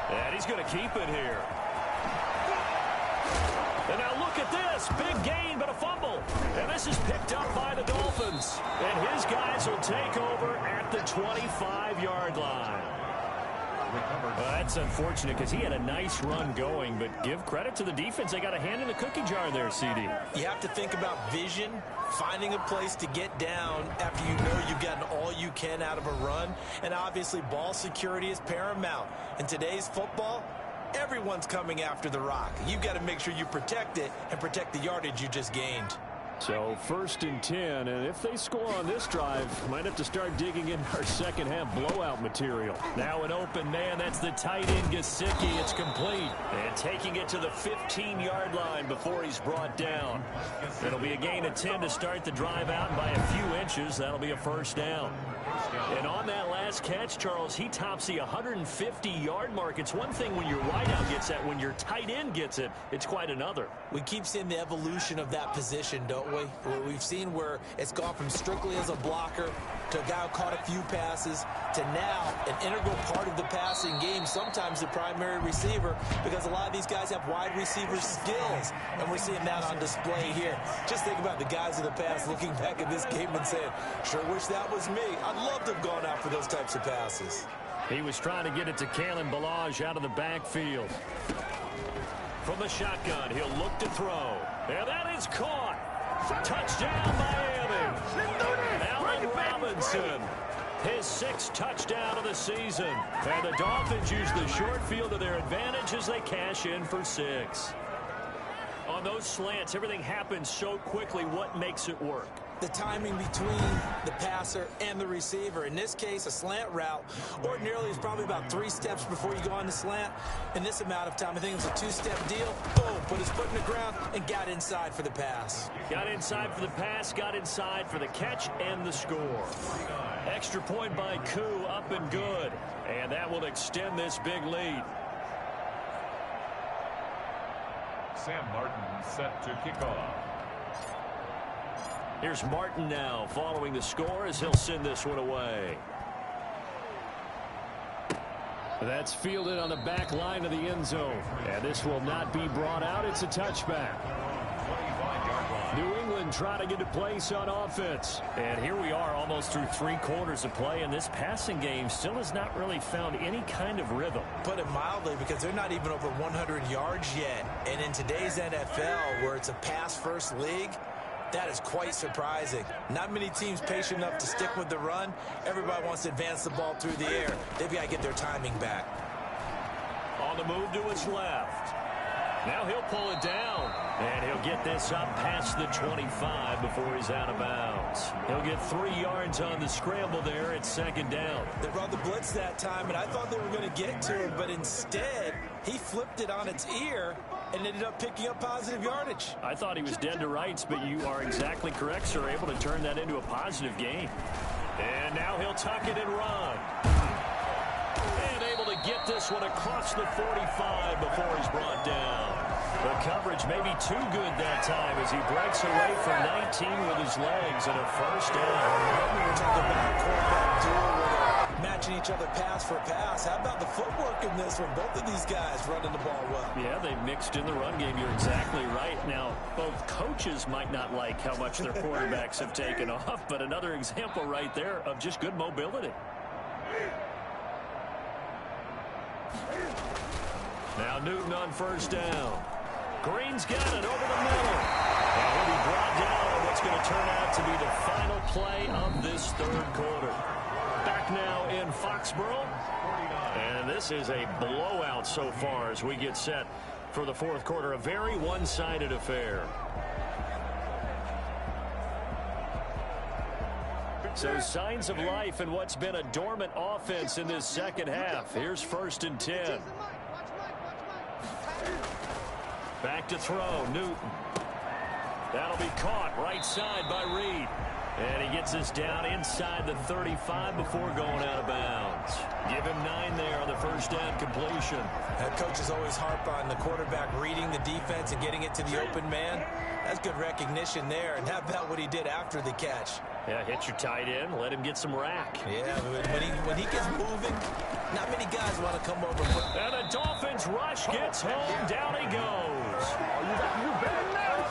And he's going to keep it here. And now look at this. Big gain, but a fumble. And this is picked up by the Dolphins. And his guys will take over at the 25-yard line. That's unfortunate because he had a nice run going, but give credit to the defense. They got a hand in the cookie jar there, CD. You have to think about vision, finding a place to get down after you know you've gotten all you can out of a run. And obviously, ball security is paramount. In today's football, everyone's coming after the rock. You've got to make sure you protect it and protect the yardage you just gained. So 1st and 10, and if they score on this drive, might have to start digging in our second half blowout material. Now an open man, that's the tight end Gesicki. It's complete. And taking it to the 15-yard line before he's brought down. It'll be a gain of 10 to start the drive out, and by a few inches, that'll be a first down. And on that last catch, Charles, he tops the 150-yard mark. It's one thing when your wideout gets that. When your tight end gets it, it's quite another. We keep seeing the evolution of that position, don't we? We've seen where it's gone from strictly as a blocker to a guy who caught a few passes to now an integral part of the passing game, sometimes the primary receiver, because a lot of these guys have wide receiver skills, and we're seeing that on display here. Just think about the guys of the past looking back at this game and saying, sure wish that was me. I'd love to have gone out for those types of passes. He was trying to get it to Kalen Ballage out of the backfield. From the shotgun, he'll look to throw. And that is caught. Touchdown, Miami. Allen Robinson, his 6th touchdown of the season. And the Dolphins use the short field to their advantage as they cash in for 6. On those slants, everything happens so quickly. What makes it work? The timing between the passer and the receiver. In this case, a slant route ordinarily is probably about 3 steps before you go on the slant. In this amount of time, I think it was a 2-step deal. Boom, put his foot in the ground and got inside for the pass. Got inside for the pass, got inside for the catch and the score. Extra point by Koo, up and good. And that will extend this big lead. Sam Martin set to kick off. Here's Martin now following the score as he'll send this one away. That's fielded on the back line of the end zone. And this will not be brought out. It's a touchback. New England trying to get a place on offense. And here we are almost through 3 quarters of play, and this passing game still has not really found any kind of rhythm. Put it mildly, because they're not even over 100 yards yet. And in today's NFL, where it's a pass-first league, that is quite surprising. Not many teams patient enough to stick with the run. Everybody wants to advance the ball through the air. They've got to get their timing back. On the move to his left. Now he'll pull it down. And he'll get this up past the 25 before he's out of bounds. He'll get 3 yards on the scramble there at 2nd down. They brought the blitz that time, and I thought they were going to get to him, but instead, he flipped it on its ear and ended up picking up positive yardage. I thought he was dead to rights, but you are exactly correct, sir. Able to turn that into a positive gain. And now he'll tuck it and run. And able to get this one across the 45 before he's brought down. The coverage may be too good that time as he breaks away for 19 with his legs and a first down. We were talking about quarterback duel where they're matching each other pass for pass. How about the footwork in this one? Both of these guys running the ball well. Yeah, they mixed in the run game. You're exactly right. Now, both coaches might not like how much their quarterbacks have taken off, but another example right there of just good mobility. Now Newton on first down. Green's got it over the middle. And he'll be brought down on what's going to turn out to be the final play of this 3rd quarter. Back now in Foxborough. And this is a blowout so far as we get set for the 4th quarter. A very one-sided affair. So signs of life in what's been a dormant offense in this 2nd half. Here's 1st and 10. Back to throw, Newton. That'll be caught right side by Reed. And he gets us down inside the 35 before going out of bounds. Give him 9 there on the first down completion. Coaches always harp on the quarterback reading the defense and getting it to the open man. That's good recognition there. And how about what he did after the catch? Yeah, hit your tight end, let him get some rack. Yeah, when he gets moving, not many guys want to come over. And the Dolphins rush gets home, down he goes.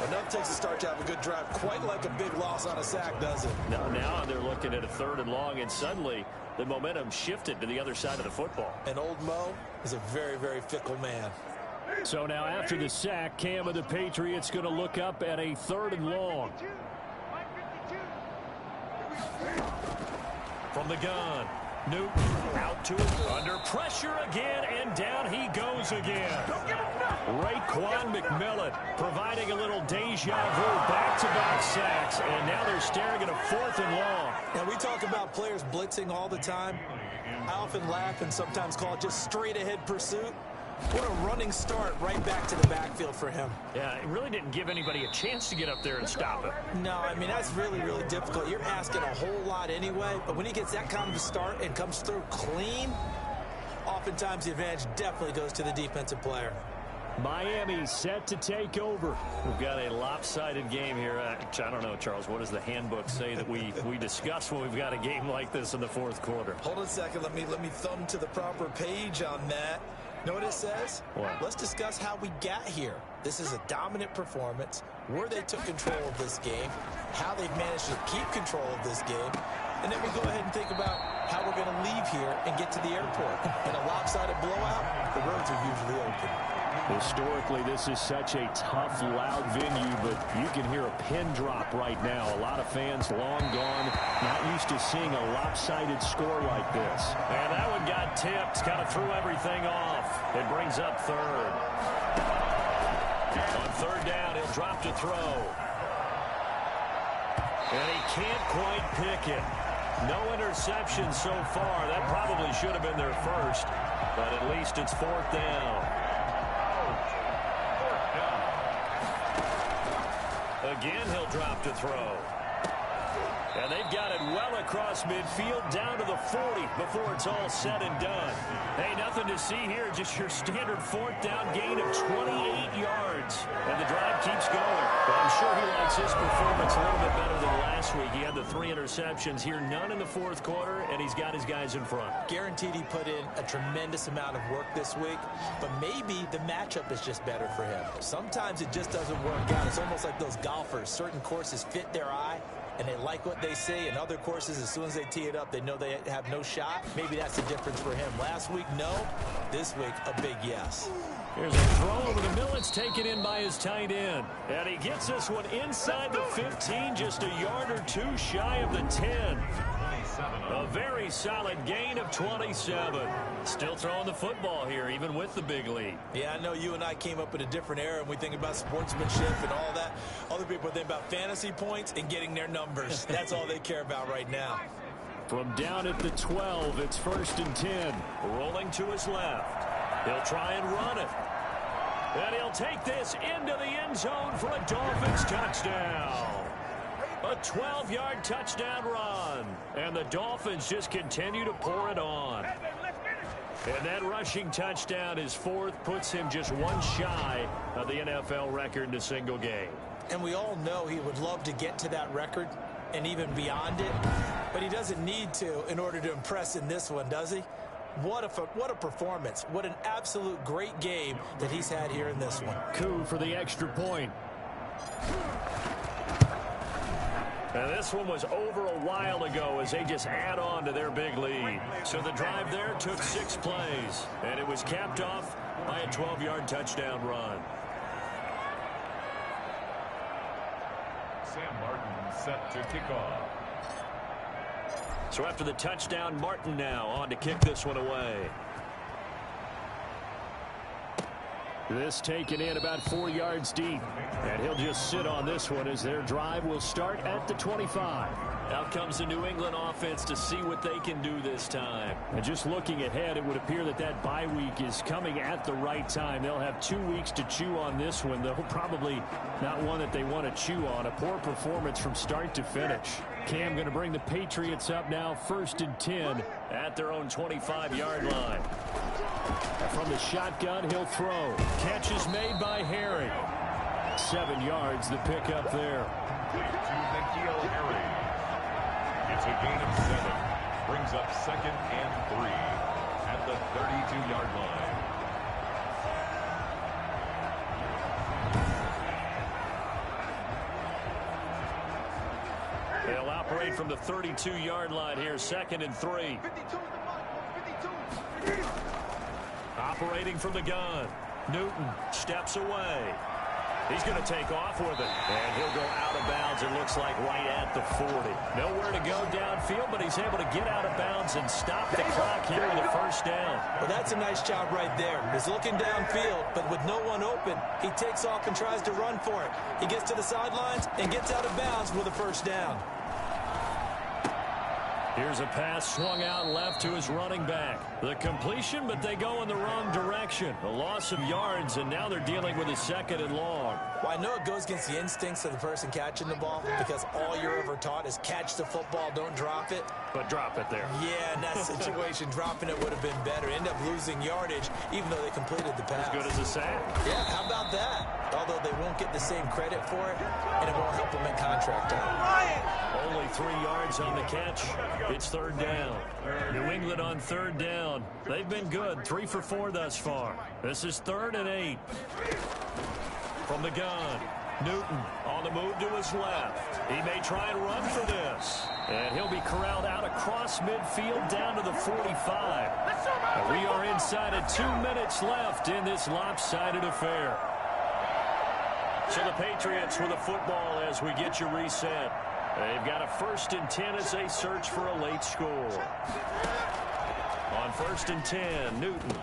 Enough takes to start to have a good drive, quite like a big loss on a sack, does it? Now they're looking at a 3rd and long, and suddenly the momentum shifted to the other side of the football. And old Mo is a very, very fickle man. So now after the sack, Cam of the Patriots going to look up at a 3rd and long. From the gun, Newton out to it, under pressure again, and down he goes again. Ray Quan McMillan providing a little deja vu, back-to-back sacks, and now they're staring at a 4th and long. Now, we talk about players blitzing all the time. I often laugh and sometimes call it just straight-ahead pursuit. What a running start right back to the backfield for him. Yeah, it really didn't give anybody a chance to get up there and stop him. No, I mean, that's really, really difficult. You're asking a whole lot anyway, but when he gets that kind of a start and comes through clean, oftentimes the advantage definitely goes to the defensive player. Miami set to take over. We've got a lopsided game here. I don't know, Charles, what does the handbook say that we discuss when we've got a game like this in the 4th quarter? Hold on a second. Let me thumb to the proper page on that. Know what it says? What? Let's discuss how we got here. This is a dominant performance, where they took control of this game, how they've managed to keep control of this game, and then we go ahead and think about how we're going to leave here and get to the airport. In a lopsided blowout, the roads are usually open. Historically, this is such a tough, loud venue, but you can hear a pin drop right now. A lot of fans long gone, not used to seeing a lopsided score like this. And that one got tipped, kind of threw everything off. It brings up 3rd. On 3rd down, he'll drop to throw. And he can't quite pick it. No interception so far. That probably should have been their first, but at least it's 4th down. Again, he'll drop to throw. And they've got it well across midfield down to the 40 before it's all said and done. Hey, nothing to see here, just your standard 4th down gain of 28 yards. And the drive keeps going. But I'm sure he likes his performance a little bit better than last week. He had the 3 interceptions here, none in the 4th quarter, and he's got his guys in front. Guaranteed he put in a tremendous amount of work this week, but maybe the matchup is just better for him. Sometimes it just doesn't work out. It's almost like those golfers. Certain courses fit their eye, and they like what they see. In other courses, as soon as they tee it up, they know they have no shot. Maybe that's the difference for him. Last week, no. This week, a big yes. Here's a throw over the middle. It's taken in by his tight end. And he gets this one inside the 15, just a yard or 2 shy of the 10. A very solid gain of 27. Still throwing the football here, even with the big lead. Yeah, I know you and I came up in a different era, and we think about sportsmanship and all that. Other people think about fantasy points and getting their numbers. That's all they care about right now. From down at the 12, it's 1st and 10. Rolling to his left. He'll try and run it. And he'll take this into the end zone for a Dolphins touchdown. A 12-yard touchdown run. And the Dolphins just continue to pour it on. And that rushing touchdown, his 4th, puts him just 1 shy of the NFL record in a single game. And we all know he would love to get to that record and even beyond it. But he doesn't need to in order to impress in this one, does he? What a performance. What an absolute great game that he's had here in this one. Coup for the extra point. And this one was over a while ago as they just add on to their big lead. So the drive there took 6 plays, and it was capped off by a 12-yard touchdown run. Sam Martin set to kick off. So after the touchdown, Martin now on to kick this one away. This taken in about 4 yards deep. And he'll just sit on this one as their drive will start at the 25. Out comes the New England offense to see what they can do this time. And just looking ahead, it would appear that that bye week is coming at the right time. They'll have 2 weeks to chew on this one, though probably not one that they want to chew on. A poor performance from start to finish. Cam going to bring the Patriots up now, 1st and 10 at their own 25-yard line. From the shotgun, he'll throw. Catch is made by Harry. 7 yards, the pickup there. To N'Keal Harry. It's a gain of 7. Brings up 2nd and 3 at the 32-yard line. They'll operate from the 32-yard line here, 2nd and 3. Operating from the gun. Newton steps away. He's going to take off with it. And he'll go out of bounds, it looks like, right at the 40. Nowhere to go downfield, but he's able to get out of bounds and stop the clock here with a first down. Well, that's a nice job right there. He's looking downfield, but with no one open, he takes off and tries to run for it. He gets to the sidelines and gets out of bounds with a first down. Here's a pass swung out left to his running back. The completion, but they go in the wrong direction. A loss of yards, and now they're dealing with a 2nd and long. Well, I know it goes against the instincts of the person catching the ball because all you're ever taught is catch the football, don't drop it. But drop it there. Yeah, in that situation, dropping it would have been better. End up losing yardage, even though they completed the pass. As good as a sack. Yeah, how about that? Although they won't get the same credit for it, and it won't help them in contract time. Only 3 yards on the catch. It's 3rd down. New England on 3rd down. They've been good. 3 for 4 thus far. This is 3rd and 8. From the gun, Newton on the move to his left. He may try and run for this. And he'll be corralled out across midfield down to the 45. And we are inside of 2 minutes left in this lopsided affair. So the Patriots with a football as we get you reset. They've got a 1st and 10 as they search for a late score. On 1st and 10, Newton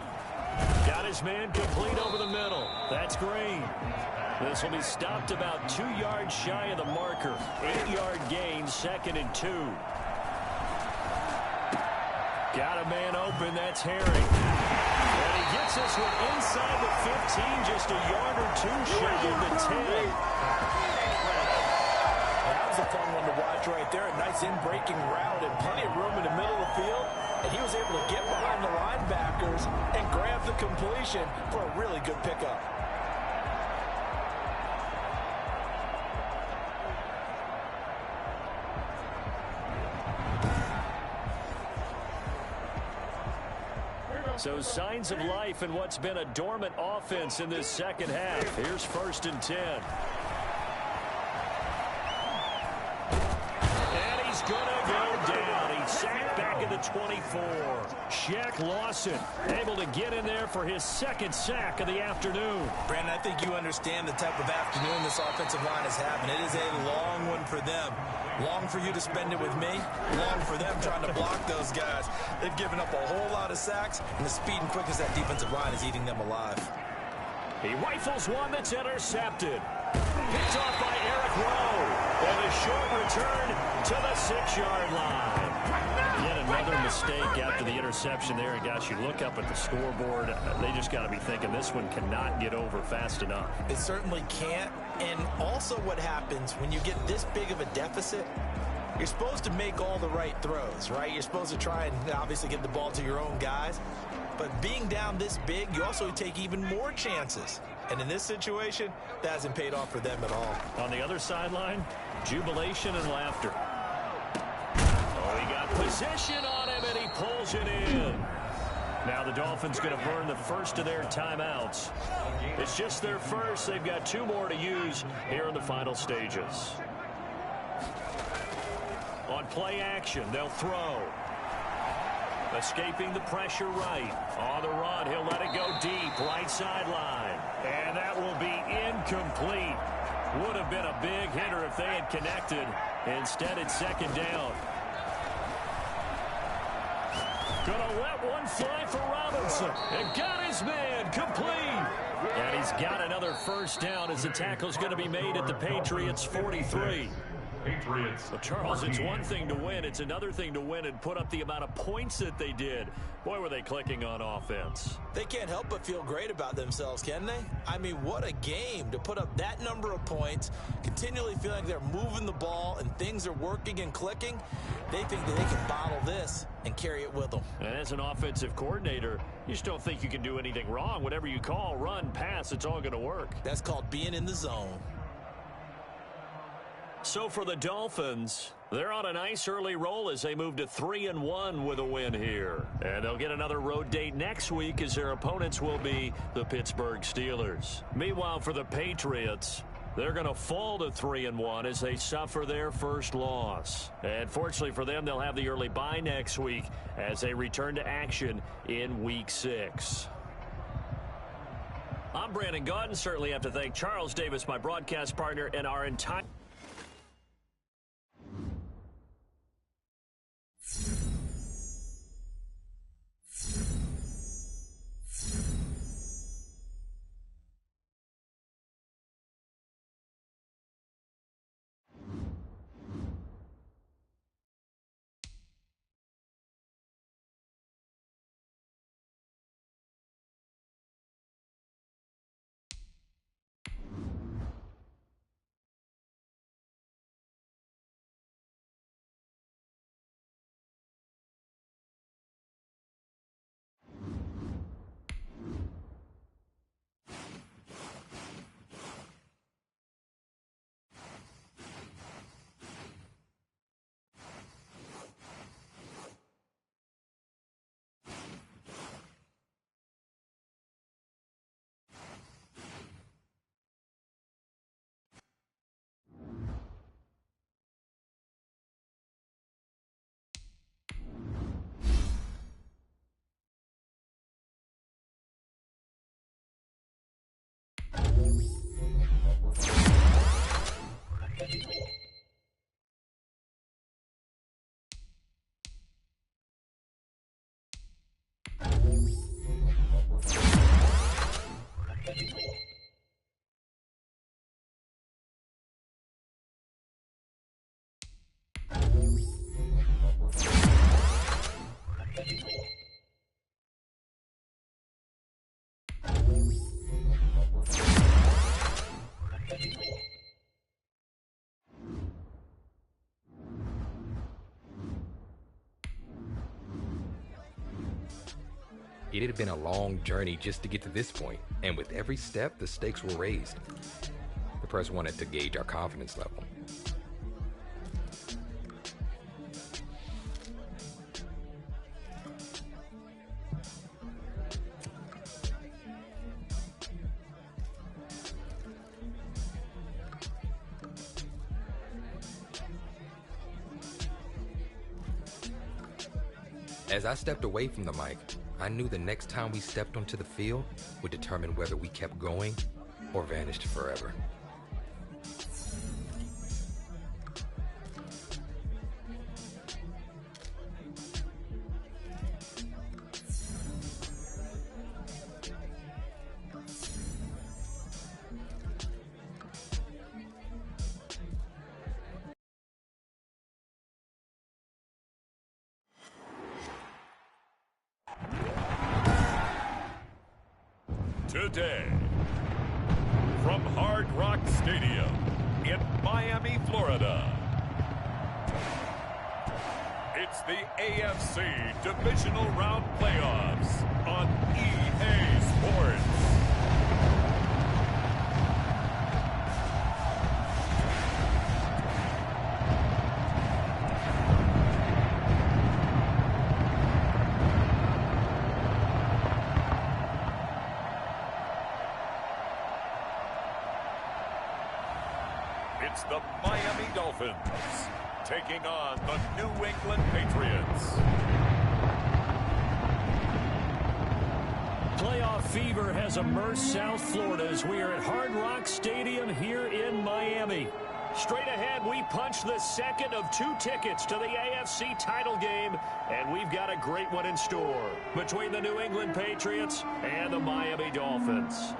got his man complete over the middle. That's Green. This will be stopped about 2 yards shy of the marker. 8-yard gain, 2nd and 2. Got a man open, that's Herring. And he gets this one inside the 15, just a yard or 2 shy of the 10. That was a fun one to watch right there. A nice in-breaking route and plenty of room in the middle of the field. And he was able to get behind the linebackers and grab the completion for a really good pickup. So signs of life in what's been a dormant offense in this 2nd half. Here's 1st and 10. And he's going to go down. He's sacked back at the 24. Shaq Lawson able to get in there for his 2nd sack of the afternoon. Brandon, I think you understand the type of afternoon this offensive line is having. It is a long one for them. Long for you to spend it with me. Long for them trying to block those guys. They've given up a whole lot of sacks, and the speed and quickness of that defensive line is eating them alive. He rifles one that's intercepted. Picked off by Eric Rowe. And a short return to the 6-yard line. Yet another mistake after the interception there. And gosh, you look up at the scoreboard, they just got to be thinking this one cannot get over fast enough. It certainly can't. And also what happens when you get this big of a deficit, you're supposed to make all the right throws, right? You're supposed to try and obviously get the ball to your own guys. But being down this big, you also take even more chances. And in this situation, that hasn't paid off for them at all. On the other sideline, jubilation and laughter. Oh, he got possession on him, and he pulls it in. Now the Dolphins going to burn the first of their timeouts. It's just their first. They've got 2 more to use here in the final stages. On play action, they'll throw. Escaping the pressure right. On the run, he'll let it go deep, right sideline. And that will be incomplete. Would have been a big hitter if they had connected. Instead, it's 2nd down. Gonna let one fly for Robinson. And got his man complete. And he's got another first down as the tackle's going to be made at the Patriots' 43. Patriots. Well, Charles, it's one thing to win. It's another thing to win and put up the amount of points that they did. Boy, were they clicking on offense. They can't help but feel great about themselves, can they? I mean, what a game to put up that number of points, continually feeling like they're moving the ball and things are working and clicking. They think that they can bottle this and carry it with them. And as an offensive coordinator, you just don't think you can do anything wrong. Whatever you call, run, pass, it's all going to work. That's called being in the zone. So for the Dolphins, they're on a nice early roll as they move to 3-1 with a win here. And they'll get another road date next week as their opponents will be the Pittsburgh Steelers. Meanwhile, for the Patriots, they're going to fall to 3-1 as they suffer their first loss. And fortunately for them, they'll have the early bye next week as they return to action in Week 6. I'm Brandon Gaudin. Certainly have to thank Charles Davis, my broadcast partner, and our entire... It had been a long journey just to get to this point, and with every step, the stakes were raised. The press wanted to gauge our confidence level. As I stepped away from the mic, I knew the next time we stepped onto the field would determine whether we kept going or vanished forever. Today, from Hard Rock Stadium in Miami, Florida, it's the AFC Divisional Round Playoffs on EA Sports. It's the Miami Dolphins taking on the New England Patriots. Playoff fever has immersed South Florida as we are at Hard Rock Stadium here in Miami. Straight ahead, we punch the second of 2 tickets to the AFC title game, and we've got a great one in store between the New England Patriots and the Miami Dolphins.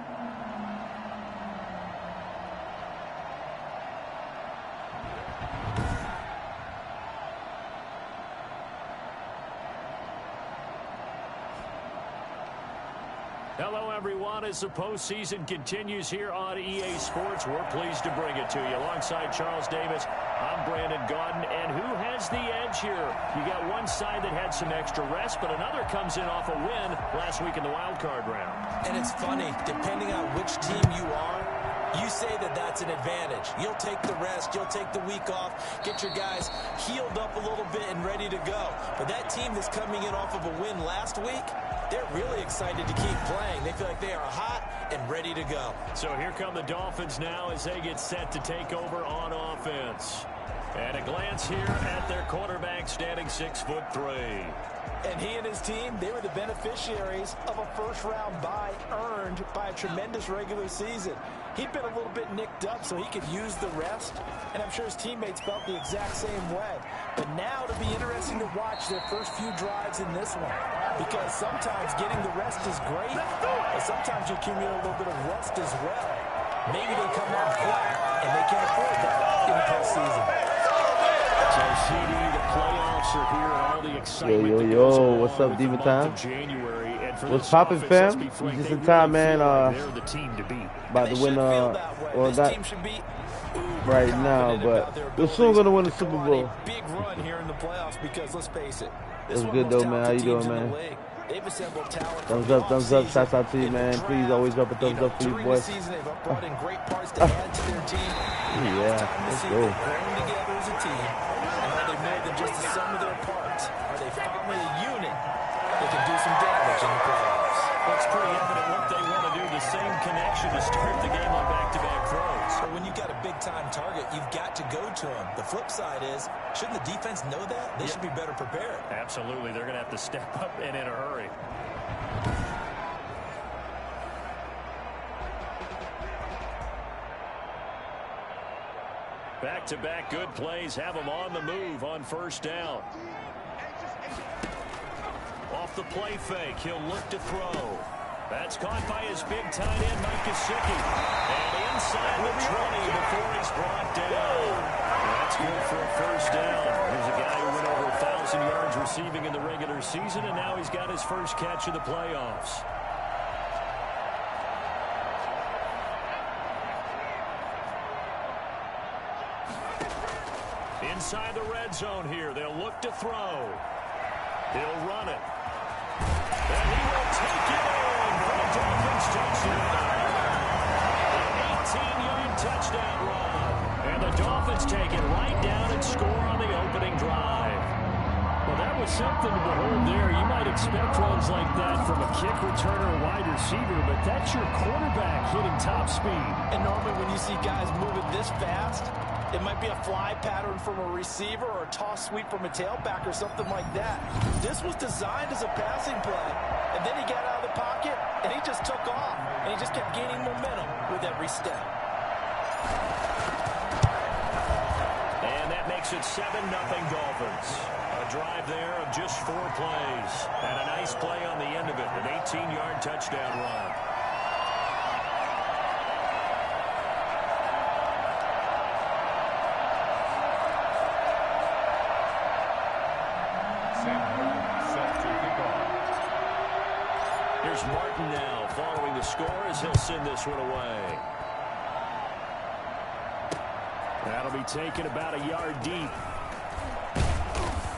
Hello, everyone. As the postseason continues here on EA Sports, we're pleased to bring it to you. Alongside Charles Davis, I'm Brandon Gaudin. And who has the edge here? You got one side that had some extra rest, but another comes in off a win last week in the wild card round. And it's funny, depending on which team you are, you say that that's an advantage. You'll take the rest, you'll take the week off, get your guys healed up a little bit and ready to go. But that team that's coming in off of a win last week, they're really excited to keep playing. They feel like they are hot and ready to go. So here come the Dolphins now as they get set to take over on offense. And a glance here at their quarterback standing 6'3". And he and his team, they were the beneficiaries of a first-round bye earned by a tremendous regular season. He'd been a little bit nicked up so he could use the rest, and I'm sure his teammates felt the exact same way. But now it'll be interesting to watch their first few drives in this one, because sometimes getting the rest is great, but sometimes you accumulate a little bit of rust as well. Maybe they come out flat, and they can't afford that in the postseason. So, CD, the playoffs are here, and all the excitement Yo, what's up, Demon Time? What's poppin', fam? You just in time, man. About to win, well, not right now, but we're soon gonna win the Super Bowl. Big run here in the playoffs because let's face it, it's good though, man. How you doing, man? Thumbs up. Shouts out to you, man. Please always drop a thumbs up for you, boys. Yeah, let's go. Just the sum of their parts. Are they finally a unit that can do some damage in the playoffs? It's pretty evident what they want to do. The same connection to start the game on back-to-back throws. So when you've got a big-time target, you've got to go to him. The flip side is, shouldn't the defense know that? They should be better prepared. Absolutely. They're going to have to step up and in a hurry. Back-to-back good plays have them on the move on first down. Off the play fake, he'll look to throw. That's caught by his big tight end, Mike Gesicki. And inside the 20 before he's brought down. That's good for a first down. Here's a guy who went over 1,000 yards receiving in the regular season, and now he's got his first catch of the playoffs. Inside the red zone here. They'll look to throw. He'll run it. And he will take it in for the Dolphins touchdown. An 18-yard touchdown run. And the Dolphins take it right down and score on the opening drive. Well, that was something to behold there. You might expect runs like that from a kick returner or wide receiver, but that's your quarterback hitting top speed. And normally when you see guys moving this fast, it might be a fly pattern from a receiver or a toss sweep from a tailback or something like that. This was designed as a passing play, and then he got out of the pocket, and he just took off, and he just kept gaining momentum with every step. And that makes it 7-0 Dolphins. A drive there of just 4 plays, and a nice play on the end of it, an 18-yard touchdown run. Here's Martin now following the score as he'll send this one away. That'll be taken about a yard deep.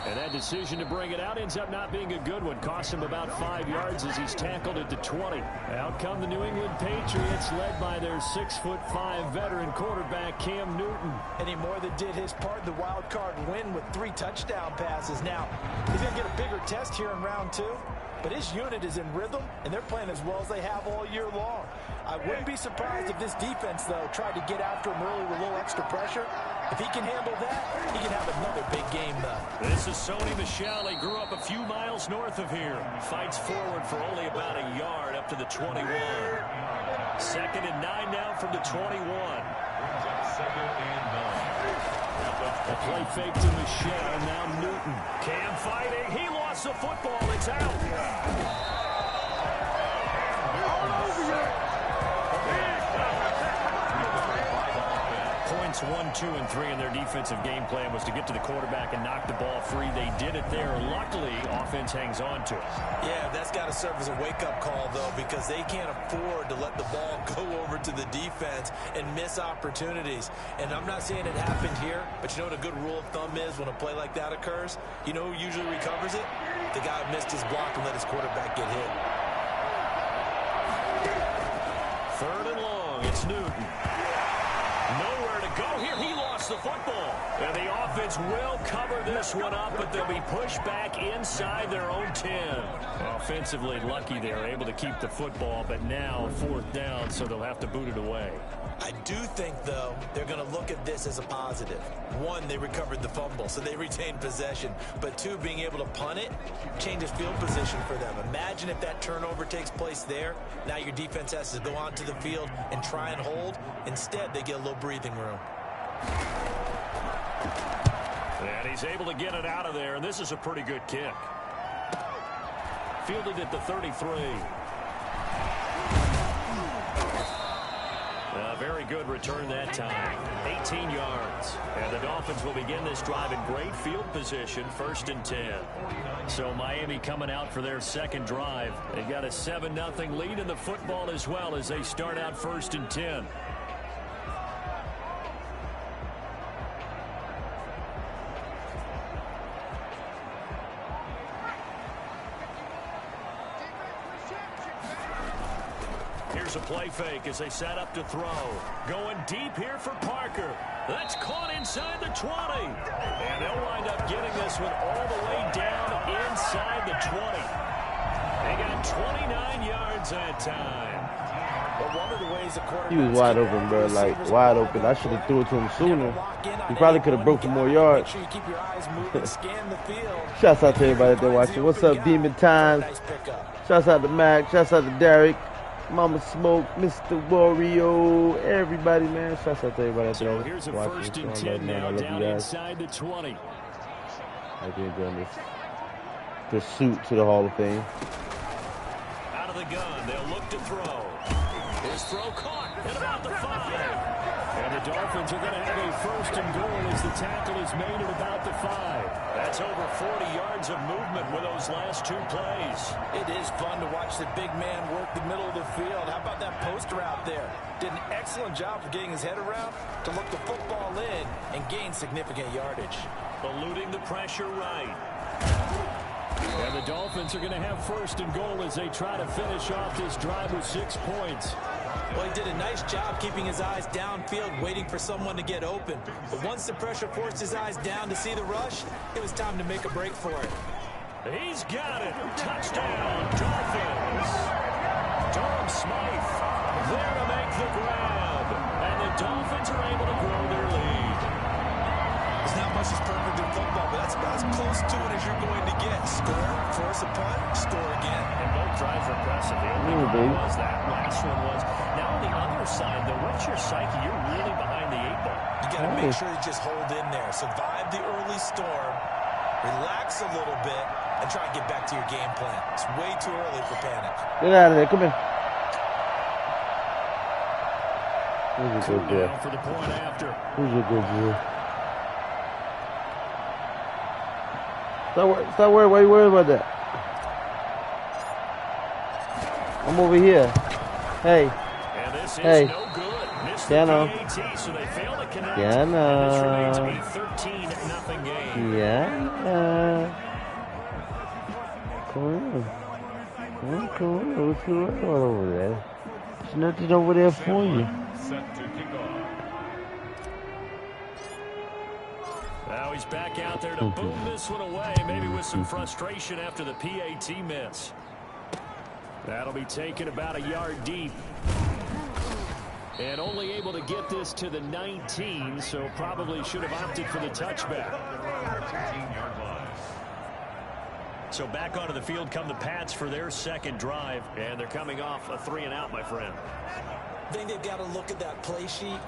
And that decision to bring it out ends up not being a good one. Cost him about 5 yards as he's tackled at the 20. Out come the New England Patriots, led by their 6'5" veteran quarterback, Cam Newton. And he more than did his part in the wild card win with 3 touchdown passes. Now, he's going to get a bigger test here in round 2. But his unit is in rhythm, and they're playing as well as they have all year long. I wouldn't be surprised if this defense, though, tried to get after him early with a little extra pressure. If he can handle that, he can have another big game, though. This is Sony Michel. He grew up a few miles north of here. Fights forward for only about a yard up to the 21. 2nd and 9 now from the 21. A play fake to Michel. Now Newton. Cam fighting. He lost the football. It's out. Points 1, 2, and 3 in their defensive game plan was to get to the quarterback and knock the ball free. They did it there. Luckily, offense hangs on to it. Yeah, that's got to serve as a wake-up call, though, because they can't afford to let the ball go over to the defense and miss opportunities. And I'm not saying it happened here, but you know what a good rule of thumb is when a play like that occurs? You know who usually recovers it? The guy who missed his block and let his quarterback get hit. 3rd and long. It's Newton. Nowhere to go here. He lost the football. And the offense will cover this one up, but they'll be pushed back inside their own 10. Offensively lucky they're able to keep the football, but now 4th down, so they'll have to boot it away. I do think, though, they're going to look at this as a positive. 1, they recovered the fumble, so they retained possession. But 2, being able to punt it changes field position for them. Imagine if that turnover takes place there. Now your defense has to go onto the field and try and hold. Instead, they get a little breathing room. And he's able to get it out of there, and this is a pretty good kick. Fielded at the 33. A very good return that time. 18 yards. And the Dolphins will begin this drive in great field position, 1st and 10. So Miami coming out for their second drive. They got a 7-0 lead in the football as well as they start out 1st and 10. Here's a play fake as they set up to throw. Going deep here for Parker. That's caught inside the 20. And they'll wind up getting this one all the way down inside the 20. They got 29 yards that time. But one of the ways the quarterback... He was wide open, bro. Like, wide open. I should have threw it to him sooner. He probably could have broke some more yards. Make sure you keep your eyes moving, scan the field. Shouts out to everybody out there watching. What's up, Demon Times? Shouts out to Mac. Shouts out to Derek. Mama Smoke, Mr. Wario, everybody, man. Shouts out to everybody out there. So here's a 1st and 10 now down inside the 20. I've been doing this pursuit to the Hall of Fame. Out of the gun, they'll look to throw. His throw caught at about the 5. And the Dolphins are going to have a 1st and goal as the tackle is made at about the 5. That's over 40 yards of movement with those last 2 plays. It is fun to watch the big man work the middle of the field. How about that post route there? Did an excellent job of getting his head around to look the football in and gain significant yardage. Eluding the pressure right. And the Dolphins are going to have 1st and goal as they try to finish off this drive with 6 points. Well, he did a nice job keeping his eyes downfield, waiting for someone to get open. But once the pressure forced his eyes down to see the rush, it was time to make a break for it. He's got it. Touchdown, Dolphins. Durham Smythe there to make the grab. And the Dolphins are able to grow their lead. There's not much that's perfect in football, but that's about as close to it as you're going to get. Score, force a punt, score again. And both drives were impressive. The only one was that last one was. Now on the other side, though, what's your psyche? You're really behind the 8 ball. You got to make sure you just hold in there. Survive the early storm, relax a little bit, and try and get back to your game plan. It's way too early for panic. Get out of there. Come here. Who's a good boy? For the point after. Who's a good boy? Stop worrying. Why are you worried about that? I'm over here. Hey. And this is hey. no good. Missed yeah, the no. PAT, so they fail to connect. Yeah, no. And this remains a 13-0 game. Yeah. Come on. Come on. What's going on over there? There's nothing over there for you. Set to kick off. Now he's back out there to boom this one away, maybe with some frustration after the PAT miss. That'll be taken about a yard deep. And only able to get this to the 19, so probably should have opted for the touchback. 13-yard line. So back onto the field come the Pats for their second drive, and they're coming off a 3-and-out, my friend. I think they've got to look at that play sheet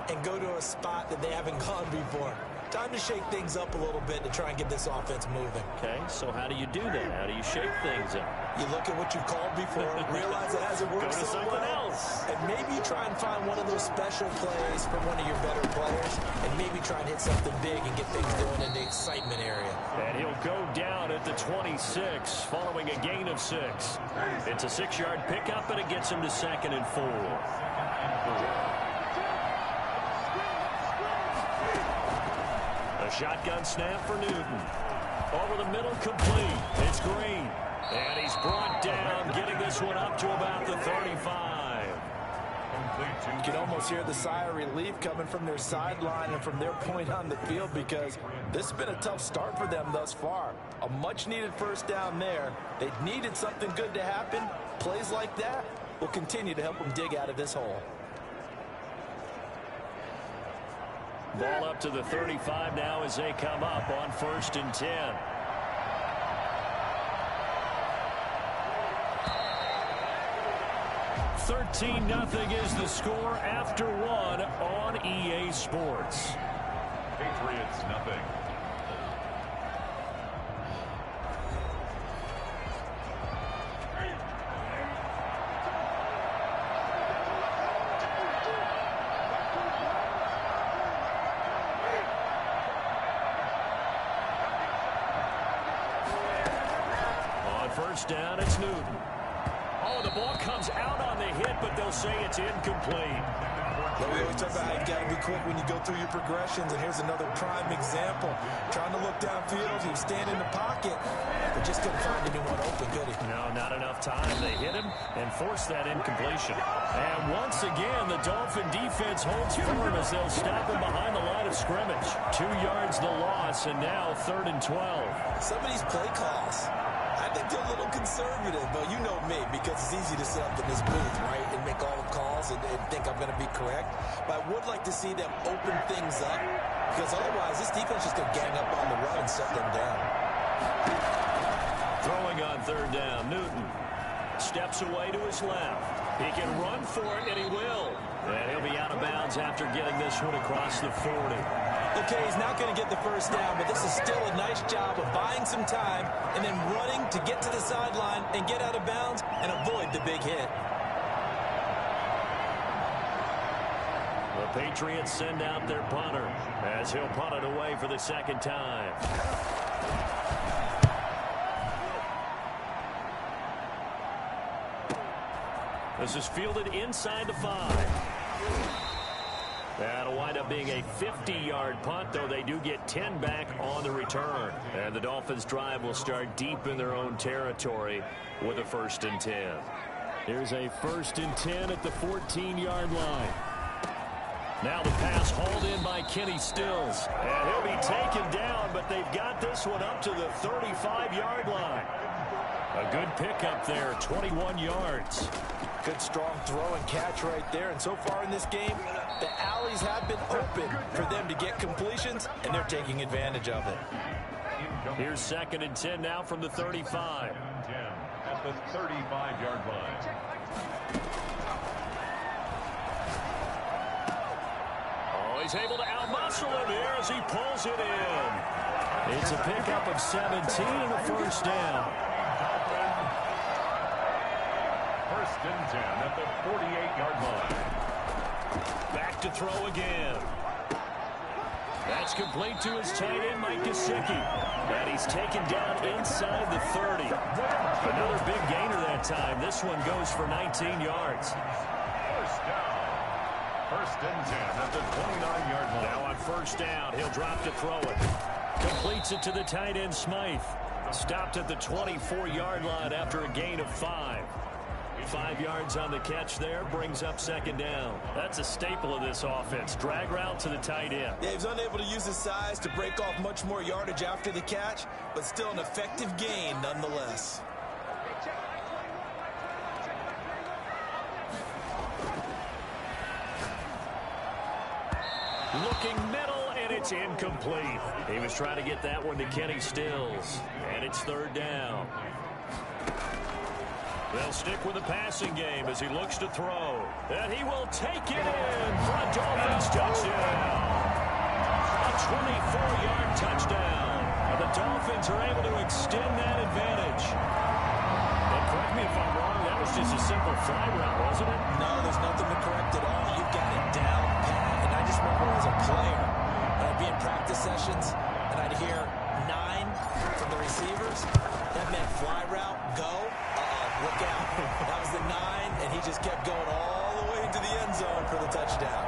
and go to a spot that they haven't gone before. Time to shake things up a little bit to try and get this offense moving. Okay, so how do you do that? How do you shake things up? You look at what you've called before, realize it hasn't worked Go to so something well, else. and maybe try and find one of those special plays from one of your better players, and maybe try and hit something big and get things going in the excitement area. And he'll go down at the 26, following a gain of 6. It's a 6-yard pickup, and it gets him to 2nd and 4. A shotgun snap for Newton. Over the middle, complete. It's Green. And he's brought down, getting this one up to about the 35. Complete You can almost hear the sigh of relief coming from their sideline and from their point on the field, because this has been a tough start for them thus far. A much-needed first down there. They needed something good to happen. Plays like that will continue to help them dig out of this hole. Ball up to the 35 now as they come up on 1st and 10. $13-0 is the score after one on EA Sports. Patriots nothing. On 1st down, it's Newton. Oh, the ball comes out on the hit, but they'll say it's incomplete. We always talk about how you got to be quick when you go through your progressions, and here's another prime example. Trying to look downfield, he was standing in the pocket, but just couldn't find anyone open, could he? No, not enough time. They hit him and forced that incompletion. And once again, the Dolphin defense holds firm as they'll stop him behind the line of scrimmage. 2 yards the loss, and now 3rd and 12. Some of these play calls, I think they're a little conservative, but you know me, because it's easy to sit up in this booth, right, and make all the calls and think I'm going to be correct. But I would like to see them open things up, because otherwise this defense is going to gang up on the run and shut them down. Throwing on 3rd down, Newton steps away to his left. He can run for it, and he will. And he'll be out of bounds after getting this one across the 40. Okay, he's not going to get the first down, but this is still a nice job of buying some time and then running to get to the sideline and get out of bounds and avoid the big hit. The Patriots send out their punter as he'll punt it away for the 2nd time. This is fielded inside the 5. That'll wind up being a 50-yard punt, though they do get 10 back on the return. And the Dolphins' drive will start deep in their own territory with a 1st and 10. Here's a 1st and 10 at the 14-yard line. Now the pass hauled in by Kenny Stills. And he'll be taken down, but they've got this one up to the 35-yard line. A good pickup there, 21 yards. Good strong throw and catch right there. And so far in this game, the alleys have been open for them to get completions, and they're taking advantage of it. Here's 2nd and 10 now from the 35. At the 35-yard line. Oh, he's able to outmuscle him here as he pulls it in. It's a pickup of 17 and a 1st down. 1st and 10 at the 48-yard line. Back to throw again. That's complete to his tight end, Mike Gesicki. And he's taken down inside the 30. Another big gainer that time. This one goes for 19 yards. 1st down. 1st and 10 at the 29-yard line. Now on 1st down, he'll drop to throw it. Completes it to the tight end, Smythe. Stopped at the 24-yard line after a gain of 5. 5 yards on the catch there, brings up 2nd down. That's a staple of this offense. Drag route to the tight end. Yeah, he's unable to use his size to break off much more yardage after the catch, but still an effective gain nonetheless. Looking middle, and it's incomplete. He was trying to get that one to Kenny Stills, and it's 3rd down. They'll stick with the passing game as he looks to throw. And he will take it in for a Dolphins touchdown. A 24-yard touchdown. And the Dolphins are able to extend that advantage. And correct me if I'm wrong, that was just a simple fly route, wasn't it? No, there's nothing to correct at all. You've got it down pat. And I just remember as a player, when I'd be in practice sessions, and I'd hear 9 from the receivers. That meant fly route, go. Look out. That was the 9, and he just kept going all the way into the end zone for the touchdown.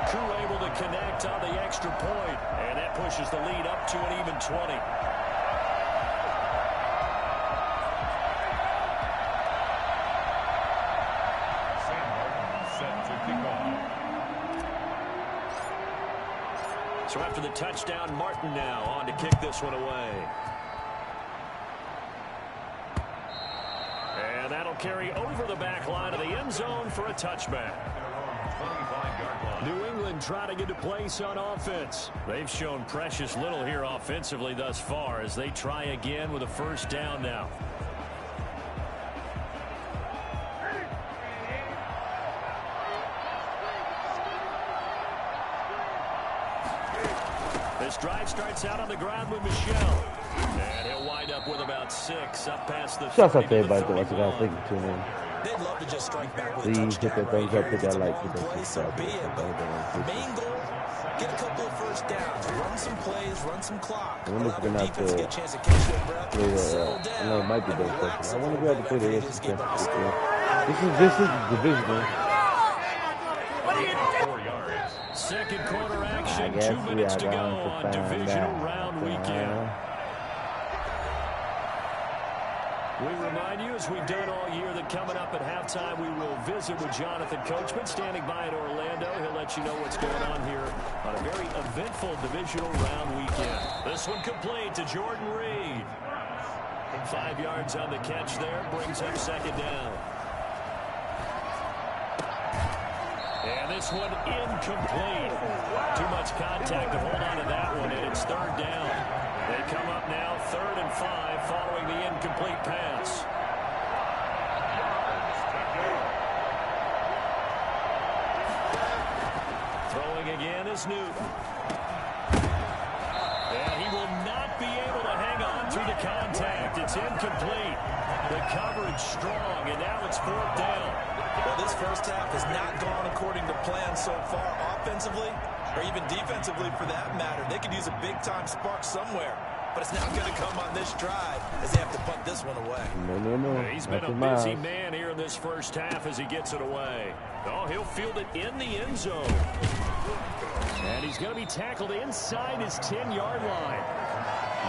Crew able to connect on the extra point, and that pushes the lead up to an even 20. Sam Martin set to kick off. So after the touchdown, Martin now on to kick this one away. And that'll carry over the back line of the end zone for a touchback. New England trying to get to place on offense. They've shown precious little here offensively thus far as they try again with a first down now. This drive starts out on the ground with Michelle. And he'll wind up with about 6 up past the 30. Shouts out to everybody that watches guys. Thank you for tuning in. They'd love to just strike back with a Please hit touchdown that thumbs up, hit that like, hit It's a long that play, so subscribe. be it, but main goal, get a couple of first downs, run some plays, run some clock. I wonder if Allow we're the gonna defense to get have a chance to catch their breath, to play settle I down, know it might be and those relax questions. a I wonder if we little have to play bit the after AFC this game up the Championship score. game. This is divisional. 4 yards. Second quarter I action, guess 2 minutes to go going on to find divisional out. round weekend. We remind you, as we've done all year, that coming up at halftime, we will visit with Jonathan Coachman, standing by in Orlando. He'll let you know what's going on here on a very eventful divisional round weekend. This one complete to Jordan Reed. 5 yards on the catch there, brings up second down. And this one incomplete. Too much contact to hold on to that one, and it's third down. They come up now 3rd and 5 following the incomplete pass. Throwing again is Newton. And he will not be able to hang on through the contact. It's incomplete. The coverage strong, and now it's 4th down. Well, this first half has not gone according to plan so far offensively, or even defensively for that matter. They could use a big-time spark somewhere, but it's not going to come on this drive as they have to punt this one away. No. He's been a busy man here in this first half as he gets it away. Oh, he'll field it in the end zone. And he's going to be tackled inside his 10-yard line.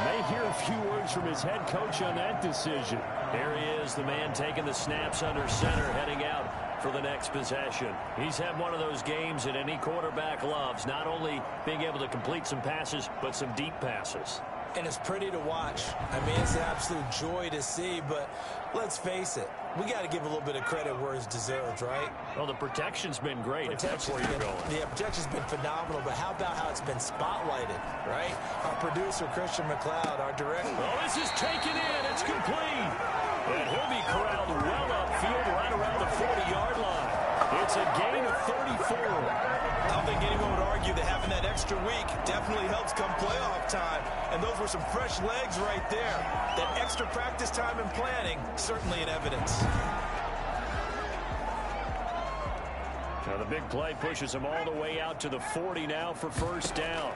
May hear a few words from his head coach on that decision. Here he is, the man taking the snaps under center, heading out for the next possession. He's had one of those games that any quarterback loves, not only being able to complete some passes, but some deep passes. And it's pretty to watch. I mean, it's an absolute joy to see, but let's face it, we got to give a little bit of credit where it's deserved, right? Well, the protection's been great, if that's where you're going. Yeah, protection's been phenomenal, but how about how it's been spotlighted, right? Our producer, Christian McLeod, our director. Oh, this is taken in. It's complete. And he'll be corralled well upfield right around the 40-yard line. It's a gain of 34. I don't think anyone would argue that having that extra week definitely helps come playoff time. And those were some fresh legs right there. That extra practice time and planning, certainly in evidence. Now the big play pushes him all the way out to the 40 now for first down.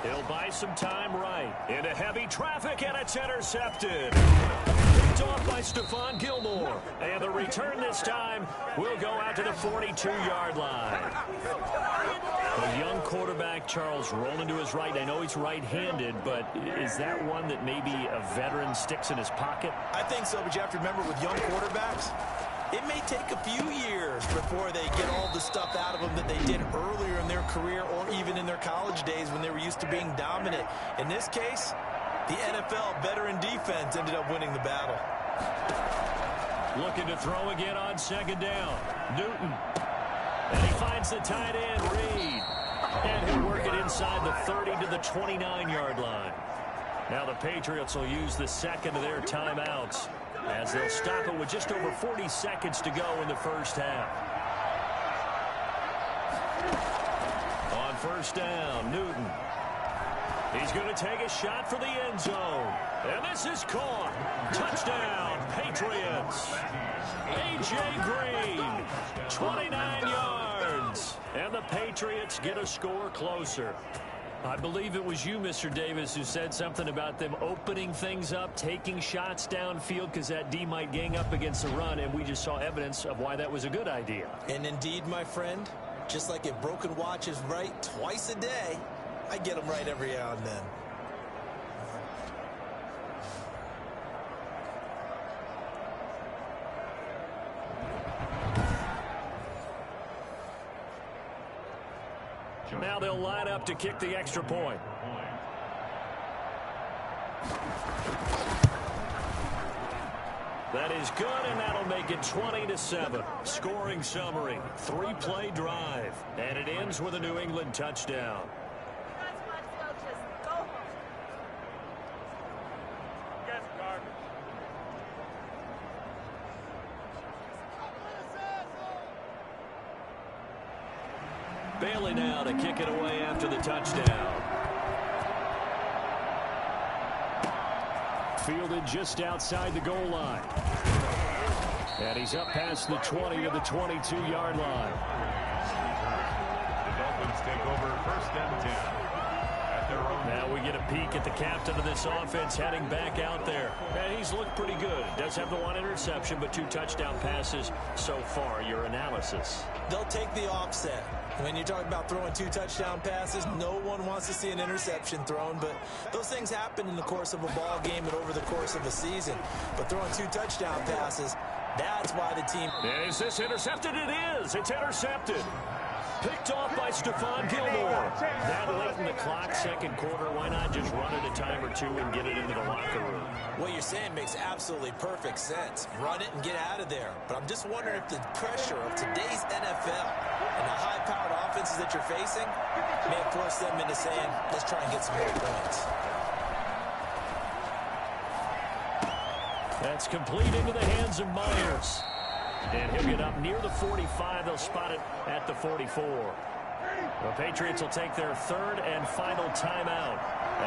He'll buy some time right. Into heavy traffic, and it's intercepted. Picked off by Stephon Gilmore. And the return this time will go out to the 42-yard line. A young quarterback, Charles, rolling to his right. I know he's right-handed, but is that one that maybe a veteran sticks in his pocket? I think so, but you have to remember with young quarterbacks, it may take a few years before they get all the stuff out of them that they did earlier in their career or even in their college days when they were used to being dominant. In this case, the NFL veteran defense ended up winning the battle. Looking to throw again on second down. Newton. And he finds the tight end, Reed. And he'll work it inside the 30 to the 29-yard line. Now the Patriots will use the second of their timeouts as they'll stop it with just over 40 seconds to go in the first half. On first down, Newton. He's going to take a shot for the end zone. And this is caught. Touchdown, Patriots. A.J. Green, 29 yards. And the Patriots get a score closer. I believe it was you, Mr. Davis, who said something about them opening things up, taking shots downfield because that D might gang up against the run, and we just saw evidence of why that was a good idea. And indeed, my friend, just like if broken watch is right twice a day, I get them right every now and then. Now they'll line up to kick the extra point. That is good, and that'll make it 20-7. Scoring summary, 3-play drive, and it ends with a New England touchdown. Bailey now to kick it away after the touchdown. Fielded just outside the goal line. And he's up past the 20 to the 22-yard line. The Dolphins take over 1st and 10 at their own. Now we get a peek at the captain of this offense heading back out there. And he's looked pretty good. Does have the 1 interception, but 2 touchdown passes so far. Your analysis? They'll take the offset. When you talk about throwing 2 touchdown passes, no one wants to see an interception thrown, but those things happen in the course of a ball game and over the course of a season. But throwing 2 touchdown passes, that's why the team... Is this intercepted? It is. It's intercepted. Picked off by Stephon Gilmore. That late in the clock, 2nd quarter, why not just run it a time or 2 and get it into the locker room? What you're saying makes absolutely perfect sense. Run it and get out of there. But I'm just wondering if the pressure of today's NFL and the high-powered offenses that you're facing may have forced them into saying, let's try and get some more points. That's complete into the hands of Myers. And he'll get up near the 45. They'll spot it at the 44. The Patriots will take their 3rd and final timeout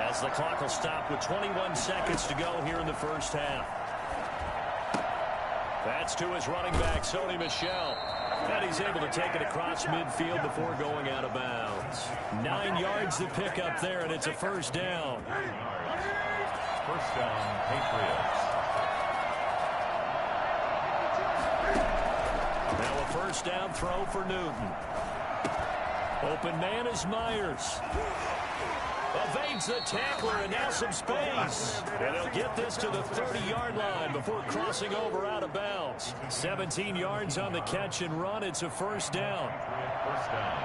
as the clock will stop with 21 seconds to go here in the 1st half. That's to his running back, Sony Michel. And he's able to take it across midfield before going out of bounds. 9 yards to pick up there, and it's a 1st down. 1st down, Patriots. Now a 1st down throw for Newton. Open man is Myers. Evades the tackler, and now some space. And he'll get this to the 30-yard line before crossing over out of bounds. 17 yards on the catch and run. It's a 1st down. 1st down.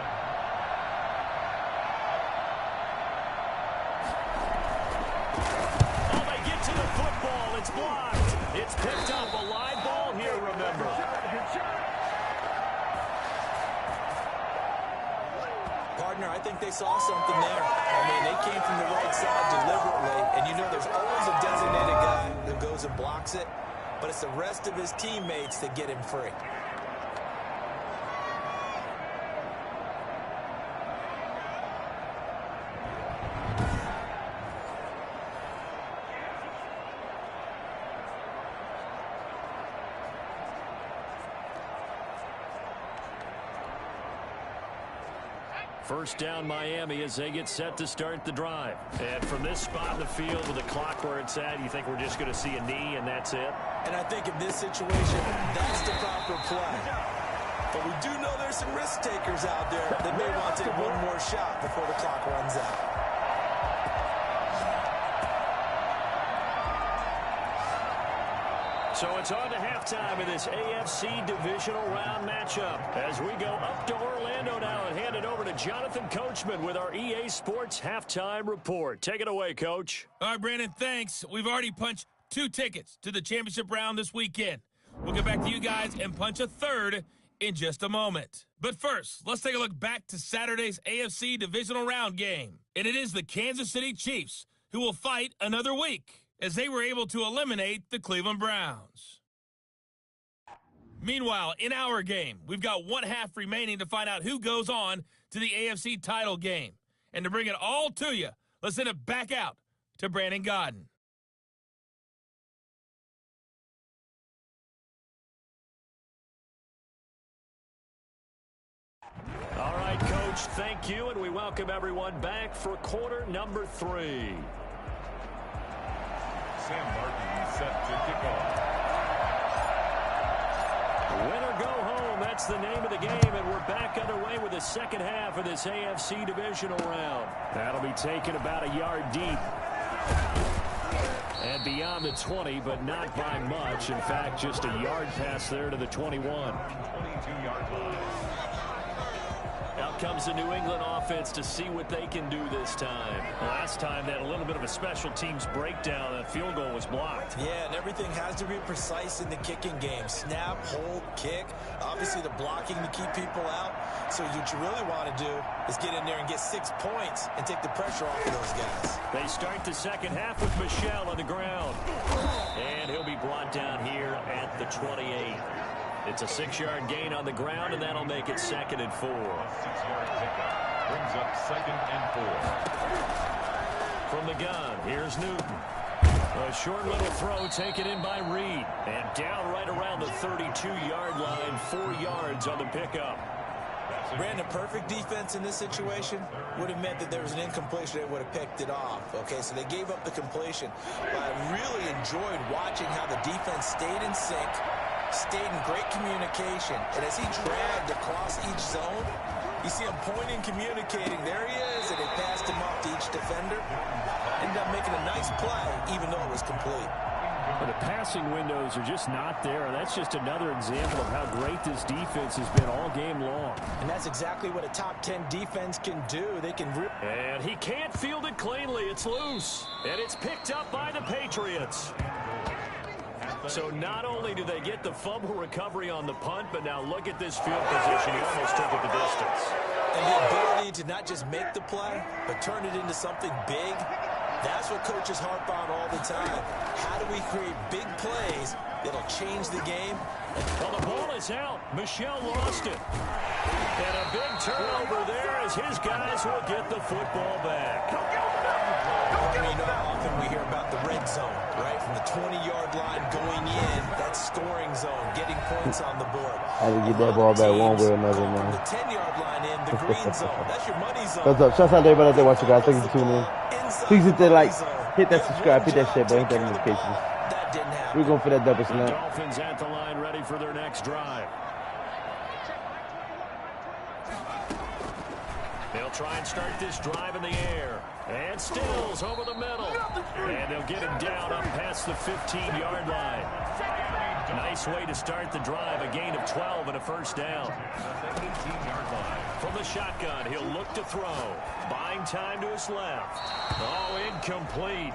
Oh, they get to the football. It's blocked. It's picked up. A live ball here, remember. Partner, I think they saw something there. I mean, they came from the right side deliberately, and you know there's always a designated guy who goes and blocks it, but it's the rest of his teammates that get him free. First down Miami as they get set to start the drive. And from this spot in the field with the clock where it's at, you think we're just going to see a knee and that's it? And I think in this situation, that's the proper play. But we do know there's some risk takers out there that may want to take one more shot before the clock runs out. So it's on to halftime of this AFC divisional round matchup as we go up to Orlando now and hand it over to Jonathan Coachman with our EA Sports halftime report. Take it away, Coach. All right, Brandon, thanks. We've already punched 2 tickets to the championship round this weekend. We'll get back to you guys and punch a 3rd in just a moment. But first, let's take a look back to Saturday's AFC divisional round game. And it is the Kansas City Chiefs who will fight another week, as they were able to eliminate the Cleveland Browns. Meanwhile, in our game, we've got 1 half remaining to find out who goes on to the AFC title game. And to bring it all to you, let's send it back out to Brandon Godden. All right, Coach, thank you, and we welcome everyone back for quarter number 3. Sam Martin set to kick off. Win or go home, that's the name of the game, and we're back underway with the 2nd half of this AFC divisional round. That'll be taken about a yard deep. And beyond the 20, but not by much. In fact, just a yard pass there to the 21. 22-yard line. Out comes the New England offense to see what they can do this time. Last time, they had a little bit of a special teams breakdown. That field goal was blocked. Yeah, and everything has to be precise in the kicking game. Snap, hold, kick. Obviously, the blocking to keep people out. So what you really want to do is get in there and get 6 points and take the pressure off of those guys. They start the second half with Michel on the ground. And he'll be brought down here at the 28. It's a 6-yard gain on the ground, and that'll make it 2nd and 4. 6-yard pickup brings up 2nd and 4. From the gun, here's Newton. A short little throw taken in by Reed. And down right around the 32-yard line, 4 yards on the pickup. Brandon, perfect defense in this situation would have meant that there was an incompletion. They would have picked it off. Okay, so they gave up the completion. But I really enjoyed watching how the defense stayed in sync, stayed in great communication. And as he dragged across each zone, you see him pointing, communicating. There he is, and they passed him off to each defender. Ended up making a nice play, even though it was complete. But the passing windows are just not there. That's just another example of how great this defense has been all game long. And that's exactly what a top 10 defense can do. They can and he can't field it cleanly. It's loose. And it's picked up by the Patriots. So not only do they get the fumble recovery on the punt, but now look at this field position. He almost took it the distance. And the ability to not just make the play, but turn it into something big. That's what coaches harp on all the time. How do we create big plays that'll change the game? Well, the ball is out. Michel lost it. And a big turnover there as his guys will get the football back. I mean, you know how often we hear about the red zone, right? From the 20-yard line going in, that scoring zone, getting points on the board. I had to get that ball back one way or another, man. From the 10-yard line in, the green zone. That's your money zone. What's up? Shouts out to everybody out there watching, guys. Thank you for tuning in. Please hit that like, hit that subscribe, hit that shit, bro. Hit that notifications. That didn't happen. We're going for that double The snap. Dolphins at the line ready for their next drive. They'll try and start this drive in the air. And Stills over the middle. And they'll get him down up past the 15-yard line. Nice way to start the drive. A gain of 12 and a first down. From the shotgun, he'll look to throw. Buying time to his left. Oh, incomplete.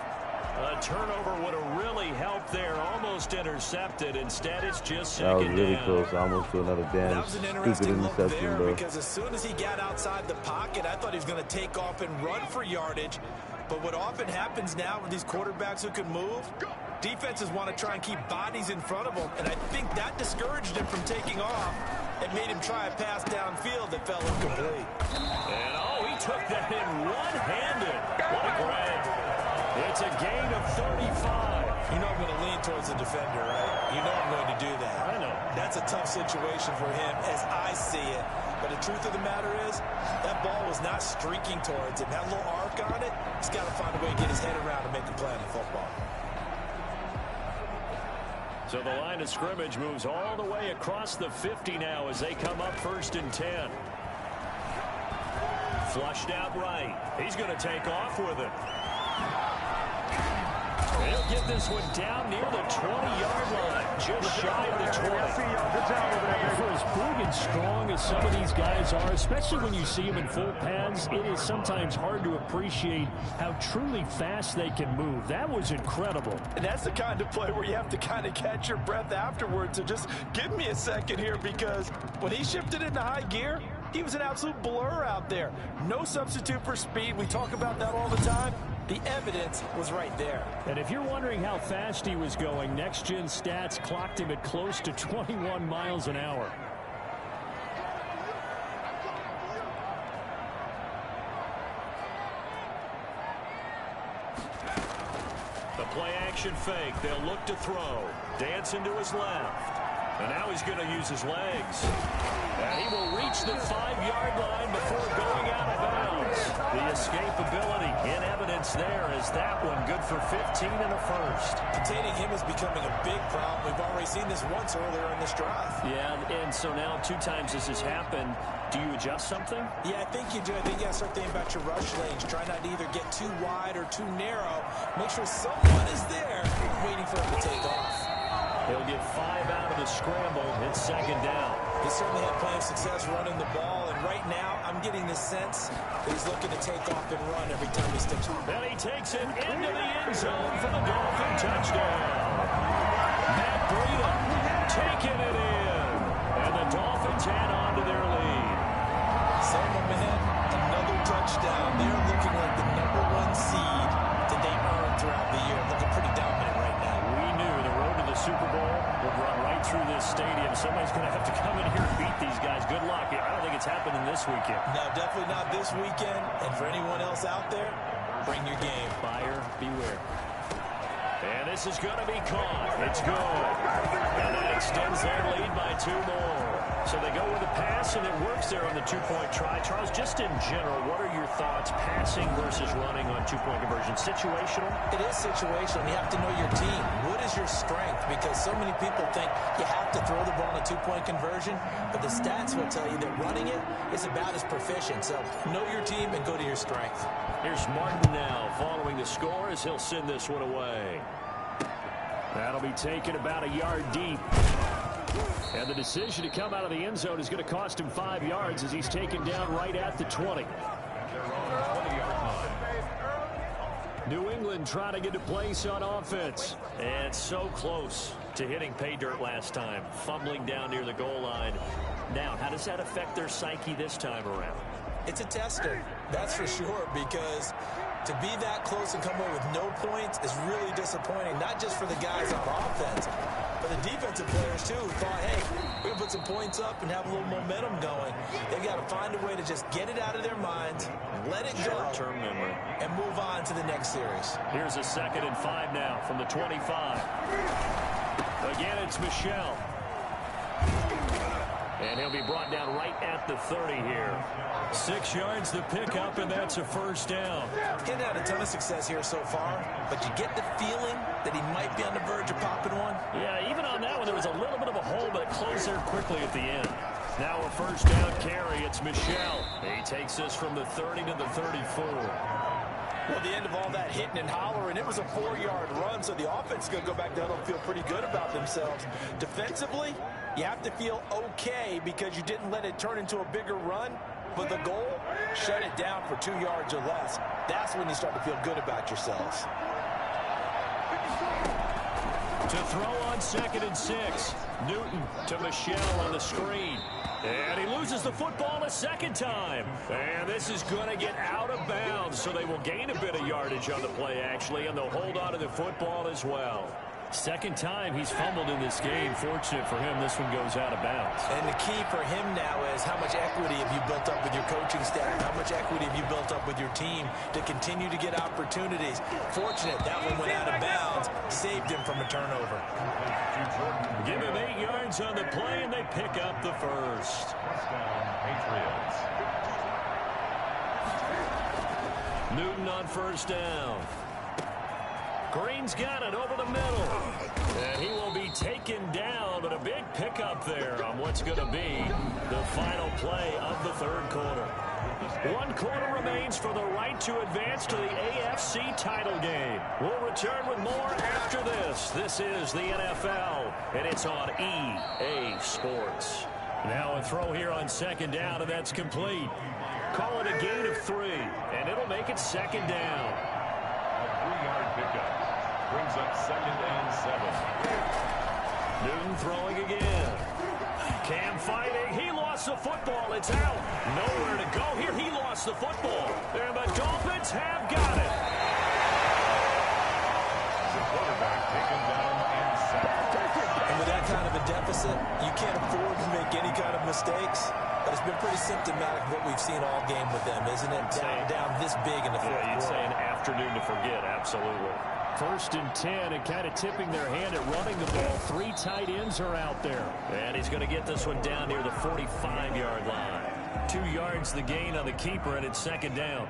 A turnover would have really helped there. Almost intercepted. Instead, it's just second down. That was really close. Almost to another damn That was an stupid interesting look interception, there, bro. because as soon as he got outside the pocket, I thought he was going to take off and run for yardage. But what often happens now with these quarterbacks who can move, defenses want to try and keep bodies in front of them, and I think that discouraged him from taking off and made him try a pass downfield that fell incomplete. And, oh, he took that in one-handed. What a grab. It's a gain of 35. You know I'm going to lean towards the defender, right? You know I'm going to do that. I know. That's a tough situation for him as I see it. But the truth of the matter is, that ball was not streaking towards him. That little arc on it, he's got to find a way to get his head around and make a play on the football. So the line of scrimmage moves all the way across the 50 now as they come up 1st and 10. Flushed out right. He's going to take off with it. He'll get this one down near the 20-yard line, just shy of the 20. For as big and strong as some of these guys are, especially when you see them in full pads, it is sometimes hard to appreciate how truly fast they can move. That was incredible. And that's the kind of play where you have to kind of catch your breath afterwards. So just give me a second here, because when he shifted into high gear, he was an absolute blur out there. No substitute for speed. We talk about that all the time. The evidence was right there. And if you're wondering how fast he was going, Next Gen Stats clocked him at close to 21 miles an hour. The play action fake. They'll look to throw. Dancing to his left. And now he's going to use his legs. And he will reach the 5-yard line before going out of bounds. The escapability in evidence there is that one good for 15 and a first. Containing him is becoming a big problem. We've already seen this once earlier in this drive. Yeah, and so now 2 times this has happened. Do you adjust something? Yeah, I think you do. I think you got to start thinking about your rush lanes. Try not to either get too wide or too narrow. Make sure someone is there waiting for him to take off. He'll get 5 out of the scramble. It's 2nd down. His He certainly had plenty of success running the ball, and right now I'm getting the sense that he's looking to take off and run every time he steps on. And he takes it into the end zone for the Dolphin touchdown. Matt Breida taking it in, and the Dolphins add on to their lead. Selma, man, another touchdown. They're looking like the #1 seed that they earned throughout the year. Looking pretty dominant right now. We knew the road to the Super Bowl would run right through this stadium. Somebody's going to have to come in here and beat these guys. Good luck. I don't think it's happening this weekend. No, definitely not this weekend. And for anyone else out there, bring your game. Buyer beware. And this is going to be caught. It's good. And that extends their lead by 2 more. So they go with a pass, and it works there on the 2-point try. Charles, just in general, what are your thoughts, passing versus running on 2-point conversion? Situational? It is situational. You have to know your team. What is your strength? Because so many people think you have to throw the ball on a 2-point conversion, but the stats will tell you that running it is about as proficient. So know your team and go to your strength. Here's Martin now following the score as he'll send this one away. That'll be taken about a yard deep. And the decision to come out of the end zone is going to cost him 5 yards as he's taken down right at the 20. New England trying to get to place on offense. And so close to hitting pay dirt last time. Fumbling down near the goal line. Now, how does that affect their psyche this time around? It's a tester, that's for sure, because to be that close and come away with no points is really disappointing, not just for the guys on offense, but the defensive players, too, who thought, hey, we can put some points up and have a little momentum going. They've got to find a way to just get it out of their minds, let it go, short-term memory, and move on to the next series. Here's a 2nd and 5 now from the 25. Again, it's Michel. And he'll be brought down right at the 30 here. 6 yards the pickup, and that's a 1st down. He's had a ton of success here so far, but you get the feeling that he might be on the verge of popping one. Yeah, even on that one, there was a little bit of a hole, but it closed there quickly at the end. Now a 1st down carry. It's Michel. He takes this from the 30 to the 34. Well, the end of all that hitting and hollering, it was a 4-yard run, so the offense is going to go back down and feel pretty good about themselves. Defensively, you have to feel okay because you didn't let it turn into a bigger run, but the goal, shut it down for 2 yards or less. That's when you start to feel good about yourselves. To throw on 2nd and 6. Newton to Michel on the screen. And he loses the football a 2nd time. And this is going to get out of bounds, so they will gain a bit of yardage on the play, actually, and they'll hold on to the football as well. 2nd time he's fumbled in this game. Fortunate for him, this one goes out of bounds. And the key for him now is how much equity have you built up with your coaching staff? How much equity have you built up with your team to continue to get opportunities? Fortunate that one went out of bounds, saved him from a turnover. Give him 8 yards on the play, and they pick up the 1st. Patriots. Newton on 1st down. Green's got it over the middle. And he will be taken down, but a big pickup there on what's going to be the final play of the 3rd quarter. 1 quarter remains for the right to advance to the AFC title game. We'll return with more after this. This is the NFL, and it's on EA Sports. Now a throw here on 2nd down, and that's complete. Call it a gain of 3, and it'll make it 2nd down. A 3-yard pickup brings up 2nd and 7. Newton throwing again. Cam fighting. He lost the football. It's out. Nowhere to go here. He lost the football. And the Dolphins have got it. The quarterback taken down and sacked. And with that kind of a deficit, you can't afford to make any kind of mistakes. But it's been pretty symptomatic of what we've seen all game with them, isn't it? Down this big in the 4th quarter. You'd say an afternoon to forget. Absolutely. 1st and 10, and kind of tipping their hand at running the ball. 3 tight ends are out there. And he's going to get this one down near the 45-yard line. 2 yards the gain on the keeper, and it's 2nd down.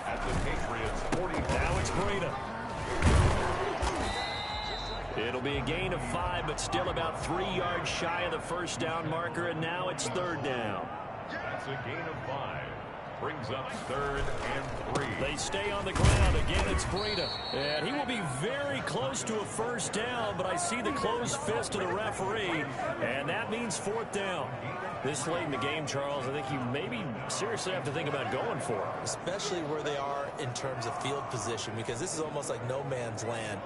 At the Patriots 40. Now it's Breida. It'll be a gain of 5, but still about 3 yards shy of the 1st down marker, and now it's 3rd down. That's a gain of 5. Brings up 3rd and 3. They stay on the ground. Again, it's Breida. And he will be very close to a first down, but I see the closed fist of the referee, and that means 4th down. This late in the game, Charles, I think you maybe seriously have to think about going for it. Especially where they are in terms of field position, because this is almost like no man's land.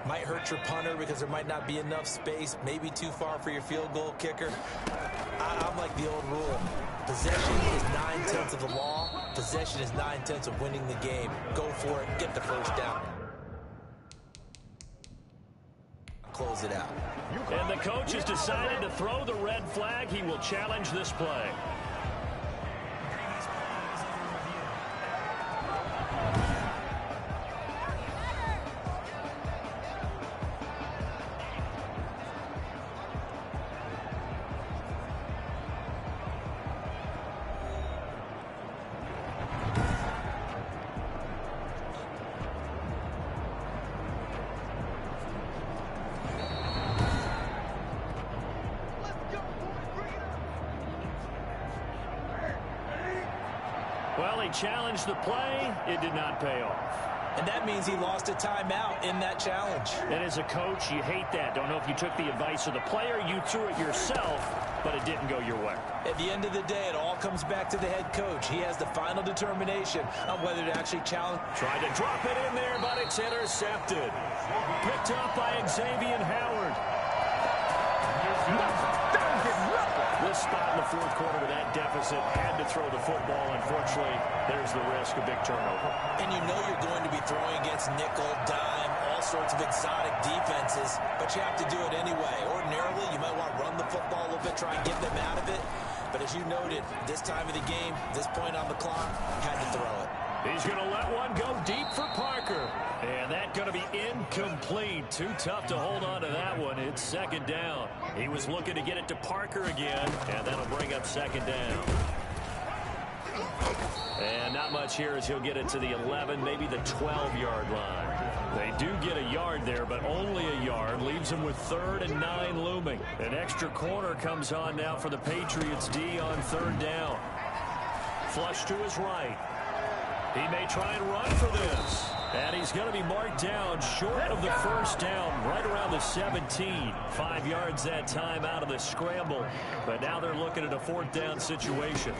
Might hurt your punter because there might not be enough space, maybe too far for your field goal kicker. I'm like the old rule. Possession is 9/10 of the law. Possession is 9/10 of winning the game. Go for it. Get the first down. Close it out. And the coach has decided to throw the red flag. He will challenge this play. Well, he challenged the play. It did not pay off. And that means he lost a timeout in that challenge. And as a coach, you hate that. Don't know if you took the advice of the player, you threw it yourself, but it didn't go your way. At the end of the day, it all comes back to the head coach. He has the final determination on whether to actually challenge. Tried to drop it in there, but it's intercepted. Picked up by Xavier Howard. This spot in the 4th quarter with that deficit, had to throw the football. Unfortunately, there's the risk of big turnover. And you know you're going to be throwing against nickel, dime, all sorts of exotic defenses, but you have to do it anyway. Ordinarily, you might want to run the football a little bit, try and get them out of it. But as you noted, this time of the game, this point on the clock, had to throw it. He's going to let one go deep for Parker. And that's going to be incomplete. Too tough to hold on to that one. It's 2nd down. He was looking to get it to Parker again, and that'll bring up 2nd down. And not much here as he'll get it to the 11, maybe the 12-yard line. They do get a yard there, but only a yard. Leaves them with 3rd and 9 looming. An extra corner comes on now for the Patriots D on 3rd down. Flush to his right. He may try and run for this. And he's going to be marked down short of the first down, right around the 17. 5 yards that time out of the scramble. But now they're looking at a 4th down situation.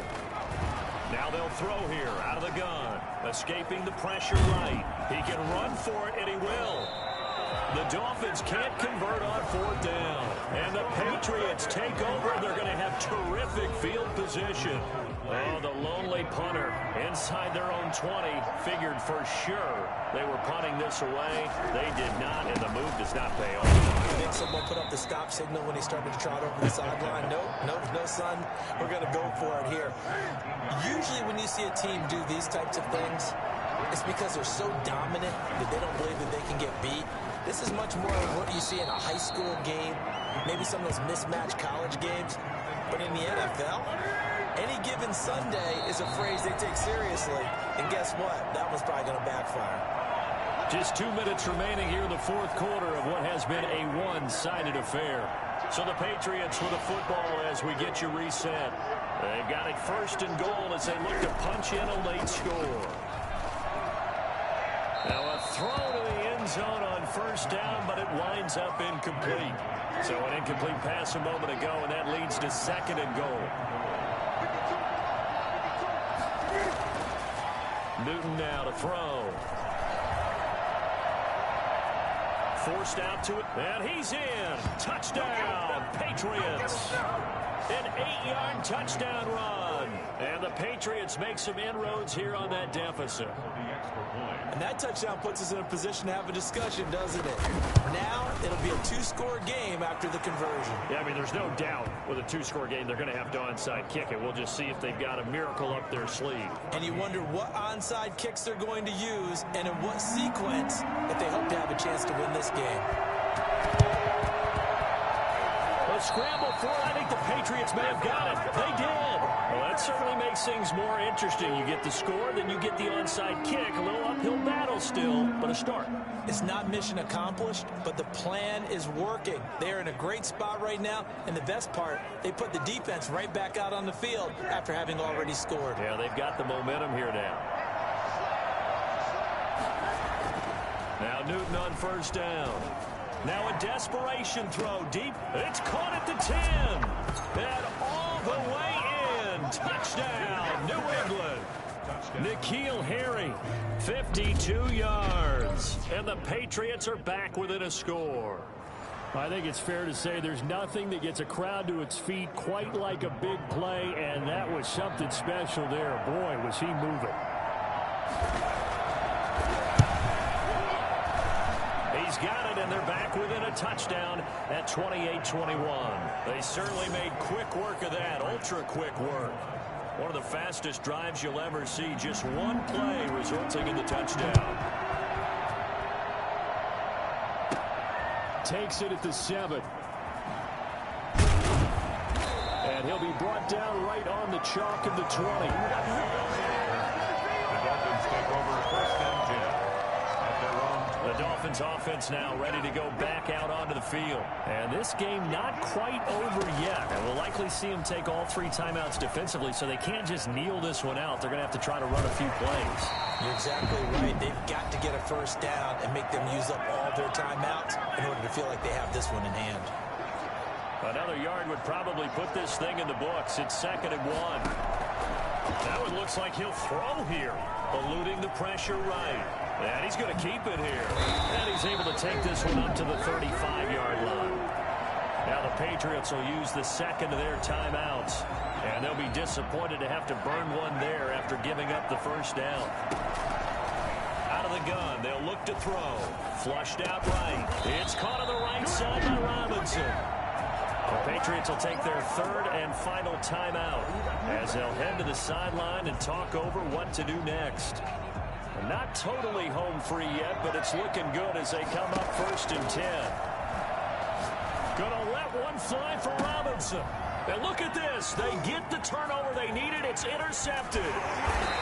Now they'll throw here out of the gun. Escaping the pressure right. He can run for it, and he will. The Dolphins can't convert on 4th down. And the Patriots take over. They're going to have terrific field position. Oh, the lonely punter inside their own 20 figured for sure they were punting this away. They did not, and the move does not pay off. You think someone put up the stop signal when he started to trot over the sideline? Nope, no, son. We're going to go for it here. Usually when you see a team do these types of things, it's because they're so dominant that they don't believe that they can get beat. This is much more of what you see in a high school game, maybe some of those mismatched college games. But in the NFL, any given Sunday is a phrase they take seriously. And guess what? That was probably going to backfire. Just 2 minutes remaining here in the 4th quarter of what has been a one-sided affair. So the Patriots with the football as we get you reset. They've got it 1st and goal as they look to punch in a late score. Now a throw to the end zone on 1st down, but it winds up incomplete. So an incomplete pass a moment ago, and that leads to 2nd and goal. Newton now to throw. Forced out to it, and he's in. Touchdown, Patriots. An 8-yard touchdown run. And the Patriots make some inroads here on that deficit. And that touchdown puts us in a position to have a discussion, doesn't it? Now, it'll be a 2-score game after the conversion. Yeah, I mean, there's no doubt with a 2-score game, they're going to have to onside kick it. We'll just see if they've got a miracle up their sleeve. And you wonder what onside kicks they're going to use and in what sequence if they hope to have a chance to win this game. A scramble for it. I think the Patriots may have got it. They did. Well, that's That certainly makes things more interesting. You get the score, then you get the onside kick. A little uphill battle still, but a start. It's not mission accomplished, but the plan is working. They're in a great spot right now, and the best part, they put the defense right back out on the field after having already scored. Yeah, they've got the momentum here now. Now Newton on first down. Now a desperation throw deep. It's caught at the 10. And all the way in. Touchdown, New England. N'Keal Harry, 52 yards. And the Patriots are back within a score. I think it's fair to say there's nothing that gets a crowd to its feet quite like a big play, and that was something special there. Boy, was he moving. He's got it, and they're back within a touchdown at 28-21. They certainly made quick work of that, ultra-quick work. One of the fastest drives you'll ever see, just one play resulting in the touchdown. Takes it at the 7. And he'll be brought down right on the chalk of the 20. The Dolphins take over first and 10 at their own. The Dolphins offense now ready to go back out onto the field. And this game not quite over yet. And we'll likely see them take all 3 timeouts defensively, so they can't just kneel this one out. They're going to have to try to run a few plays. You're exactly right. They've got to get a first down and make them use up all their timeouts in order to feel like they have this one in hand. Another yard would probably put this thing in the books. It's 2nd and 1. Now it looks like he'll throw here, eluding the pressure right. And he's going to keep it here. And he's able to take this one up to the 35-yard line. Now the Patriots will use the 2nd of their timeouts. And they'll be disappointed to have to burn one there after giving up the first down. Out of the gun, they'll look to throw. Flushed out right. It's caught on the right side by Robinson. The Patriots will take their 3rd and final timeout as they'll head to the sideline and talk over what to do next. Not totally home free yet, but it's looking good as they come up 1st and 10. Gonna let one fly for Robinson. And look at this. They get the turnover they needed. It's intercepted.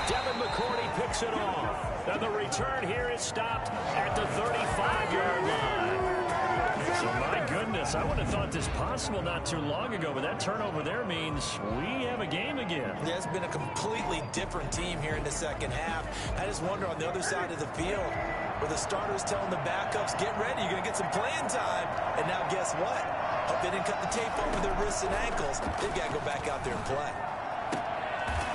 Devin McCourty picks it off. And the return here is stopped at the 35-yard line. So my goodness, I would have thought this possible not too long ago, but that turnover there means we have a game again. Yeah, it's been a completely different team here in the second half. I just wonder on the other side of the field where the starters telling the backups, get ready, you're going to get some playing time. And now guess what? Hope they didn't cut the tape over their wrists and ankles. They've got to go back out there and play.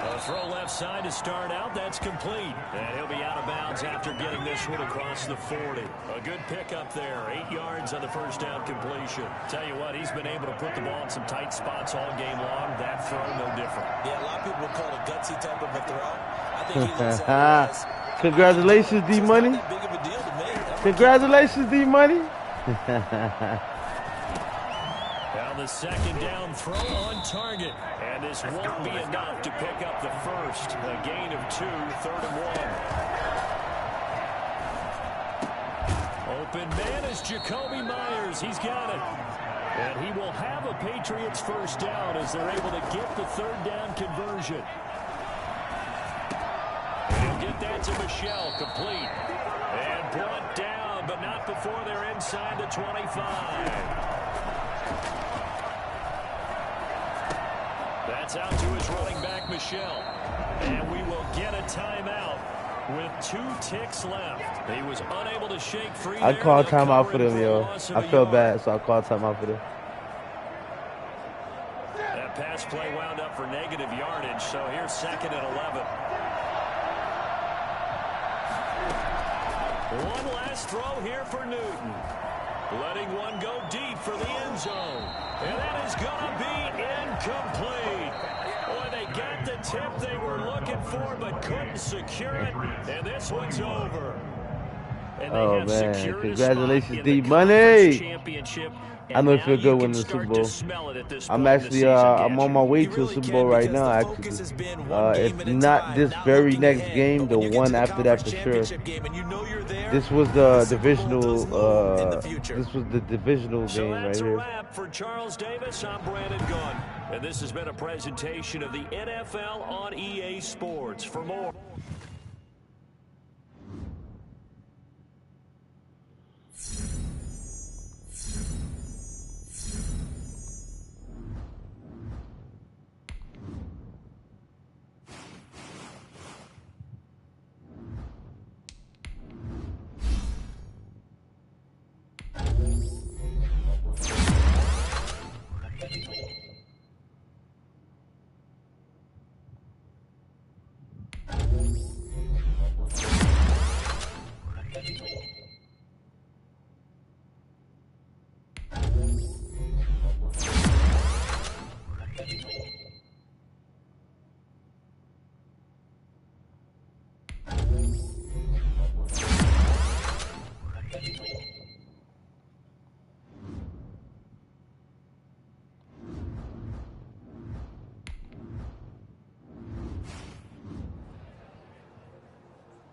A throw left side to start out. That's complete. And he'll be out of bounds after getting this one across the 40. A good pickup there. 8 yards on the first down completion. Tell you what, he's been able to put the ball in some tight spots all game long. That throw, no different. Yeah, a lot of people would call it a gutsy type of a throw. I think he looks at it as, Congratulations, D-Money. not that big of a deal to me. Congratulations, D-Money. Now the 2nd down throw on target. And this won't be enough to pick up the first. A gain of 2, 3rd and 1. Open man is Jacoby Myers. He's got it. And he will have a Patriots first down as they're able to get the 3rd down conversion. He'll get that to Michelle, complete. And brought down, but not before they're inside the 25. That's out to his running back, Michelle. And we will get a timeout with 2 ticks left. He was unable to shake free. I called timeout for them, yo. I felt bad, so I called timeout for them. That pass play wound up for negative yardage, so here's 2nd and 11. One last throw here for Newton. Letting one go deep for the end zone. And that is going to be incomplete. Boy, they got the tip they were looking for but couldn't secure it. And this one's over. And they Oh have man, secured a congratulations, spot in D the conference Money. championship. I And know it now feel good you winning can the Super start Bowl. to smell it at this I'm point in the actually, season, I'm can't on you? my way You to a really Super can Bowl right because now. the Actually, focus has been one game if at a not time, this not very looking next ahead. game, But the when you get to one the after that conference for sure. championship game and you know you're there, This was the the Super Bowl does loom in the divisional. future. This was the divisional So game right that's a here. wrap for Charles Davis. I'm Brandon Gunn. And this has been a presentation of the NFL on EA Sports. For more.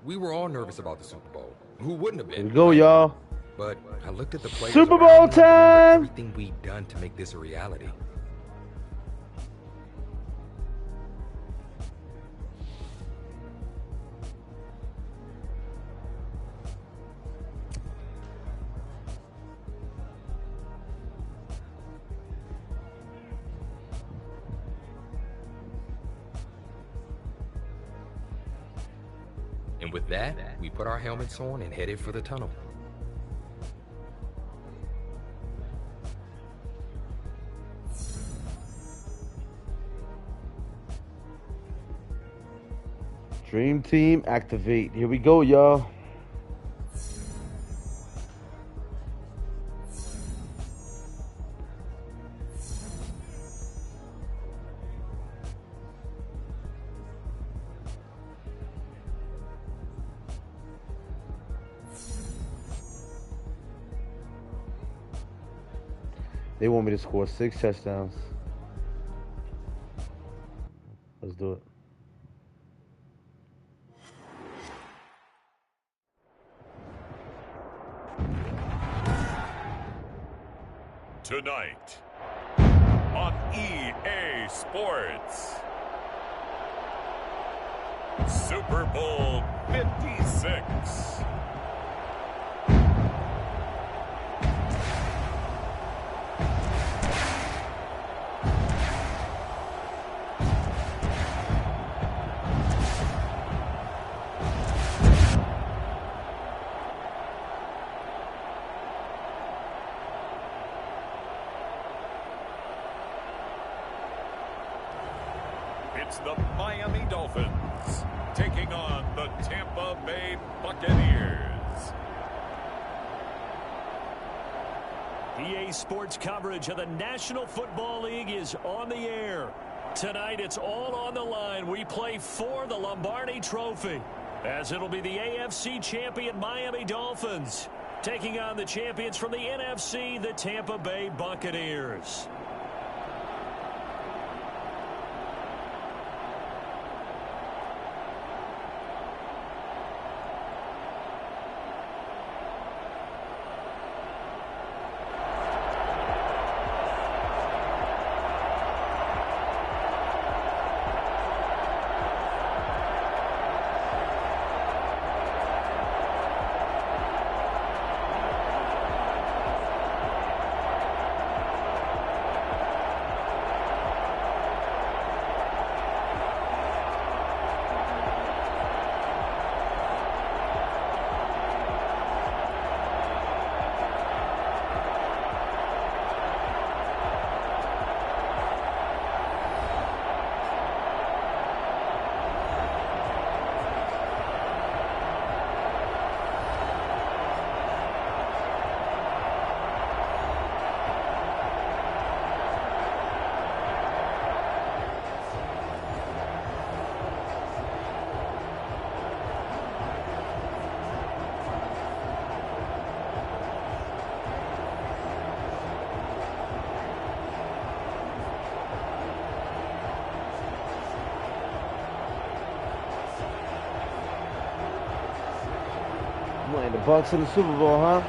We were all nervous about the Super Bowl. Who wouldn't have been? Here we go, right? y'all. But I looked at the players Super around Bowl me and remembered time! everything we'd done to make this a reality. And with that, we put our helmets on and headed for the tunnel. Dream Team activate. Here we go, y'all. They want me to score 6 touchdowns. Let's do it. Tonight on EA Sports, Super Bowl 56. It's the Miami Dolphins taking on the Tampa Bay Buccaneers. EA Sports coverage of the National Football League is on the air. Tonight, it's all on the line. We play for the Lombardi Trophy, as it'll be the AFC champion Miami Dolphins taking on the champions from the NFC, the Tampa Bay Buccaneers. right, the Bucs in the Super Bowl, huh?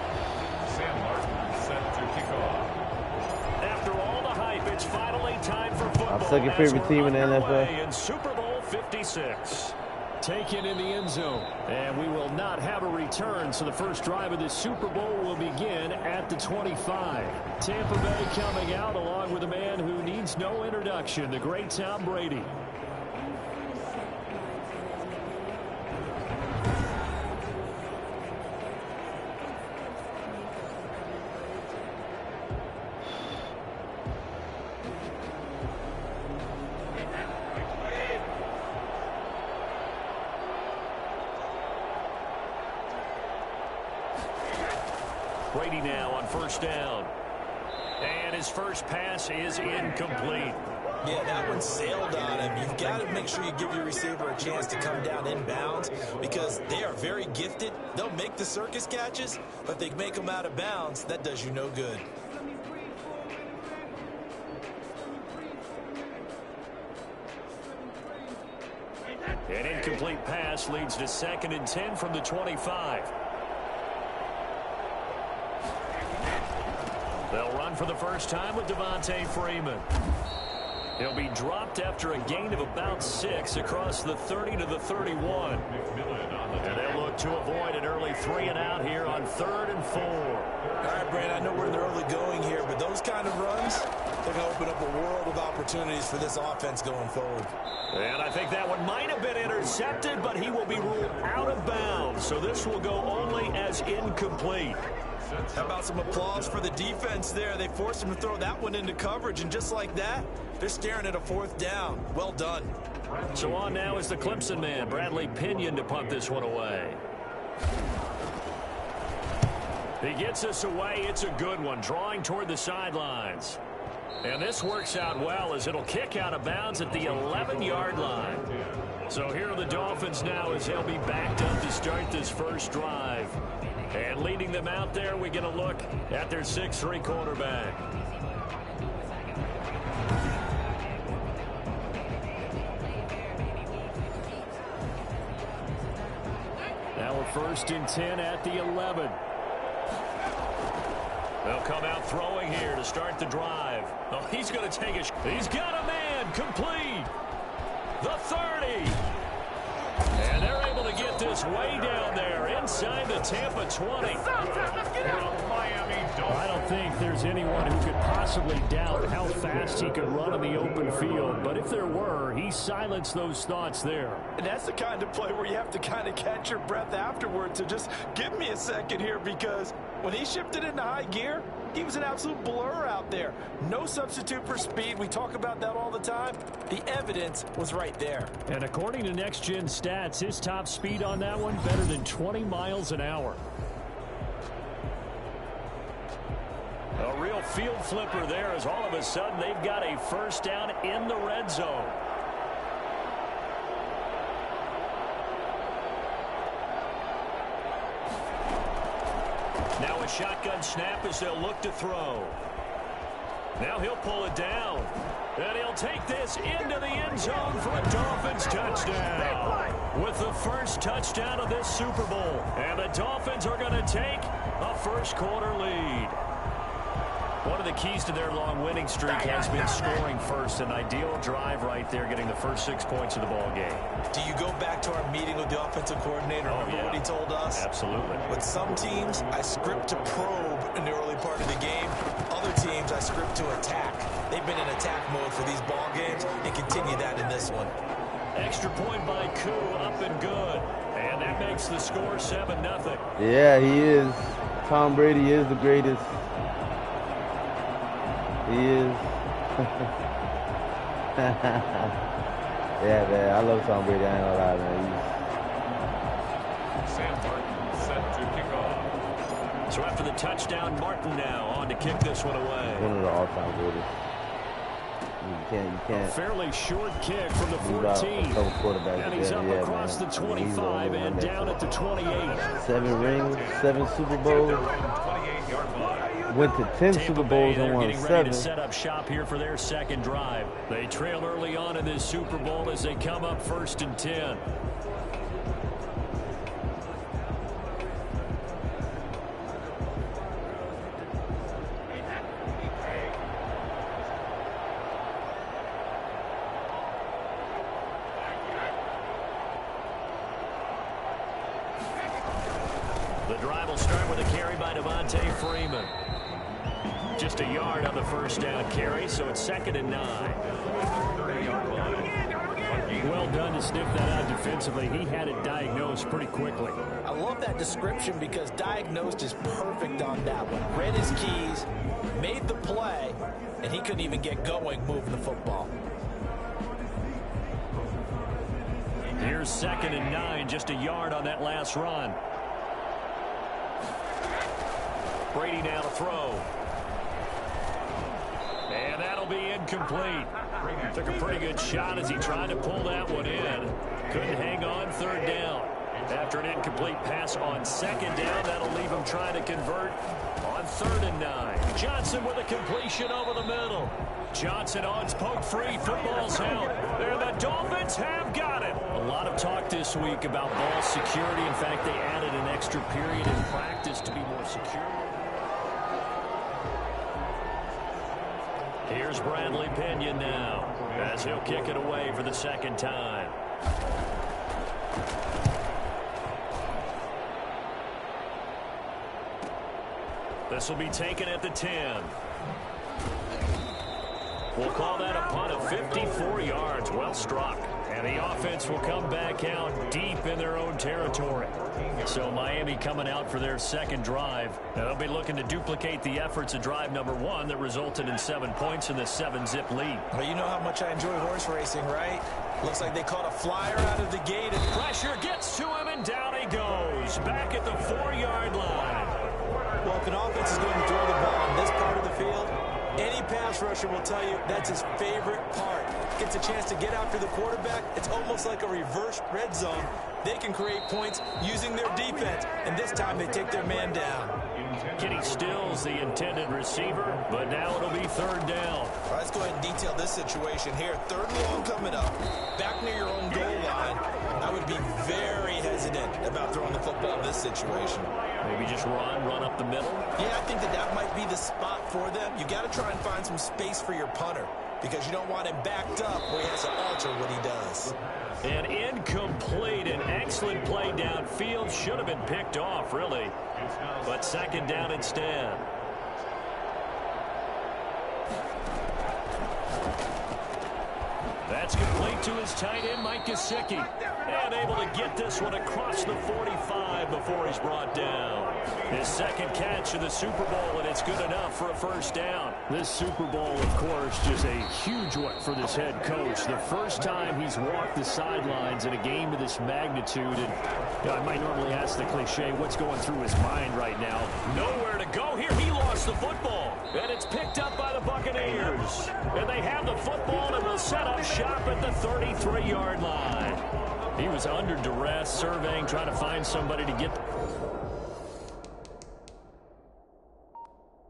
Sam Martin set to kick off. After all the hype, it's finally time for football. Our second favorite team in the NFL. In Super Bowl 56. Taken in the end zone. And we will not have a return, so the first drive of this Super Bowl will begin at the 25. Tampa Bay coming out along with a man who needs no introduction, the great Tom Brady. Brady now on first down. And his first pass is incomplete. Yeah, that one sailed on him. You've got to make sure you give your receiver a chance to come down inbounds because they are very gifted. They'll make the circus catches, but they make them out of bounds. That does you no good. An incomplete pass leads to 2nd and 10 from the 25. They'll run for the first time with Devontae Freeman. He'll be dropped after a gain of about 6 across the 30 to the 31. And they'll look to avoid an early 3-and-out here on 3rd and 4. All right, Brand, I know we're in the early going here, but those kind of runs, they're going to open up a world of opportunities for this offense going forward. And I think that one might have been intercepted, but he will be ruled out of bounds. So this will go only as incomplete. How about some applause for the defense there? They forced him to throw that one into coverage, and just like that, they're staring at a 4th down. Well done. So on now is the Clemson man, Bradley Pinion, to punt this one away. He gets us away. It's a good one, drawing toward the sidelines. And this works out well as it'll kick out of bounds at the 11-yard line. So here are the Dolphins now as they'll be backed up to start this first drive. And leading them out there, we get a look at their 6'3" quarterback. Now we're 1st and 10 at the 11. They'll come out throwing here to start the drive. Oh, he's going to take a... He's got a man complete. The 30. And they're able to get this way down there inside the Tampa 20. I don't think there's anyone who could possibly doubt how fast he could run in the open field. But if there were, he silenced those thoughts there. And that's the kind of play where you have to kind of catch your breath afterwards. So just give me a second here, because when he shifted into high gear, he was an absolute blur out there. No substitute for speed. We talk about that all the time. The evidence was right there. And according to Next Gen Stats, his top speed on that one better than 20 miles an hour. A real field flipper there as all of a sudden they've got a first down in the red zone. Now a shotgun snap as they'll look to throw. Now he'll pull it down. And he'll take this into the end zone for a Dolphins touchdown. With the first touchdown of this Super Bowl. And the Dolphins are going to take a first quarter lead. One of the keys to their long winning streak has been scoring first. An ideal drive right there, getting the first 6 points of the ball game. Do you go back to our meeting with the offensive coordinator? Remember what he told us? Absolutely. With some teams, I script to probe in the early part of the game. Other teams, I script to attack. They've been in attack mode for these ball games and continue that in this one. Extra point by Koo, up and good. And that makes the score 7-0. Yeah, he is. Tom Brady is the greatest. He is. Yeah, man. I love Tom Brady. I ain't gonna lie, man. Sam Martin set to kick off. So after the touchdown, Martin now on to kick this one away. One of the all-time greatest. You can't. A fairly short kick from the leave out 14. a couple quarterbacks And he's there. up Yeah, across man. the I mean, he's 25 only one and that- down at the 28. 7 rings, 7 Super Bowls. Their own 28-yard line. Went to 10 Tampa Super Bay, Bowls they're and won getting ready to 7. set up shop here for their second drive. They trail early on in this Super Bowl as they come up 1st and 10. drive will start with a carry by Devontae Freeman. Just a yard on the first down carry, so it's 2nd and 9. Well done to sniff that out defensively. He had it diagnosed pretty quickly. I love that description because diagnosed is perfect on that one. Read his keys, made the play, and he couldn't even get going moving the football. Here's 2nd and 9, just a yard on that last run. Brady now to throw. And that'll be incomplete. Took a pretty good shot as he tried to pull that one in. Couldn't hang on 3rd down. After an incomplete pass on 2nd down, that'll leave him trying to convert on 3rd and 9. Johnson with a completion over the middle. Johnson odds poke free. Football's out. And the Dolphins have got it. A lot of talk this week about ball security. In fact, they added an extra period in practice to be more secure. Here's Bradley Pinion now as he'll kick it away for the 2nd time. This will be taken at the 10. We'll call that a punt of 54 yards. Well struck. And the offense will come back out deep in their own territory. So Miami coming out for their 2nd drive. Now they'll be looking to duplicate the efforts of drive number 1 that resulted in 7 points in the 7-zip lead. Well, you know how much I enjoy horse racing, right? Looks like they caught a flyer out of the gate. And pressure gets to him, and down he goes. Back at the 4-yard line. Well, if an offense is going to throw the ball on this part of the field, any pass rusher will tell you that's his favorite part. Gets a chance to get after the quarterback. It's almost like a reverse red zone. They can create points using their defense, and this time they take their man down. Kenny Stills, the intended receiver, but now it'll be 3rd down. All right, let's go ahead and detail this situation here. 3rd and long coming up, back near your own goal line. I would be very hesitant about throwing the football in this situation. Maybe just run up the middle? Yeah, I think that might be the spot for them. You got to try and find some space for your punter because you don't want him backed up where he has to alter what he does. An incomplete, an excellent play downfield. Should have been picked off, really. But 2nd down instead. That's complete to his tight end, Mike Gesicki. And able to get this one across the 45 before he's brought down. His 2nd catch of the Super Bowl, and it's good enough for a 1st down. This Super Bowl, of course, just a huge one for this head coach. The first time he's walked the sidelines in a game of this magnitude. And I might normally ask the cliche, what's going through his mind right now? Nowhere to go here. He lost the football. And it's picked up by the Buccaneers. And they have the football and will set up shop at the 33-yard line. He was under duress, surveying, trying to find somebody to get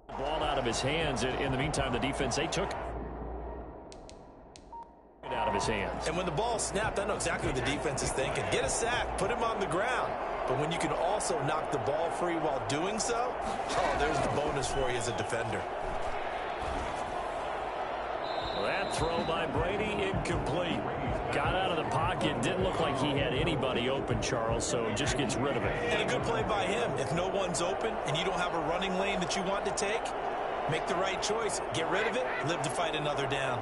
the ball out of his hands. In the meantime, the defense, they took it out of his hands. And when the ball snapped, I know exactly what the defense is thinking. Get a sack, put him on the ground. But when you can also knock the ball free while doing so, oh, there's the bonus for you as a defender. That throw by Brady, incomplete. Got out of the pocket. Didn't look like he had anybody open, Charles, so just gets rid of it. And a good play by him. If no one's open and you don't have a running lane that you want to take, make the right choice. Get rid of it. Live to fight another down.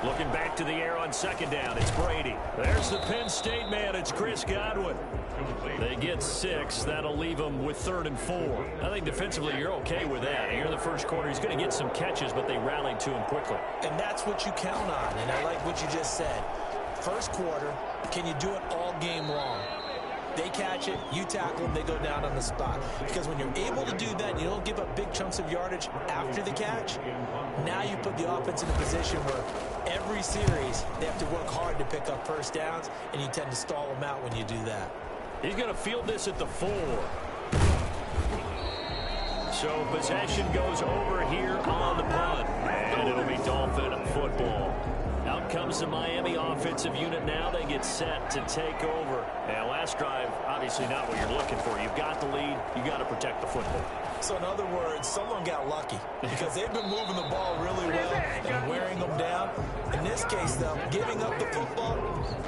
Looking back to the air on 2nd down. It's Brady. There's the Penn State man. It's Chris Godwin. They get 6. That'll leave them with 3rd and 4. I think defensively you're okay with that. Here in the first quarter, he's going to get some catches, but they rallied to him quickly. And that's what you count on, and I like what you just said. First quarter, can you do it all game long? They catch it, you tackle them, they go down on the spot. Because when you're able to do that and you don't give up big chunks of yardage after the catch, now you put the offense in a position where every series they have to work hard to pick up 1st downs, and you tend to stall them out when you do that. He's going to field this at the 4. So possession goes over here on the punt. And it'll be Dolphin football. Out comes the Miami offensive unit now. They get set to take over. Now, last drive, obviously not what you're looking for. You've got the lead. You got to protect the football. So, in other words, someone got lucky because they've been moving the ball really well and wearing them down. In this this case, though, giving up the football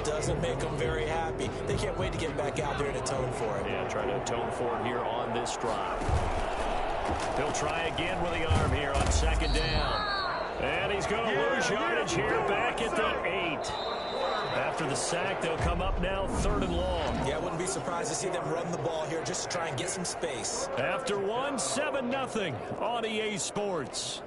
doesn't make them very happy. They can't wait to get back out there and atone for it. Yeah, trying to atone for it here on this drive. He'll try again with the arm here on second down. And he's going to lose yardage here back at the 8. After the sack, they'll come up now 3rd and long. Yeah, I wouldn't be surprised to see them run the ball here just to try and get some space. After 1, 7-0 on EA Sports.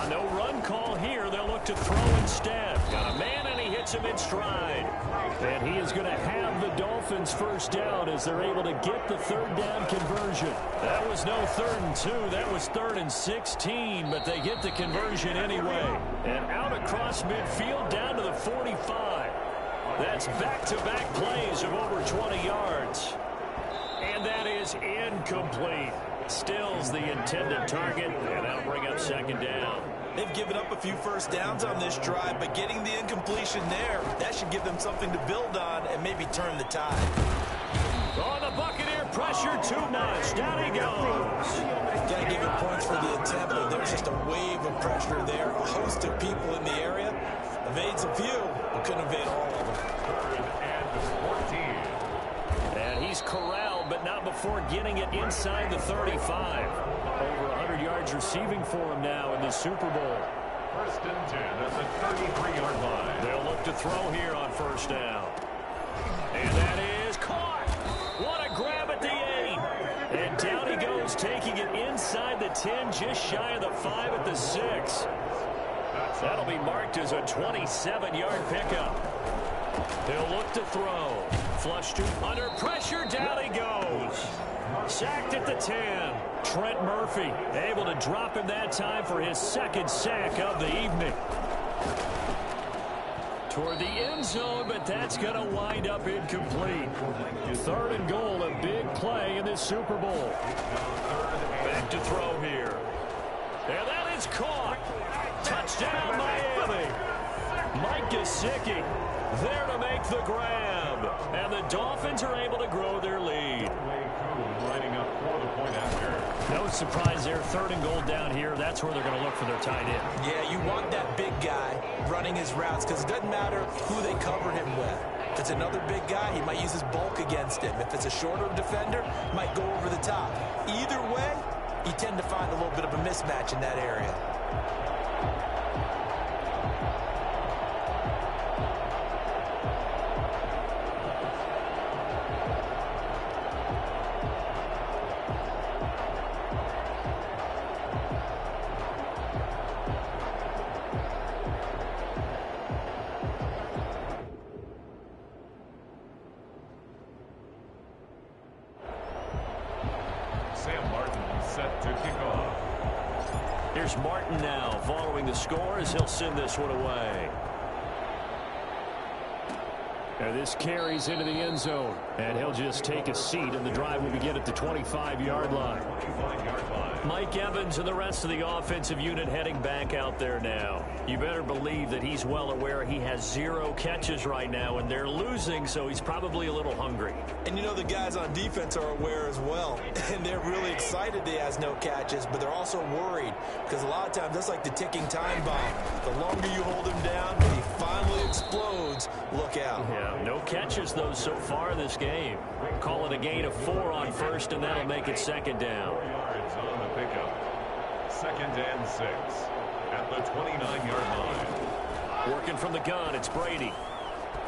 No run call here. They'll look to throw instead. Got a man, and he hits him in stride. And he is going to have the Dolphins first down as they're able to get the 3rd down conversion. That was no 3rd and 2. That was 3rd and 16, but they get the conversion anyway. And out across midfield down to the 45. That's back-to-back plays of over 20 yards. And that is incomplete. Stills the intended target, and that'll bring up second down. They've given up a few first downs on this drive, but getting the incompletion there, that should give them something to build on and maybe turn the tide. Oh, the Buccaneer pressure too much. Down he goes. Got to give him points for the attempt, but there's just a wave of pressure there. A host of people in the area. Evades a few, but couldn't evade all of them. 3rd and 14. And he's corralled, but not before getting it inside the 35. Over 100 yards receiving for him now in the Super Bowl. 1st and 10 at the 33-yard line. They'll look to throw here on first down. And that is caught. What a grab at the 8. And down he goes, taking it inside the 10, just shy of the 5 at the 6. That'll be marked as a 27-yard pickup. He'll look to throw. Flush to under pressure. Down he goes. Sacked at the 10. Trent Murphy able to drop him that time for his 2nd sack of the evening. Toward the end zone, but that's going to wind up incomplete. 3rd and goal, a big play in this Super Bowl. Back to throw here. And that is caught. Touchdown, Miami. Mike Gesicki there to make the grab. And the Dolphins are able to grow their lead. Lining up for the point after. No surprise there. 3rd and goal down here. That's where they're going to look for their tight end. Yeah, you want that big guy running his routes because it doesn't matter who they cover him with. If it's another big guy, he might use his bulk against him. If it's a shorter defender, he might go over the top. Either way, you tend to find a little bit of a mismatch in that area. Here's Martin now following the score as he'll send this one away. And this carries into the end zone. And he'll just take a seat, and the drive will begin at the 25-yard line. Mike Evans and the rest of the offensive unit heading back out there now. You better believe that he's well aware he has 0 catches right now, and they're losing, so he's probably a little hungry. And you know the guys on defense are aware as well. And they're really excited that he has no catches, but they're also worried because a lot of times that's like the ticking time bomb. The longer you hold him down, when he finally explodes, look out. Yeah, no catches, though, so far in this game. Call it a gain of 4 on first, and that'll make it 2nd down. Yards on the pickup. 2nd and 6 at the 29-yard line. Working from the gun, it's Brady.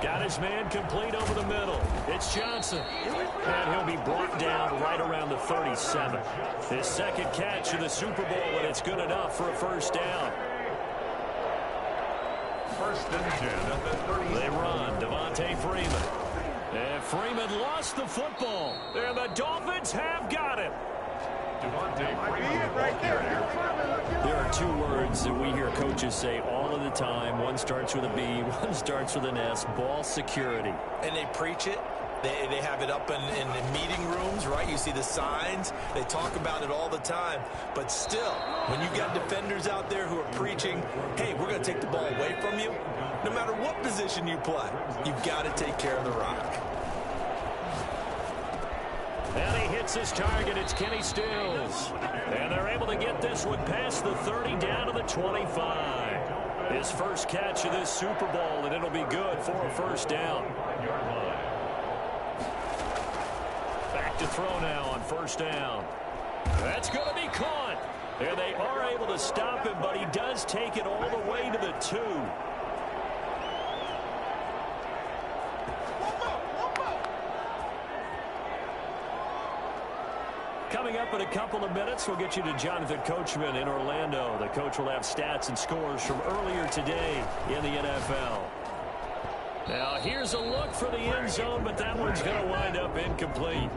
Got his man complete over the middle. It's Johnson. And he'll be brought down right around the 37. His 2nd catch of the Super Bowl, and it's good enough for a first down. 1st and 10 at the 30. They run. Devontae Freeman. And Freeman lost the football. And the Dolphins have got it. Devontae Freeman right there. There are 2 words that we hear coaches say all of the time. One starts with a B, one starts with an S. Ball security. And they preach it. They have it up in meeting rooms, right? You see the signs. They talk about it all the time. But still, when you got defenders out there who are preaching, hey, we're going to take the ball away from you, no matter what position you play, you've got to take care of the rock. And he hits Gets his target. It's Kenny Stills. And they're able to get this one past the 30 down to the 25. His first catch of this Super Bowl, and it'll be good for a first down. Back to throw now on first down. That's going to be caught. And they are able to stop him, but he does take it all the way to the 2. Coming up in a couple of minutes, we'll get you to Jonathan Coachman in Orlando. The coach will have stats and scores from earlier today in the NFL. Now, here's a look for the end zone, but that one's going to wind up incomplete.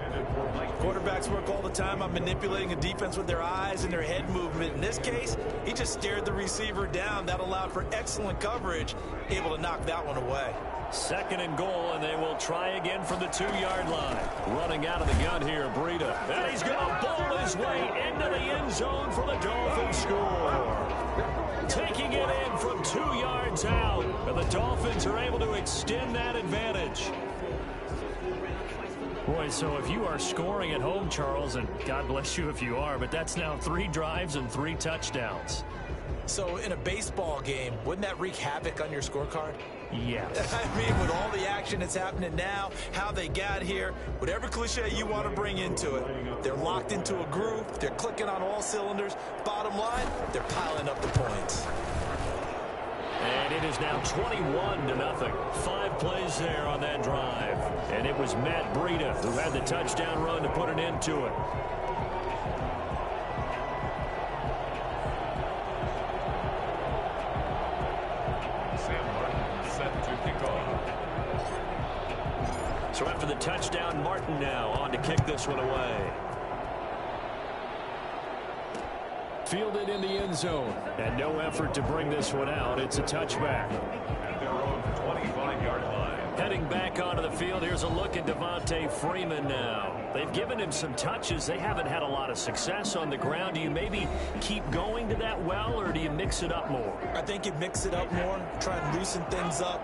Quarterbacks work all the time on manipulating a defense with their eyes and their head movement. In this case, he just stared the receiver down. That allowed for excellent coverage, able to knock that one away. Second and goal, and they will try again from the 2-yard line. Running out of the gun here, Breida. And he's going to bowl his way into the end zone for the Dolphins score. Taking it in from 2 yards out, and the Dolphins are able to extend that advantage. Boy, so if you are scoring at home, Charles, and God bless you if you are, but that's now 3 drives and 3 touchdowns. So in a baseball game, wouldn't that wreak havoc on your scorecard? Yes. I mean, with all the action that's happening now, how they got here, whatever cliche you want to bring into it, they're locked into a groove, they're clicking on all cylinders. Bottom line, they're piling up the points. And it is now 21-0. 5 plays there on that drive. And it was Matt Breida who had the touchdown run to put an end to it. So after the touchdown, Martin now on to kick this one away. Fielded in the end zone. And no effort to bring this one out. It's a touchback. At their own 25-yard line. Heading back onto the field, here's a look at Devontae Freeman now. They've given him some touches. They haven't had a lot of success on the ground. Do you maybe keep going to that well, or do you mix it up more? I think you mix it up more, try and loosen things up.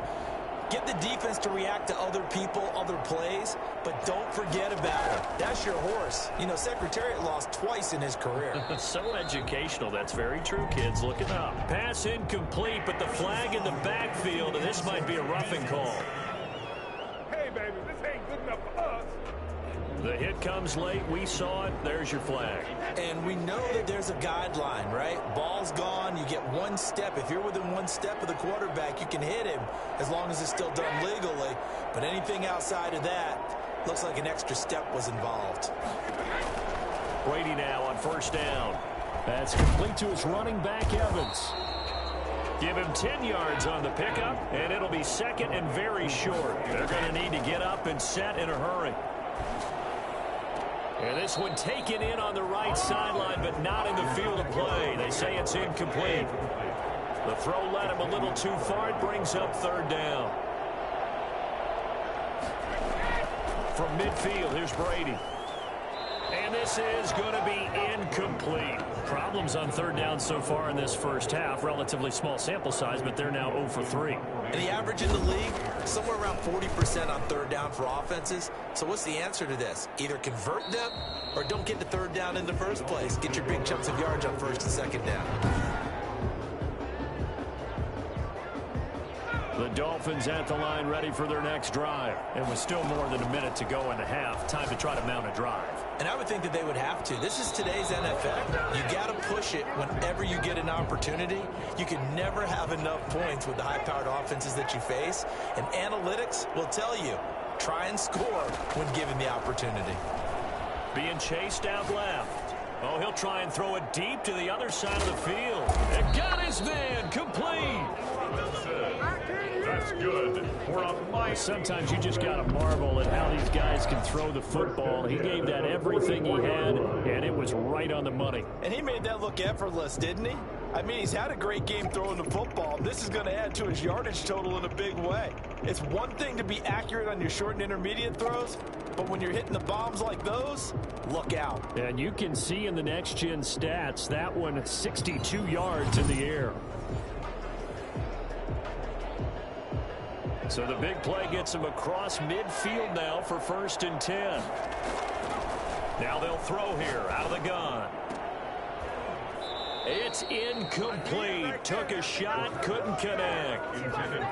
Get the defense to react to other people, other plays, but don't forget about it. That's your horse. You know, Secretariat lost twice in his career. So educational. That's very true, kids. Look it up. Pass incomplete, but the flag in the backfield, and this might be a roughing call. Hey, baby, this ain't good enough for us. The hit comes late. We saw it. There's your flag. And we know that there's a guideline, right? Ball's gone. You get 1 step. If you're within 1 step of the quarterback, you can hit him as long as it's still done legally. But anything outside of that, looks like an extra step was involved. Brady now on first down. That's complete to his running back, Evans. Give him 10 yards on the pickup, and it'll be second and very short. They're going to need to get up and set in a hurry. And this one taken in on the right sideline, but not in the field of play. They say it's incomplete. The throw led him a little too far. It brings up third down. From midfield, here's Brady. And this is going to be incomplete. Problems on third down so far in this first half. Relatively small sample size, but they're now 0 for 3. And the average in the league, somewhere around 40% on third down for offenses. So what's the answer to this? Either convert them or don't get the third down in the first place. Get your big chunks of yards on first and second down. The Dolphins at the line ready for their next drive. And with still more than a minute to go in the half, time to try to mount a drive. And I would think that they would have to. This is today's NFL. You got to push it whenever you get an opportunity. You can never have enough points with the high-powered offenses that you face. And analytics will tell you, try and score when given the opportunity. Being chased out left. Oh, he'll try and throw it deep to the other side of the field. And got his man complete. That's good. We're on my. Sometimes you just got to marvel at how these guys can throw the football. He gave that everything he had, and it was right on the money. And he made that look effortless, didn't he? I mean, he's had a great game throwing the football. This is going to add to his yardage total in a big way. It's one thing to be accurate on your short and intermediate throws, but when you're hitting the bombs like those, look out. And you can see in the next-gen stats, that one 62 yards in the air. So the big play gets him across midfield now for 1st and 10. Now they'll throw here out of the gun. It's incomplete. Took a shot, couldn't connect.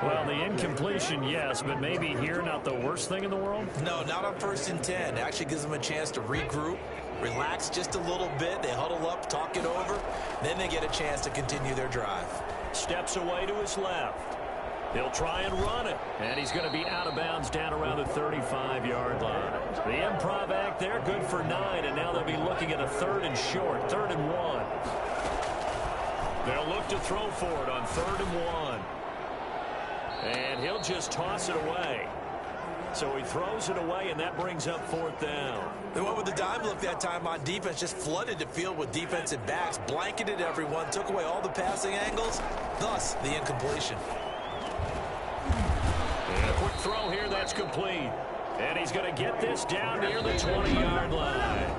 Well, the incompletion, yes, but maybe here not the worst thing in the world? No, not on 1st and 10. It actually gives them a chance to regroup, relax just a little bit. They huddle up, talk it over. Then they get a chance to continue their drive. Steps away to his left. He'll try and run it. And he's going to be out of bounds down around the 35-yard line. The improv act there, good for 9. And now they'll be looking at a 3rd and short, 3rd and 1. They'll look to throw for it on 3rd and 1. And he'll just toss it away. So he throws it away, and that brings up 4th down. They went with the dime look that time on defense, just flooded the field with defensive backs, blanketed everyone, took away all the passing angles, thus the incompletion. And a quick throw here, that's complete. And he's going to get this down near the 20-yard line.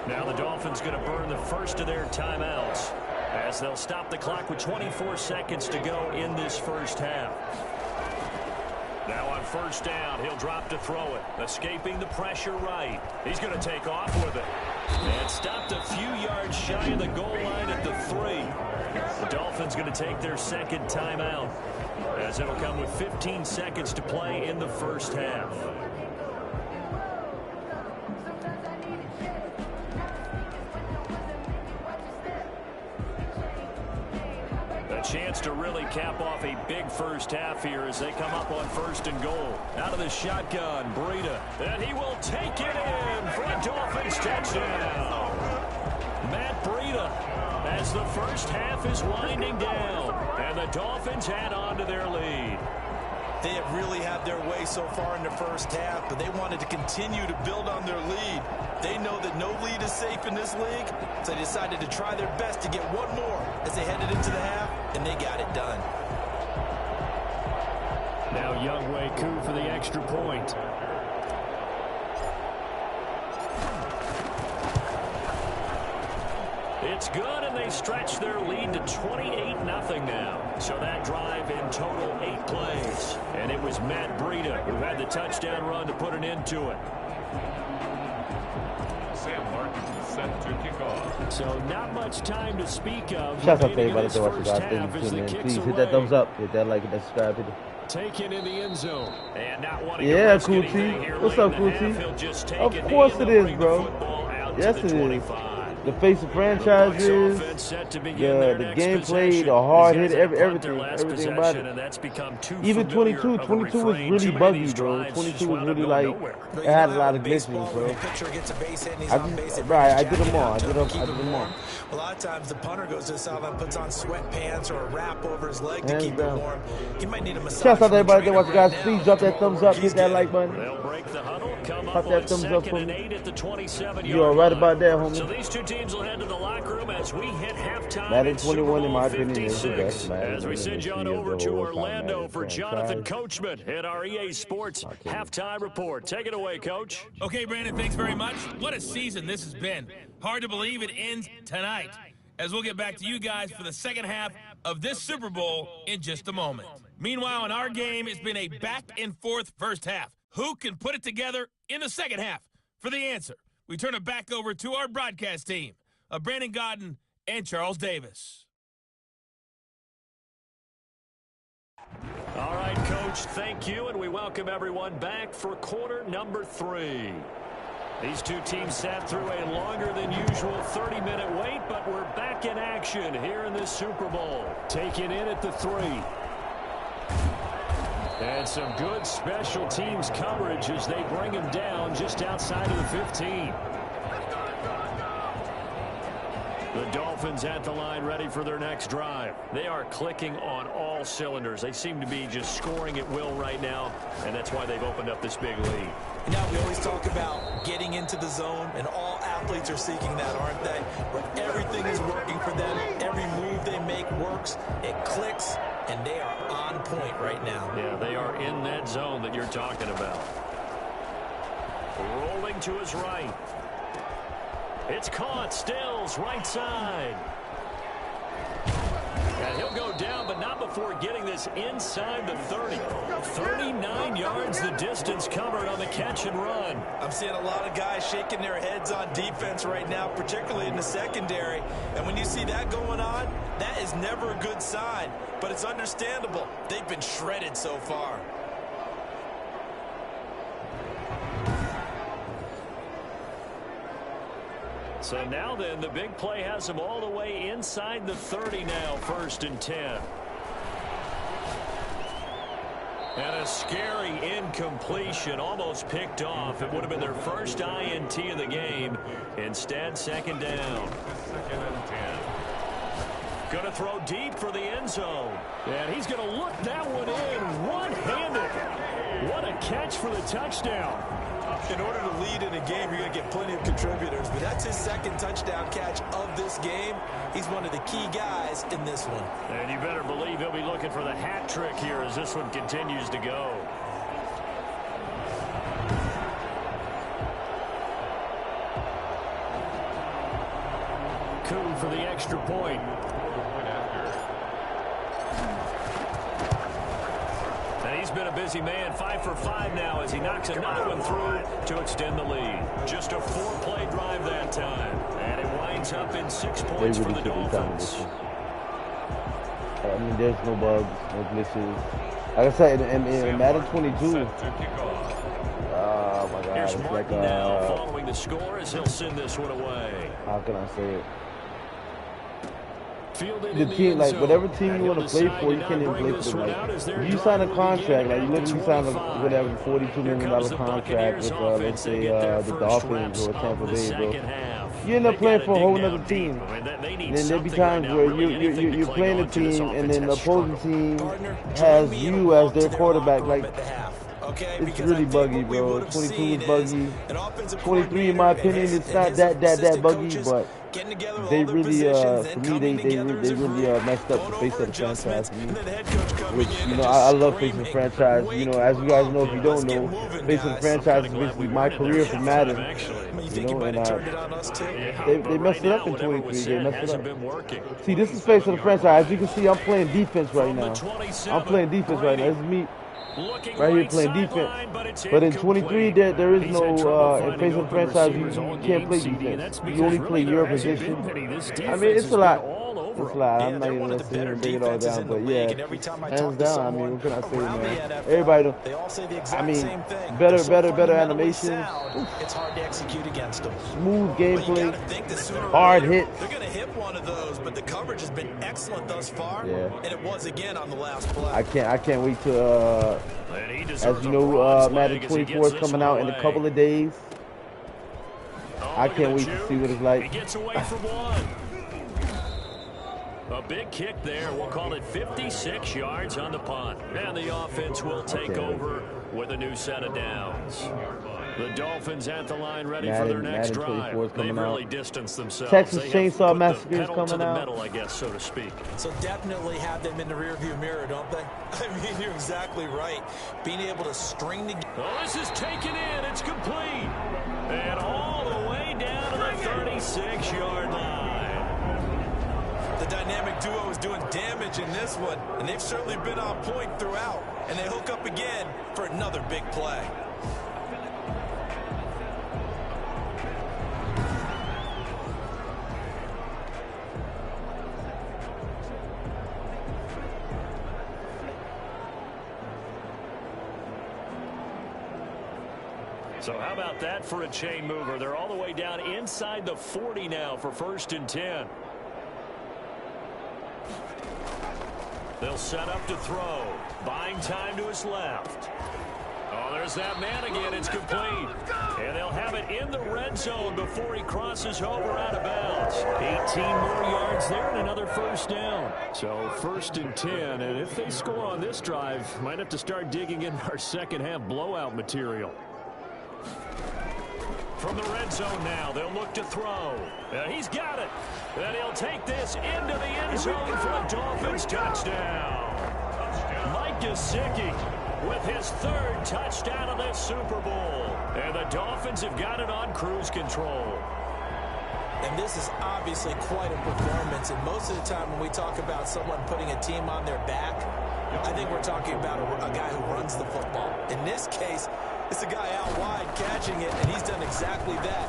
Now the Dolphins going to burn the first of their timeouts, as they'll stop the clock with 24 seconds to go in this first half. Now on 1st down, he'll drop to throw it. Escaping the pressure right. He's going to take off with it. And stopped a few yards shy of the goal line at the 3. The Dolphins going to take their second timeout, as it'll come with 15 seconds to play in the first half. Chance to really cap off a big first half here as they come up on 1st and goal. Out of the shotgun, Breida. And he will take it in for a Dolphins touchdown. Matt Breida, as the first half is winding down, and the Dolphins add on to their lead. They have really had their way so far in the first half, but they wanted to continue to build on their lead. They know that no lead is safe in this league, so they decided to try their best to get one more as they headed into the half, and they got it done. Now Younghoe Koo for the extra point. It's good, and they stretch their lead to 28-0 now. So that drive in total 8 plays. And it was Matt Breida who had the touchdown run to put an end to it. Sam Martin is set to kick off. So not much time to speak of. Shout out to everybody that watches guys. Thank you for tuning in. Please hit that thumbs up, hit that like, and that subscribe. Taken in the end zone. And not wanting yeah, to risk Cool T. anything here What's late up, in Cool the T? half. He'll just take Of a knee course and it they'll is, bring bro. the football out Yes, to the it is. 25. The face of franchises, the gameplay, the hard hit, everything about it. And that's become too even 22 was really buggy, bro. 22 was really like, it had a lot of glitches, bro. I did them all. I did them all. A lot of times the punter goes to the sideline, puts on sweatpants or a wrap over his leg to keep it warm. He might need a massage. Shout out to everybody that watches, guys. Please drop that thumbs up, hit that like button. They'll break the huddle, come Pop up that on thumbs up 2nd for and me. 8 at the 27-yard You all right about that, homie? So these two teams will head to the locker room as we hit halftime. Madden 21, in my opinion, is the 56. best. Madden As we send you on over to Orlando Madden for franchise. Jonathan Coachman at our EA Sports halftime report. Take it away, Coach. Okay, Brandon, thanks very much. What a season this has been. Hard to believe it ends tonight, as we'll get back to you guys for the second half of this Super Bowl in just a moment. Meanwhile, in our game, it's been a back-and-forth first half. Who can put it together in the second half? For the answer, we turn it back over to our broadcast team of Brandon Godden and Charles Davis. All right, Coach, thank you, and we welcome everyone back for quarter number 3. These two teams sat through a longer than usual 30-minute wait, but we're back in action here in this Super Bowl. Taken in at the 3. And some good special teams coverage as they bring him down just outside of the 15. The Dolphins at the line ready for their next drive. They are clicking on all cylinders. They seem to be just scoring at will right now, and that's why they've opened up this big lead. Now we always talk about getting into the zone, and all athletes are seeking that, aren't they? Where everything is working for them, every move they make works, it clicks, and they are on point right now. Yeah, they are in that zone that you're talking about. Rolling to his right. It's caught. Stills, right side. And he'll go down, but not before getting this inside the 30. 39 yards the distance covered on the catch and run. I'm seeing a lot of guys shaking their heads on defense right now, particularly in the secondary. And when you see that going on, that is never a good sign. But it's understandable. They've been shredded so far. So now then, the big play has them all the way inside the 30 now, 1st and 10. And a scary incompletion, almost picked off. It would have been their first INT of the game. Instead, 2nd down. 2nd and 10. Going to throw deep for the end zone. And he's going to look that one in one-handed. What a catch for the touchdown. In order to lead in a game, you're going to get plenty of contributors. But that's his 2nd touchdown catch of this game. He's one of the key guys in this one. And you better believe he'll be looking for the hat trick here as this one continues to go. Coup for the extra point. And he's been a busy man, 5 for 5 now as he knocks another one through to extend the lead. Just a 4-play drive that time. And it winds up in 6 points for the Dolphins. I mean, there's no bugs, no glitches. Like I said, in Madden 22, oh my God, Here's it's Martin like now following the score as he'll send this one away. how can I say it? Fielded The in team, like end whatever zone. team And you want he'll to play decide for, you to can't not even bring play this for one them. out as Like, their if you sign a drive will contract, like you begin literally at sign the a 25. whatever $42 Here million comes the contract Buccaneers with offense. let's They say get their the first Dolphins reps or of Tampa the Bay, bro. second half. You end up They playing gotta for a dig whole down other deep. team. I mean, they need And then there be something right times now, where really anything to you're cling playing a on to. This team and offense then the has opposing struggled. team Partner, has join me in a you as walk to their their quarterback. locker room Like, at the half. Okay, it's because really I think buggy, what we bro. would have 22 seen is buggy. an offensive 23, in my opinion, it's not that buggy, but getting together with they all their really, positions, for then me, coming they together as a really group, messed up going the face over of the franchise adjustments, for me. and then the head coach coming Which, in you and know, just I love face of the screaming, franchise. You know, as you guys know, if you let's don't get know, moving, face of the guys. franchise is Glad we basically my weren't in there career for halftime, Madden. actually. I mean, you You think you know, might and have turned it on us too? they But messed right it up now, in whatever 23. was They said messed it hasn't up. been working. See, this is face of the franchise. As you can see, I'm playing defense right From the now. 27, I'm playing defense right now. This is me looking right here right playing defense. sideline, but it's But in 23, incomplete. there is He's had no, trouble in finding face of the open franchise, receivers all you can't play game, CD, and defense. that's You only because play really your there hasn't position. been many. This I defense mean, it's has a been lot. all over It's a them. lot. Yeah, I'm not they're even one of gonna the sit here better and break it all defenses down. in the But league, yeah, and every time I hands talk to down. I someone mean, what can I say, around the man? NFL, Everybody don't. they all say the I exact mean, same thing. better They're so fundamentally animations. sound, it's hard to execute against them. Smooth But you gameplay. got to think that sooner or Hard later, hits. they're going to hit one of those, but the coverage has been excellent thus far, Yeah. and it was again on the last play. I can't wait to. And he As deserves you a know, bronze Madden leg as he 24 is gets this coming one out in a away. couple of days. Oh, I look at can't the wait to juke. see what it's like. He gets away from one. A big kick there. We'll call it 56 yards on the punt. And the offense will take over with a new set of downs. The Dolphins at the line ready for their next Madden 24 is drive. coming They've really out. distanced themselves. Texas They have Chainsaw put Massacre the is pedal to coming the out. metal, I guess, so to speak. So definitely have them in the rearview mirror, don't they? I mean, you're exactly right. Being able to string together. Oh, this is taken in. It's complete. And all the way down to the 36-yard line. The dynamic duo is doing damage in this one, and they've certainly been on point throughout. And they hook up again for another big play. So how about that for a chain mover? They're all the way down inside the 40 now for 1st and 10. They'll set up to throw. Buying time to his left. Oh, there's that man again. It's complete. And they'll have it in the red zone before he crosses over out of bounds. 18 more yards there and another first down. So 1st and 10. And if they score on this drive, might have to start digging in our second half blowout material. From the red zone now, they'll look to throw. He's got it. And he'll take this into the end zone for a Dolphins touchdown. Mike Gesicki with his 3rd touchdown of this Super Bowl. And the Dolphins have got it on cruise control. And this is obviously quite a performance. And most of the time when we talk about someone putting a team on their back, I think we're talking about a guy who runs the football. In this case, it's a guy out wide catching it, and he's done exactly that.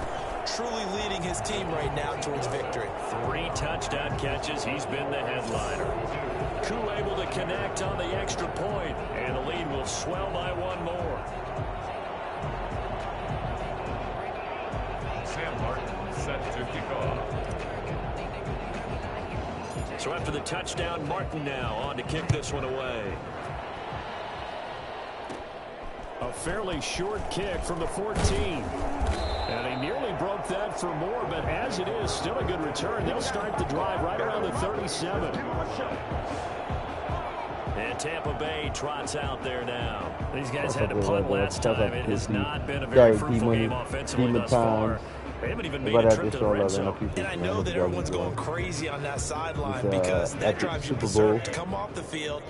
Truly leading his team right now towards victory. 3 touchdown catches. He's been the headliner. Koo able to connect on the extra point, and the lead will swell by 1 more. Sam Martin set to kick off. So after the touchdown, Martin now on to kick this one away. A fairly short kick from the 14. And he nearly broke that for more, but as it is, still a good return. They'll start the drive right around the 37. And Tampa Bay trots out there now. These guys had to punt last time. It has not been a very fruitful game offensively thus far. They haven't even made a trip to the red zone. And I know that everyone's going crazy on that sideline because that drives you berserk to come off the field,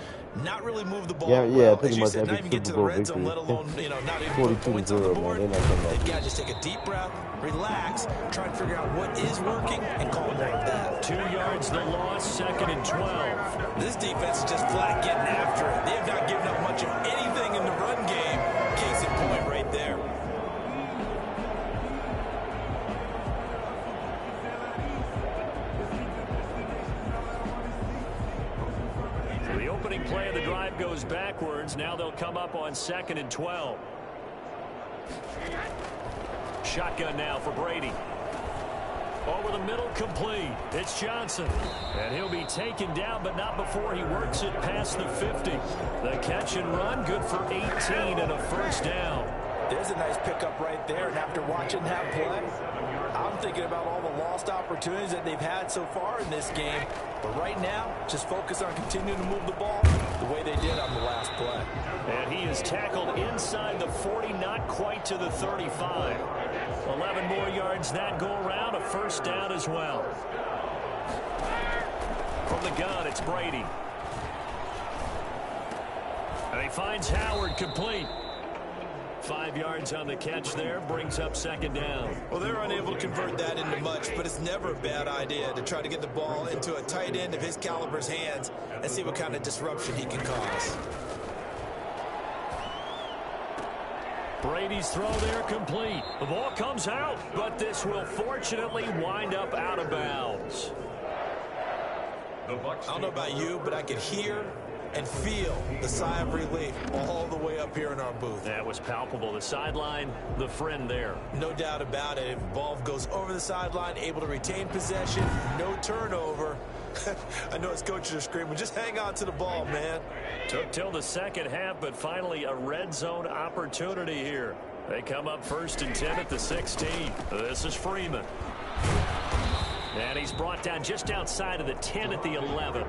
not really move the ball well, pretty as you much said, not even get to the red zone, let alone, not even put points on the board. They've got to just take a deep breath, relax, try and figure out what is working, and call more of that. 2 yards the loss, 2nd and 12. This defense is just flat getting after it. They have not given up much of anything in the run game. Case in point right there. The opening play of the drive goes backwards. Now they'll come up on 2nd and 12. Shotgun now for Brady. Over the middle, complete. It's Johnson. And he'll be taken down, but not before he works it past the 50. The catch and run, good for 18 and a first down. There's a nice pickup right there, and after watching that play, I'm thinking about all the lost opportunities that they've had so far in this game. But right now, just focus on continuing to move the ball the way they did on the last play. And he is tackled inside the 40, not quite to the 35. 11 more yards that go around, a first down as well. From the gun, it's Brady. And he finds Howard complete. 5 yards on the catch there, brings up 2nd down. Well, they're unable to convert that into much, but it's never a bad idea to try to get the ball into a tight end of his caliber's hands and see what kind of disruption he can cause. Brady's throw there complete. The ball comes out, but this will fortunately wind up out of bounds. I don't know about you, but I could hear and feel the sigh of relief all the way up here in our booth. That was palpable. The sideline, the friend there. No doubt about it. If the ball goes over the sideline, able to retain possession, no turnover. I know his coaches are screaming, just hang on to the ball, man. Took till the second half, but finally a red zone opportunity here. They come up 1st and 10 at the 16. This is Freeman. And he's brought down just outside of the 10 at the 11.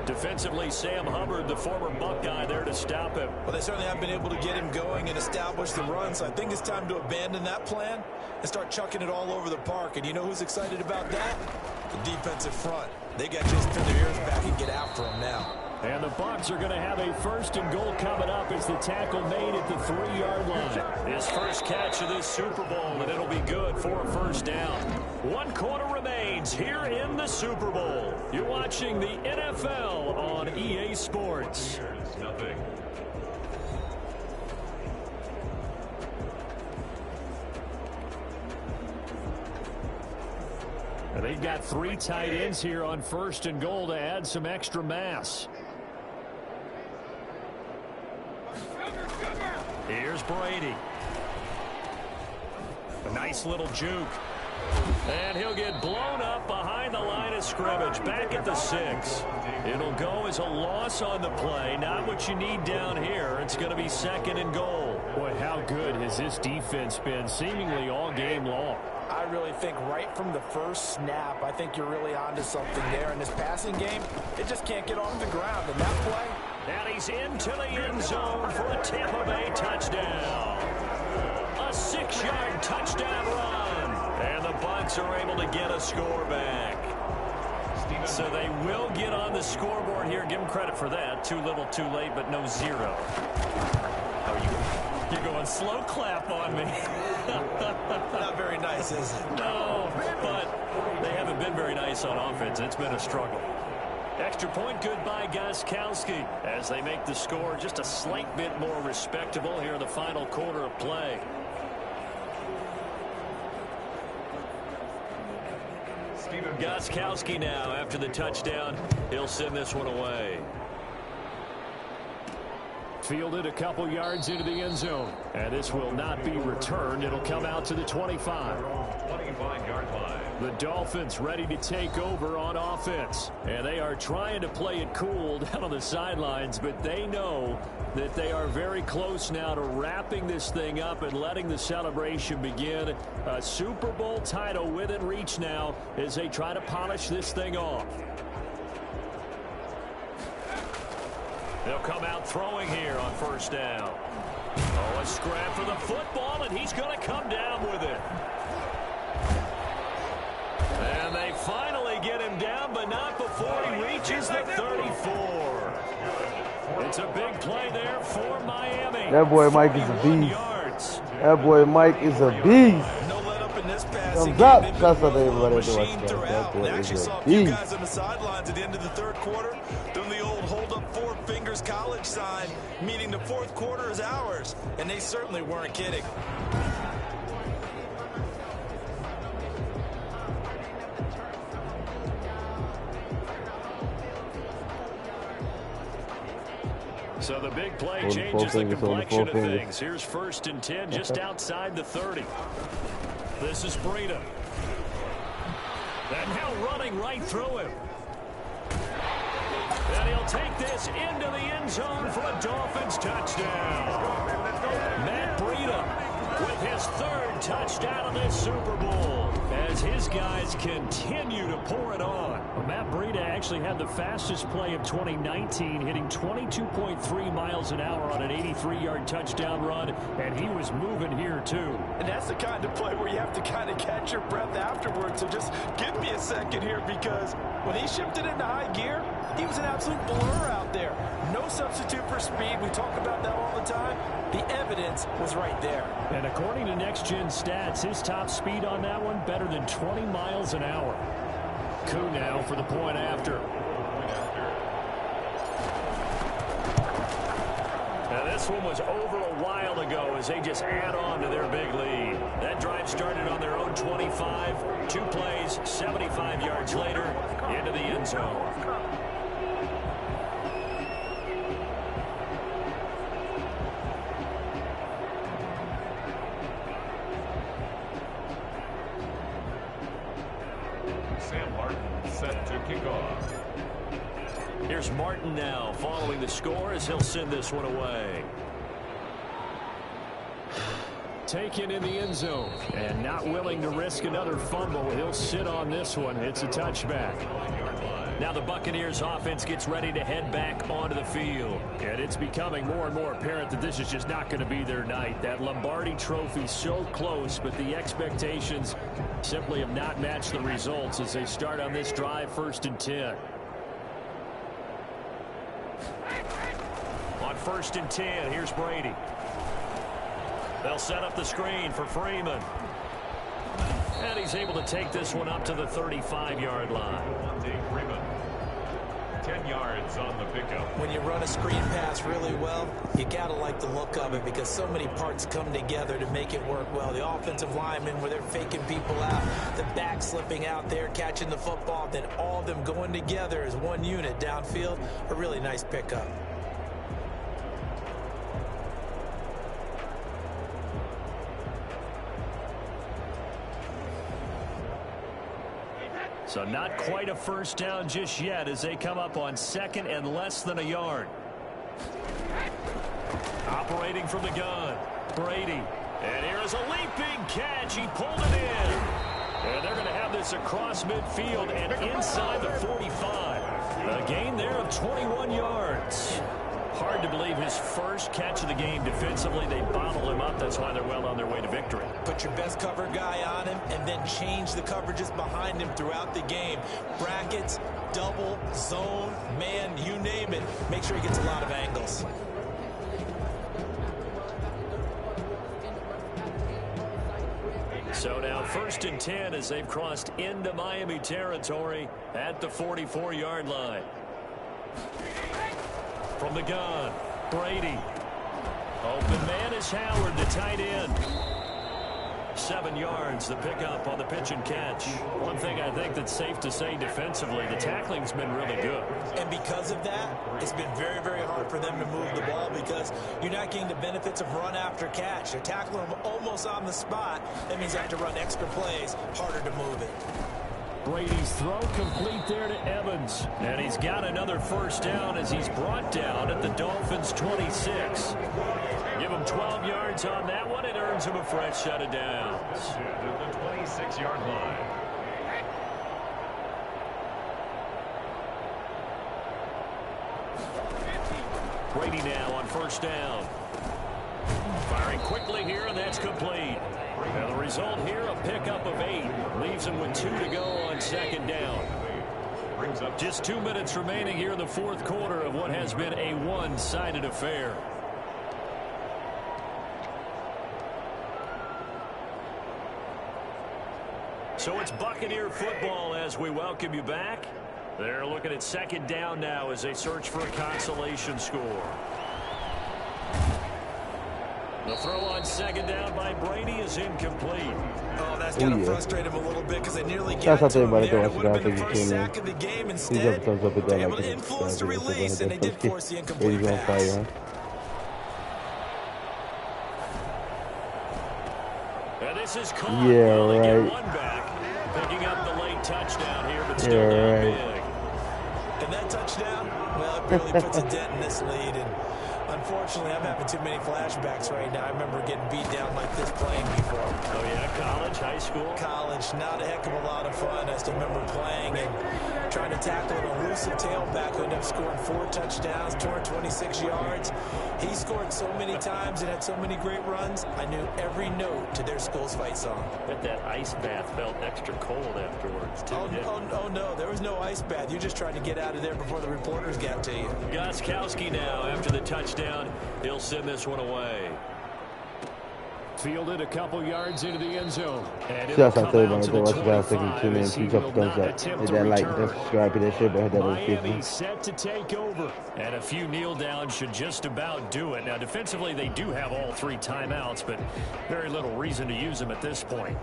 Defensively, Sam Hubbard, the former Buckeye, there to stop him. Well, they certainly have been able to get him going and establish the run, so I think it's time to abandon that plan and start chucking it all over the park. And you know who's excited about that? The defensive front. They got just to their ears back and get after him now. And the Bucs are going to have a 1st and goal coming up as the tackle made at the 3-yard line. His first catch of this Super Bowl, and it'll be good for a first down. 1 quarter remains here in the Super Bowl. You're watching the NFL on EA Sports. Nothing. And they've got 3 tight ends here on 1st and goal to add some extra mass. Here's Brady. A nice little juke. And he'll get blown up behind the line of scrimmage. Back at the 6. It'll go as a loss on the play. Not what you need down here. It's going to be 2nd and goal. Boy, how good has this defense been seemingly all game long? I really think right from the first snap, I think you're really onto something there. In this passing game, it just can't get off the ground. And that play. And he's into the end zone for a Tampa Bay touchdown. A 6-yard touchdown run. And the Bucs are able to get a score back. So they will get on the scoreboard here. Give them credit for that. Too little, too late, but no 0. How are you? You're going slow clap on me. Not very nice, is it? No, but they haven't been very nice on offense. It's been a struggle. Extra point good by Gostkowski as they make the score just a slight bit more respectable here in the final quarter of play. Gostkowski now after the touchdown. He'll send this one away. Fielded a couple yards into the end zone. And this will not be returned. It'll come out to the 25. 25-yard line. The Dolphins ready to take over on offense. And they are trying to play it cool down on the sidelines, but they know that they are very close now to wrapping this thing up and letting the celebration begin. A Super Bowl title within reach now as they try to polish this thing off. They'll come out throwing here on first down. Oh, a scrap for the football, and he's going to come down with it. And they finally get him down, but not before he reaches the 34. It's a big play there for Miami. That boy Mike is a beast. That boy Mike is a beast. No let up in this passing Thumbs up. game. That's what everybody does. Machine That throughout. boy And is actually a saw a few beast. guys on the sidelines at the end of the third quarter doing the old hold up four fingers college sign, meaning the fourth quarter is ours. And they certainly weren't kidding. So the big play changes the complexion of things. Here's 1st and 10 just outside the 30. This is Breida. And now running right through him. And he'll take this into the end zone for a Dolphins touchdown. Matt Breida with his 3rd touchdown of this Super Bowl as his guys continue to pour it on. Well, Matt Breida actually had the fastest play of 2019, hitting 22.3 miles an hour on an 83-yard touchdown run, and he was moving here too. And that's the kind of play where you have to kind of catch your breath afterwards. So just give me a second here, because when he shifted into high gear, he was an absolute blur out there. No substitute for speed. We talk about that all the time. The evidence was right there. And according to Next Gen Stats, his top speed on that one better than 20 miles an hour. Koo now for the point after. Now this one was over a while ago as they just add on to their big lead. That drive started on their own 25. 2 plays, 75 yards later, into the end zone. Set to kick off. Here's Martin now following the score as he'll send this one away. Taken in the end zone and not willing to risk another fumble. He'll sit on this one. It's a touchback. Now the Buccaneers offense gets ready to head back onto the field. And it's becoming more and more apparent that this is just not going to be their night. That Lombardi trophy so close, but the expectations simply have not matched the results as they start on this drive 1st and 10. On 1st and 10, here's Brady. They'll set up the screen for Freeman. And he's able to take this one up to the 35-yard line. Freeman. 10 yards on the pickup. When you run a screen pass really well, you got to like the look of it because so many parts come together to make it work well. The offensive linemen, where they're faking people out, the back slipping out there, catching the football, then all of them going together as one unit downfield. A really nice pickup. So not quite a first down just yet as they come up on 2nd and less than a yard. Operating from the gun, Brady. And here is a leaping catch. He pulled it in. And they're going to have this across midfield and inside the 45. A gain there of 21 yards. Hard to believe his first catch of the game defensively. They bottle him up. That's why they're well on their way to victory. Put your best cover guy on him and then change the coverages behind him throughout the game. Brackets, double, zone, man, you name it. Make sure he gets a lot of angles. So now 1st and 10 as they've crossed into Miami territory at the 44-yard line. From the gun, Brady. Open man is Howard, the tight end. 7 yards, the pickup on the pitch and catch. One thing I think that's safe to say defensively, the tackling's been really good. And because of that, it's been very, very hard for them to move the ball because you're not getting the benefits of run after catch. You're tackling them almost on the spot. That means you have to run extra plays, harder to move it. Brady's throw complete there to Evans. And he's got another 1st down as he's brought down at the Dolphins' 26. Give him 12 yards on that one. It earns him a fresh set of downs. At the 26-yard line. Brady now on 1st down. Firing quickly here, and that's complete. And the result here, a pickup of 8. Leaves him with 2 to go on 2nd down. Just 2 minutes remaining here in the 4th quarter of what has been a one-sided affair. So it's Buccaneer football as we welcome you back. They're looking at 2nd down now as they search for a consolation score. The throw on 2nd down by Brady is incomplete. Oh, that's going to frustrate him a little bit because they nearly got to him there. It would have been the first sack of the game. Instead, they're able to influence the release, and they did force the incomplete pass. And this is caught. Well, they get one back. Picking up the late touchdown here, but still not big. And that touchdown, well, it barely puts a dent in this lead. And unfortunately, I'm having too many flashbacks right now. I remember getting beat down like this playing before. Oh, yeah? College, high school? College. Not a heck of a lot of fun. I still remember playing and trying to tackle an elusive tailback who ended up scoring 4 touchdowns, 226 yards. He scored so many times and had so many great runs, I knew every note to their school's fight song. Bet that ice bath felt extra cold afterwards, too. Oh, no. There was no ice bath. You just tried to get out of there before the reporters got to you. Gostkowski now after the touchdown. He'll send this one away. Fielded a couple yards into the end zone. And it'll come out to the 25 as he will not attempt to return. Miami set to take over. And a few kneel downs should just about do it. Now, defensively, they do have all 3 timeouts, but very little reason to use them at this point.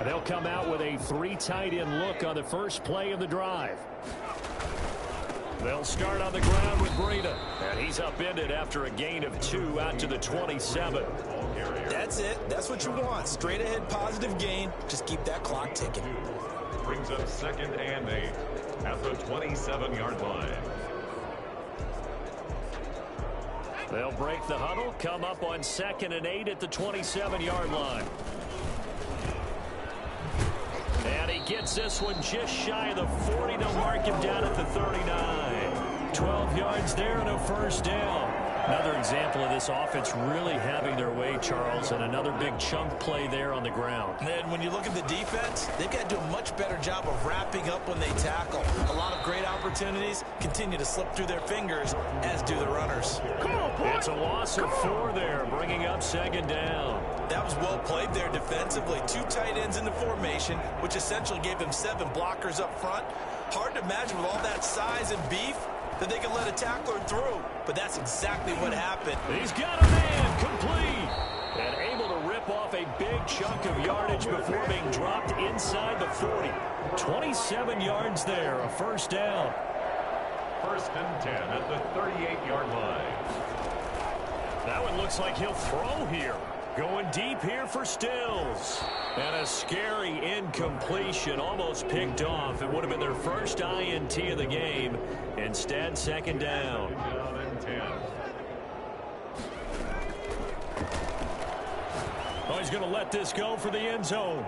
They'll come out with a 3 tight end look on the first play of the drive. They'll start on the ground with Breida. And he's upended after a gain of 2 out to the 27. That's it. That's what you want. Straight ahead positive gain. Just keep that clock ticking. Brings up 2nd and 8 at the 27-yard line. They'll break the huddle, come up on 2nd and 8 at the 27-yard line. And he gets this one just shy of the 40. They'll mark him down at the 39. 12 yards there and a 1st down. Another example of this offense really having their way, Charles, and another big chunk play there on the ground. And when you look at the defense, they've got to do a much better job of wrapping up when they tackle. A lot of great opportunities continue to slip through their fingers, as do the runners. It's a loss of 4 there, bringing up 2nd down. That was well played there defensively. 2 tight ends in the formation, which essentially gave them 7 blockers up front. Hard to imagine with all that size and beef that they can let a tackler through. But that's exactly what happened. He's got a man complete. And able to rip off a big chunk of yardage before being dropped inside the 40. 27 yards there, a 1st down. 1st and 10 at the 38-yard line. That one looks like he'll throw here. Going deep here for Stills. And a scary incompletion, almost picked off. It would have been their first INT of the game. Instead, 2nd down. Oh, he's going to let this go for the end zone.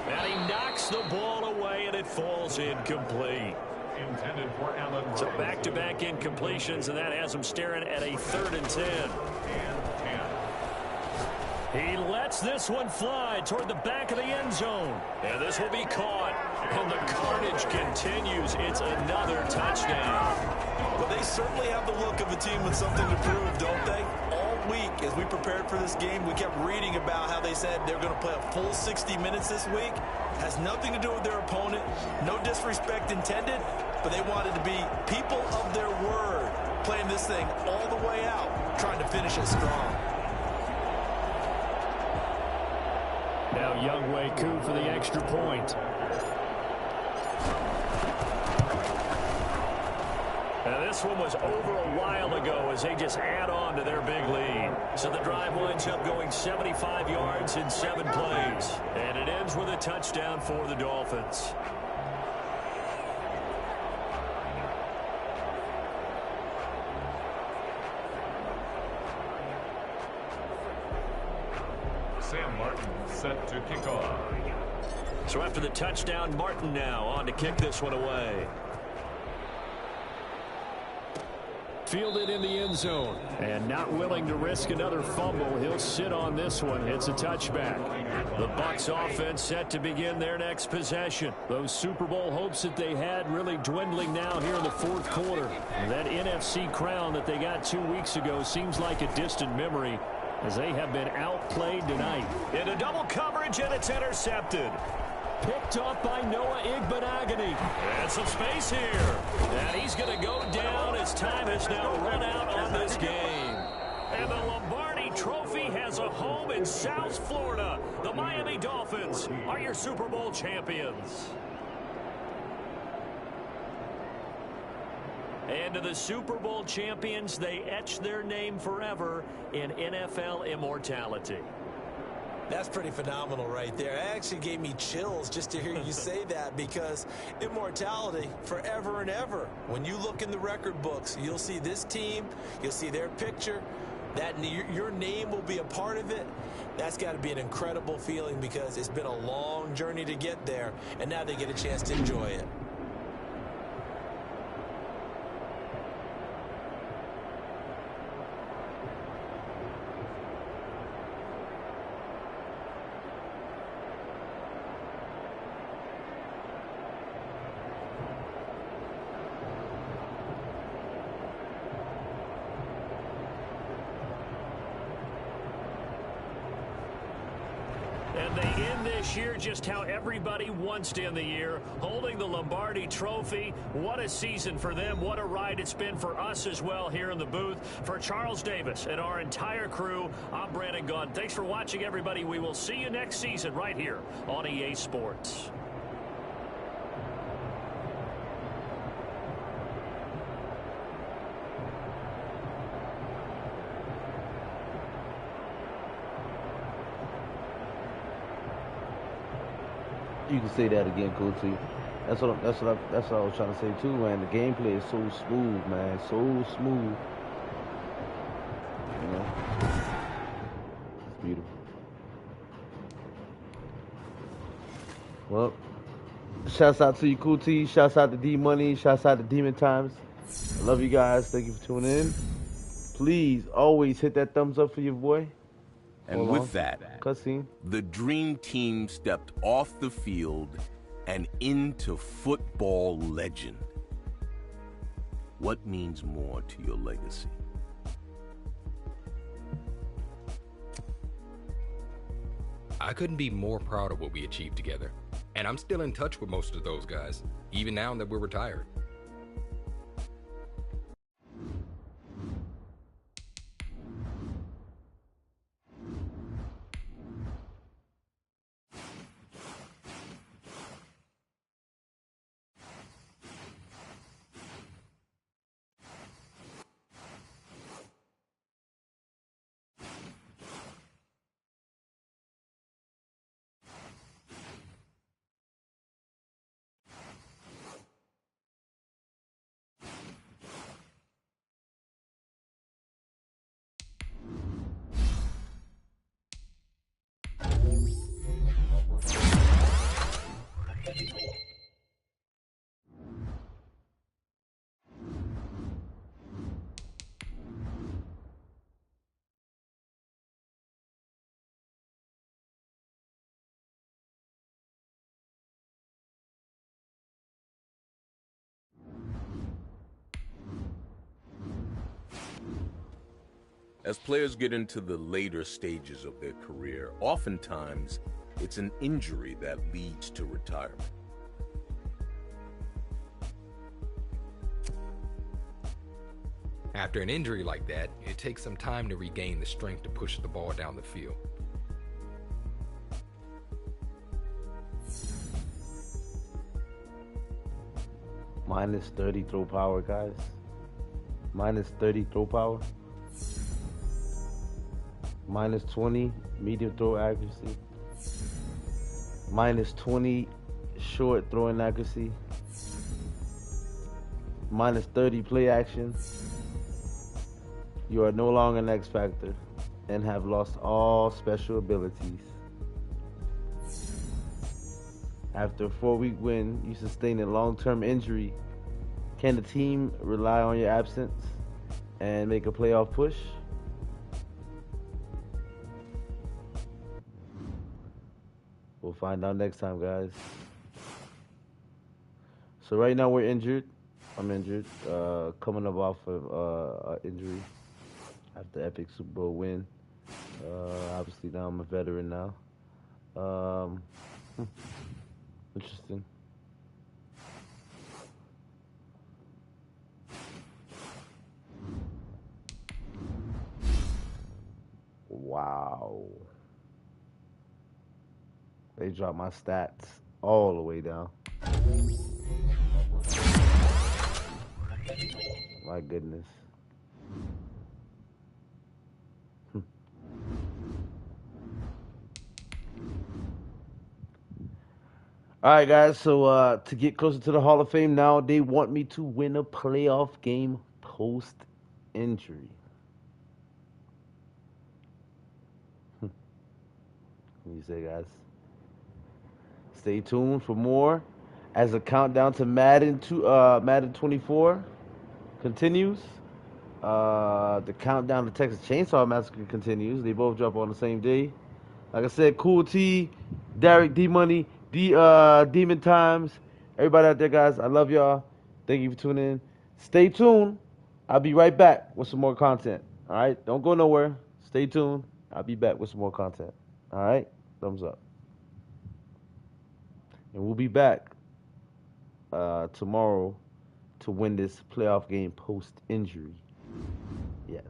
And he knocks the ball away, and it falls incomplete. Intended for Allen. So back-to-back incompletions, and that has him staring at a 3rd and 10. He lets this one fly toward the back of the end zone. And this will be caught. And the carnage continues. It's another touchdown. Well, they certainly have the look of a team with something to prove, don't they? All week, as we prepared for this game, we kept reading about how they said they're going to play a full 60 minutes this week. Has nothing to do with their opponent. No disrespect intended, but they wanted to be people of their word, playing this thing all the way out, trying to finish it strong. Now Younghoe Koo for the extra point. Now this one was over a while ago as they just add on to their big lead. So the drive winds up going 75 yards in 7 plays. And it ends with a touchdown for the Dolphins. Sam Martin set to kick off. So after the touchdown, Martin now on to kick this one away. Fielded in the end zone. And not willing to risk another fumble. He'll sit on this one. It's a touchback. The Bucs offense set to begin their next possession. Those Super Bowl hopes that they had really dwindling now here in the fourth quarter. That NFC crown that they got 2 weeks ago seems like a distant memory, as they have been outplayed tonight. Into double coverage, and it's intercepted. Picked up by Noah Igbenogany. And some space here. And he's going to go down as time has now run out on this game. And the Lombardi Trophy has a home in South Florida. The Miami Dolphins are your Super Bowl champions. And to the Super Bowl champions, they etch their name forever in NFL immortality. That's pretty phenomenal right there. It actually gave me chills just to hear you say that, because immortality forever and ever. When you look in the record books, you'll see this team, you'll see their picture, that your name will be a part of it. That's got to be an incredible feeling, because it's been a long journey to get there, and now they get a chance to enjoy it. And they end this year just how everybody wants to end the year, holding the Lombardi Trophy. What a season for them. What a ride it's been for us as well here in the booth. For Charles Davis and our entire crew, I'm Brandon Gunn. Thanks for watching, everybody. We will see you next season right here on EA Sports. You can say that again, Cool T. That's what I was trying to say too, man. The gameplay is so smooth, man. So smooth. You know, it's beautiful. Well, shouts out to you, Cool T. Shouts out to D Money. Shouts out to Demon Times. I love you guys. Thank you for tuning in. Please always hit that thumbs up for your boy. And with that, cutscene, the Dream Team stepped off the field and into football legend. What means more to your legacy? I couldn't be more proud of what we achieved together. And I'm still in touch with most of those guys, even now that we're retired. As players get into the later stages of their career, oftentimes it's an injury that leads to retirement. After an injury like that, it takes some time to regain the strength to push the ball down the field. Minus 30 throw power, guys. Minus 30 throw power. Minus 20 medium throw accuracy. Minus 20 short throwing accuracy. Minus 30 play action. You are no longer an X Factor and have lost all special abilities. After a 4-week win, you sustain a long-term injury. Can the team rely on your absence and make a playoff push? We'll find out next time, guys. So right now we're injured. I'm injured. Coming up off of injury after epic Super Bowl win. Obviously now I'm a veteran now. Interesting. Wow. They dropped my stats all the way down. My goodness. All right, guys. So to get closer to the Hall of Fame now, they want me to win a playoff game post injury. What do you say, guys? Stay tuned for more as the countdown to Madden 24 continues. The countdown to Texas Chainsaw Massacre continues. They both drop on the same day. Like I said, Cool T, Derek, D Money, Demon Times, everybody out there, guys. I love y'all. Thank you for tuning in. Stay tuned. I'll be right back with some more content. All right, don't go nowhere. Stay tuned. I'll be back with some more content. All right, thumbs up. And we'll be back tomorrow to win this playoff game post injury. Yes.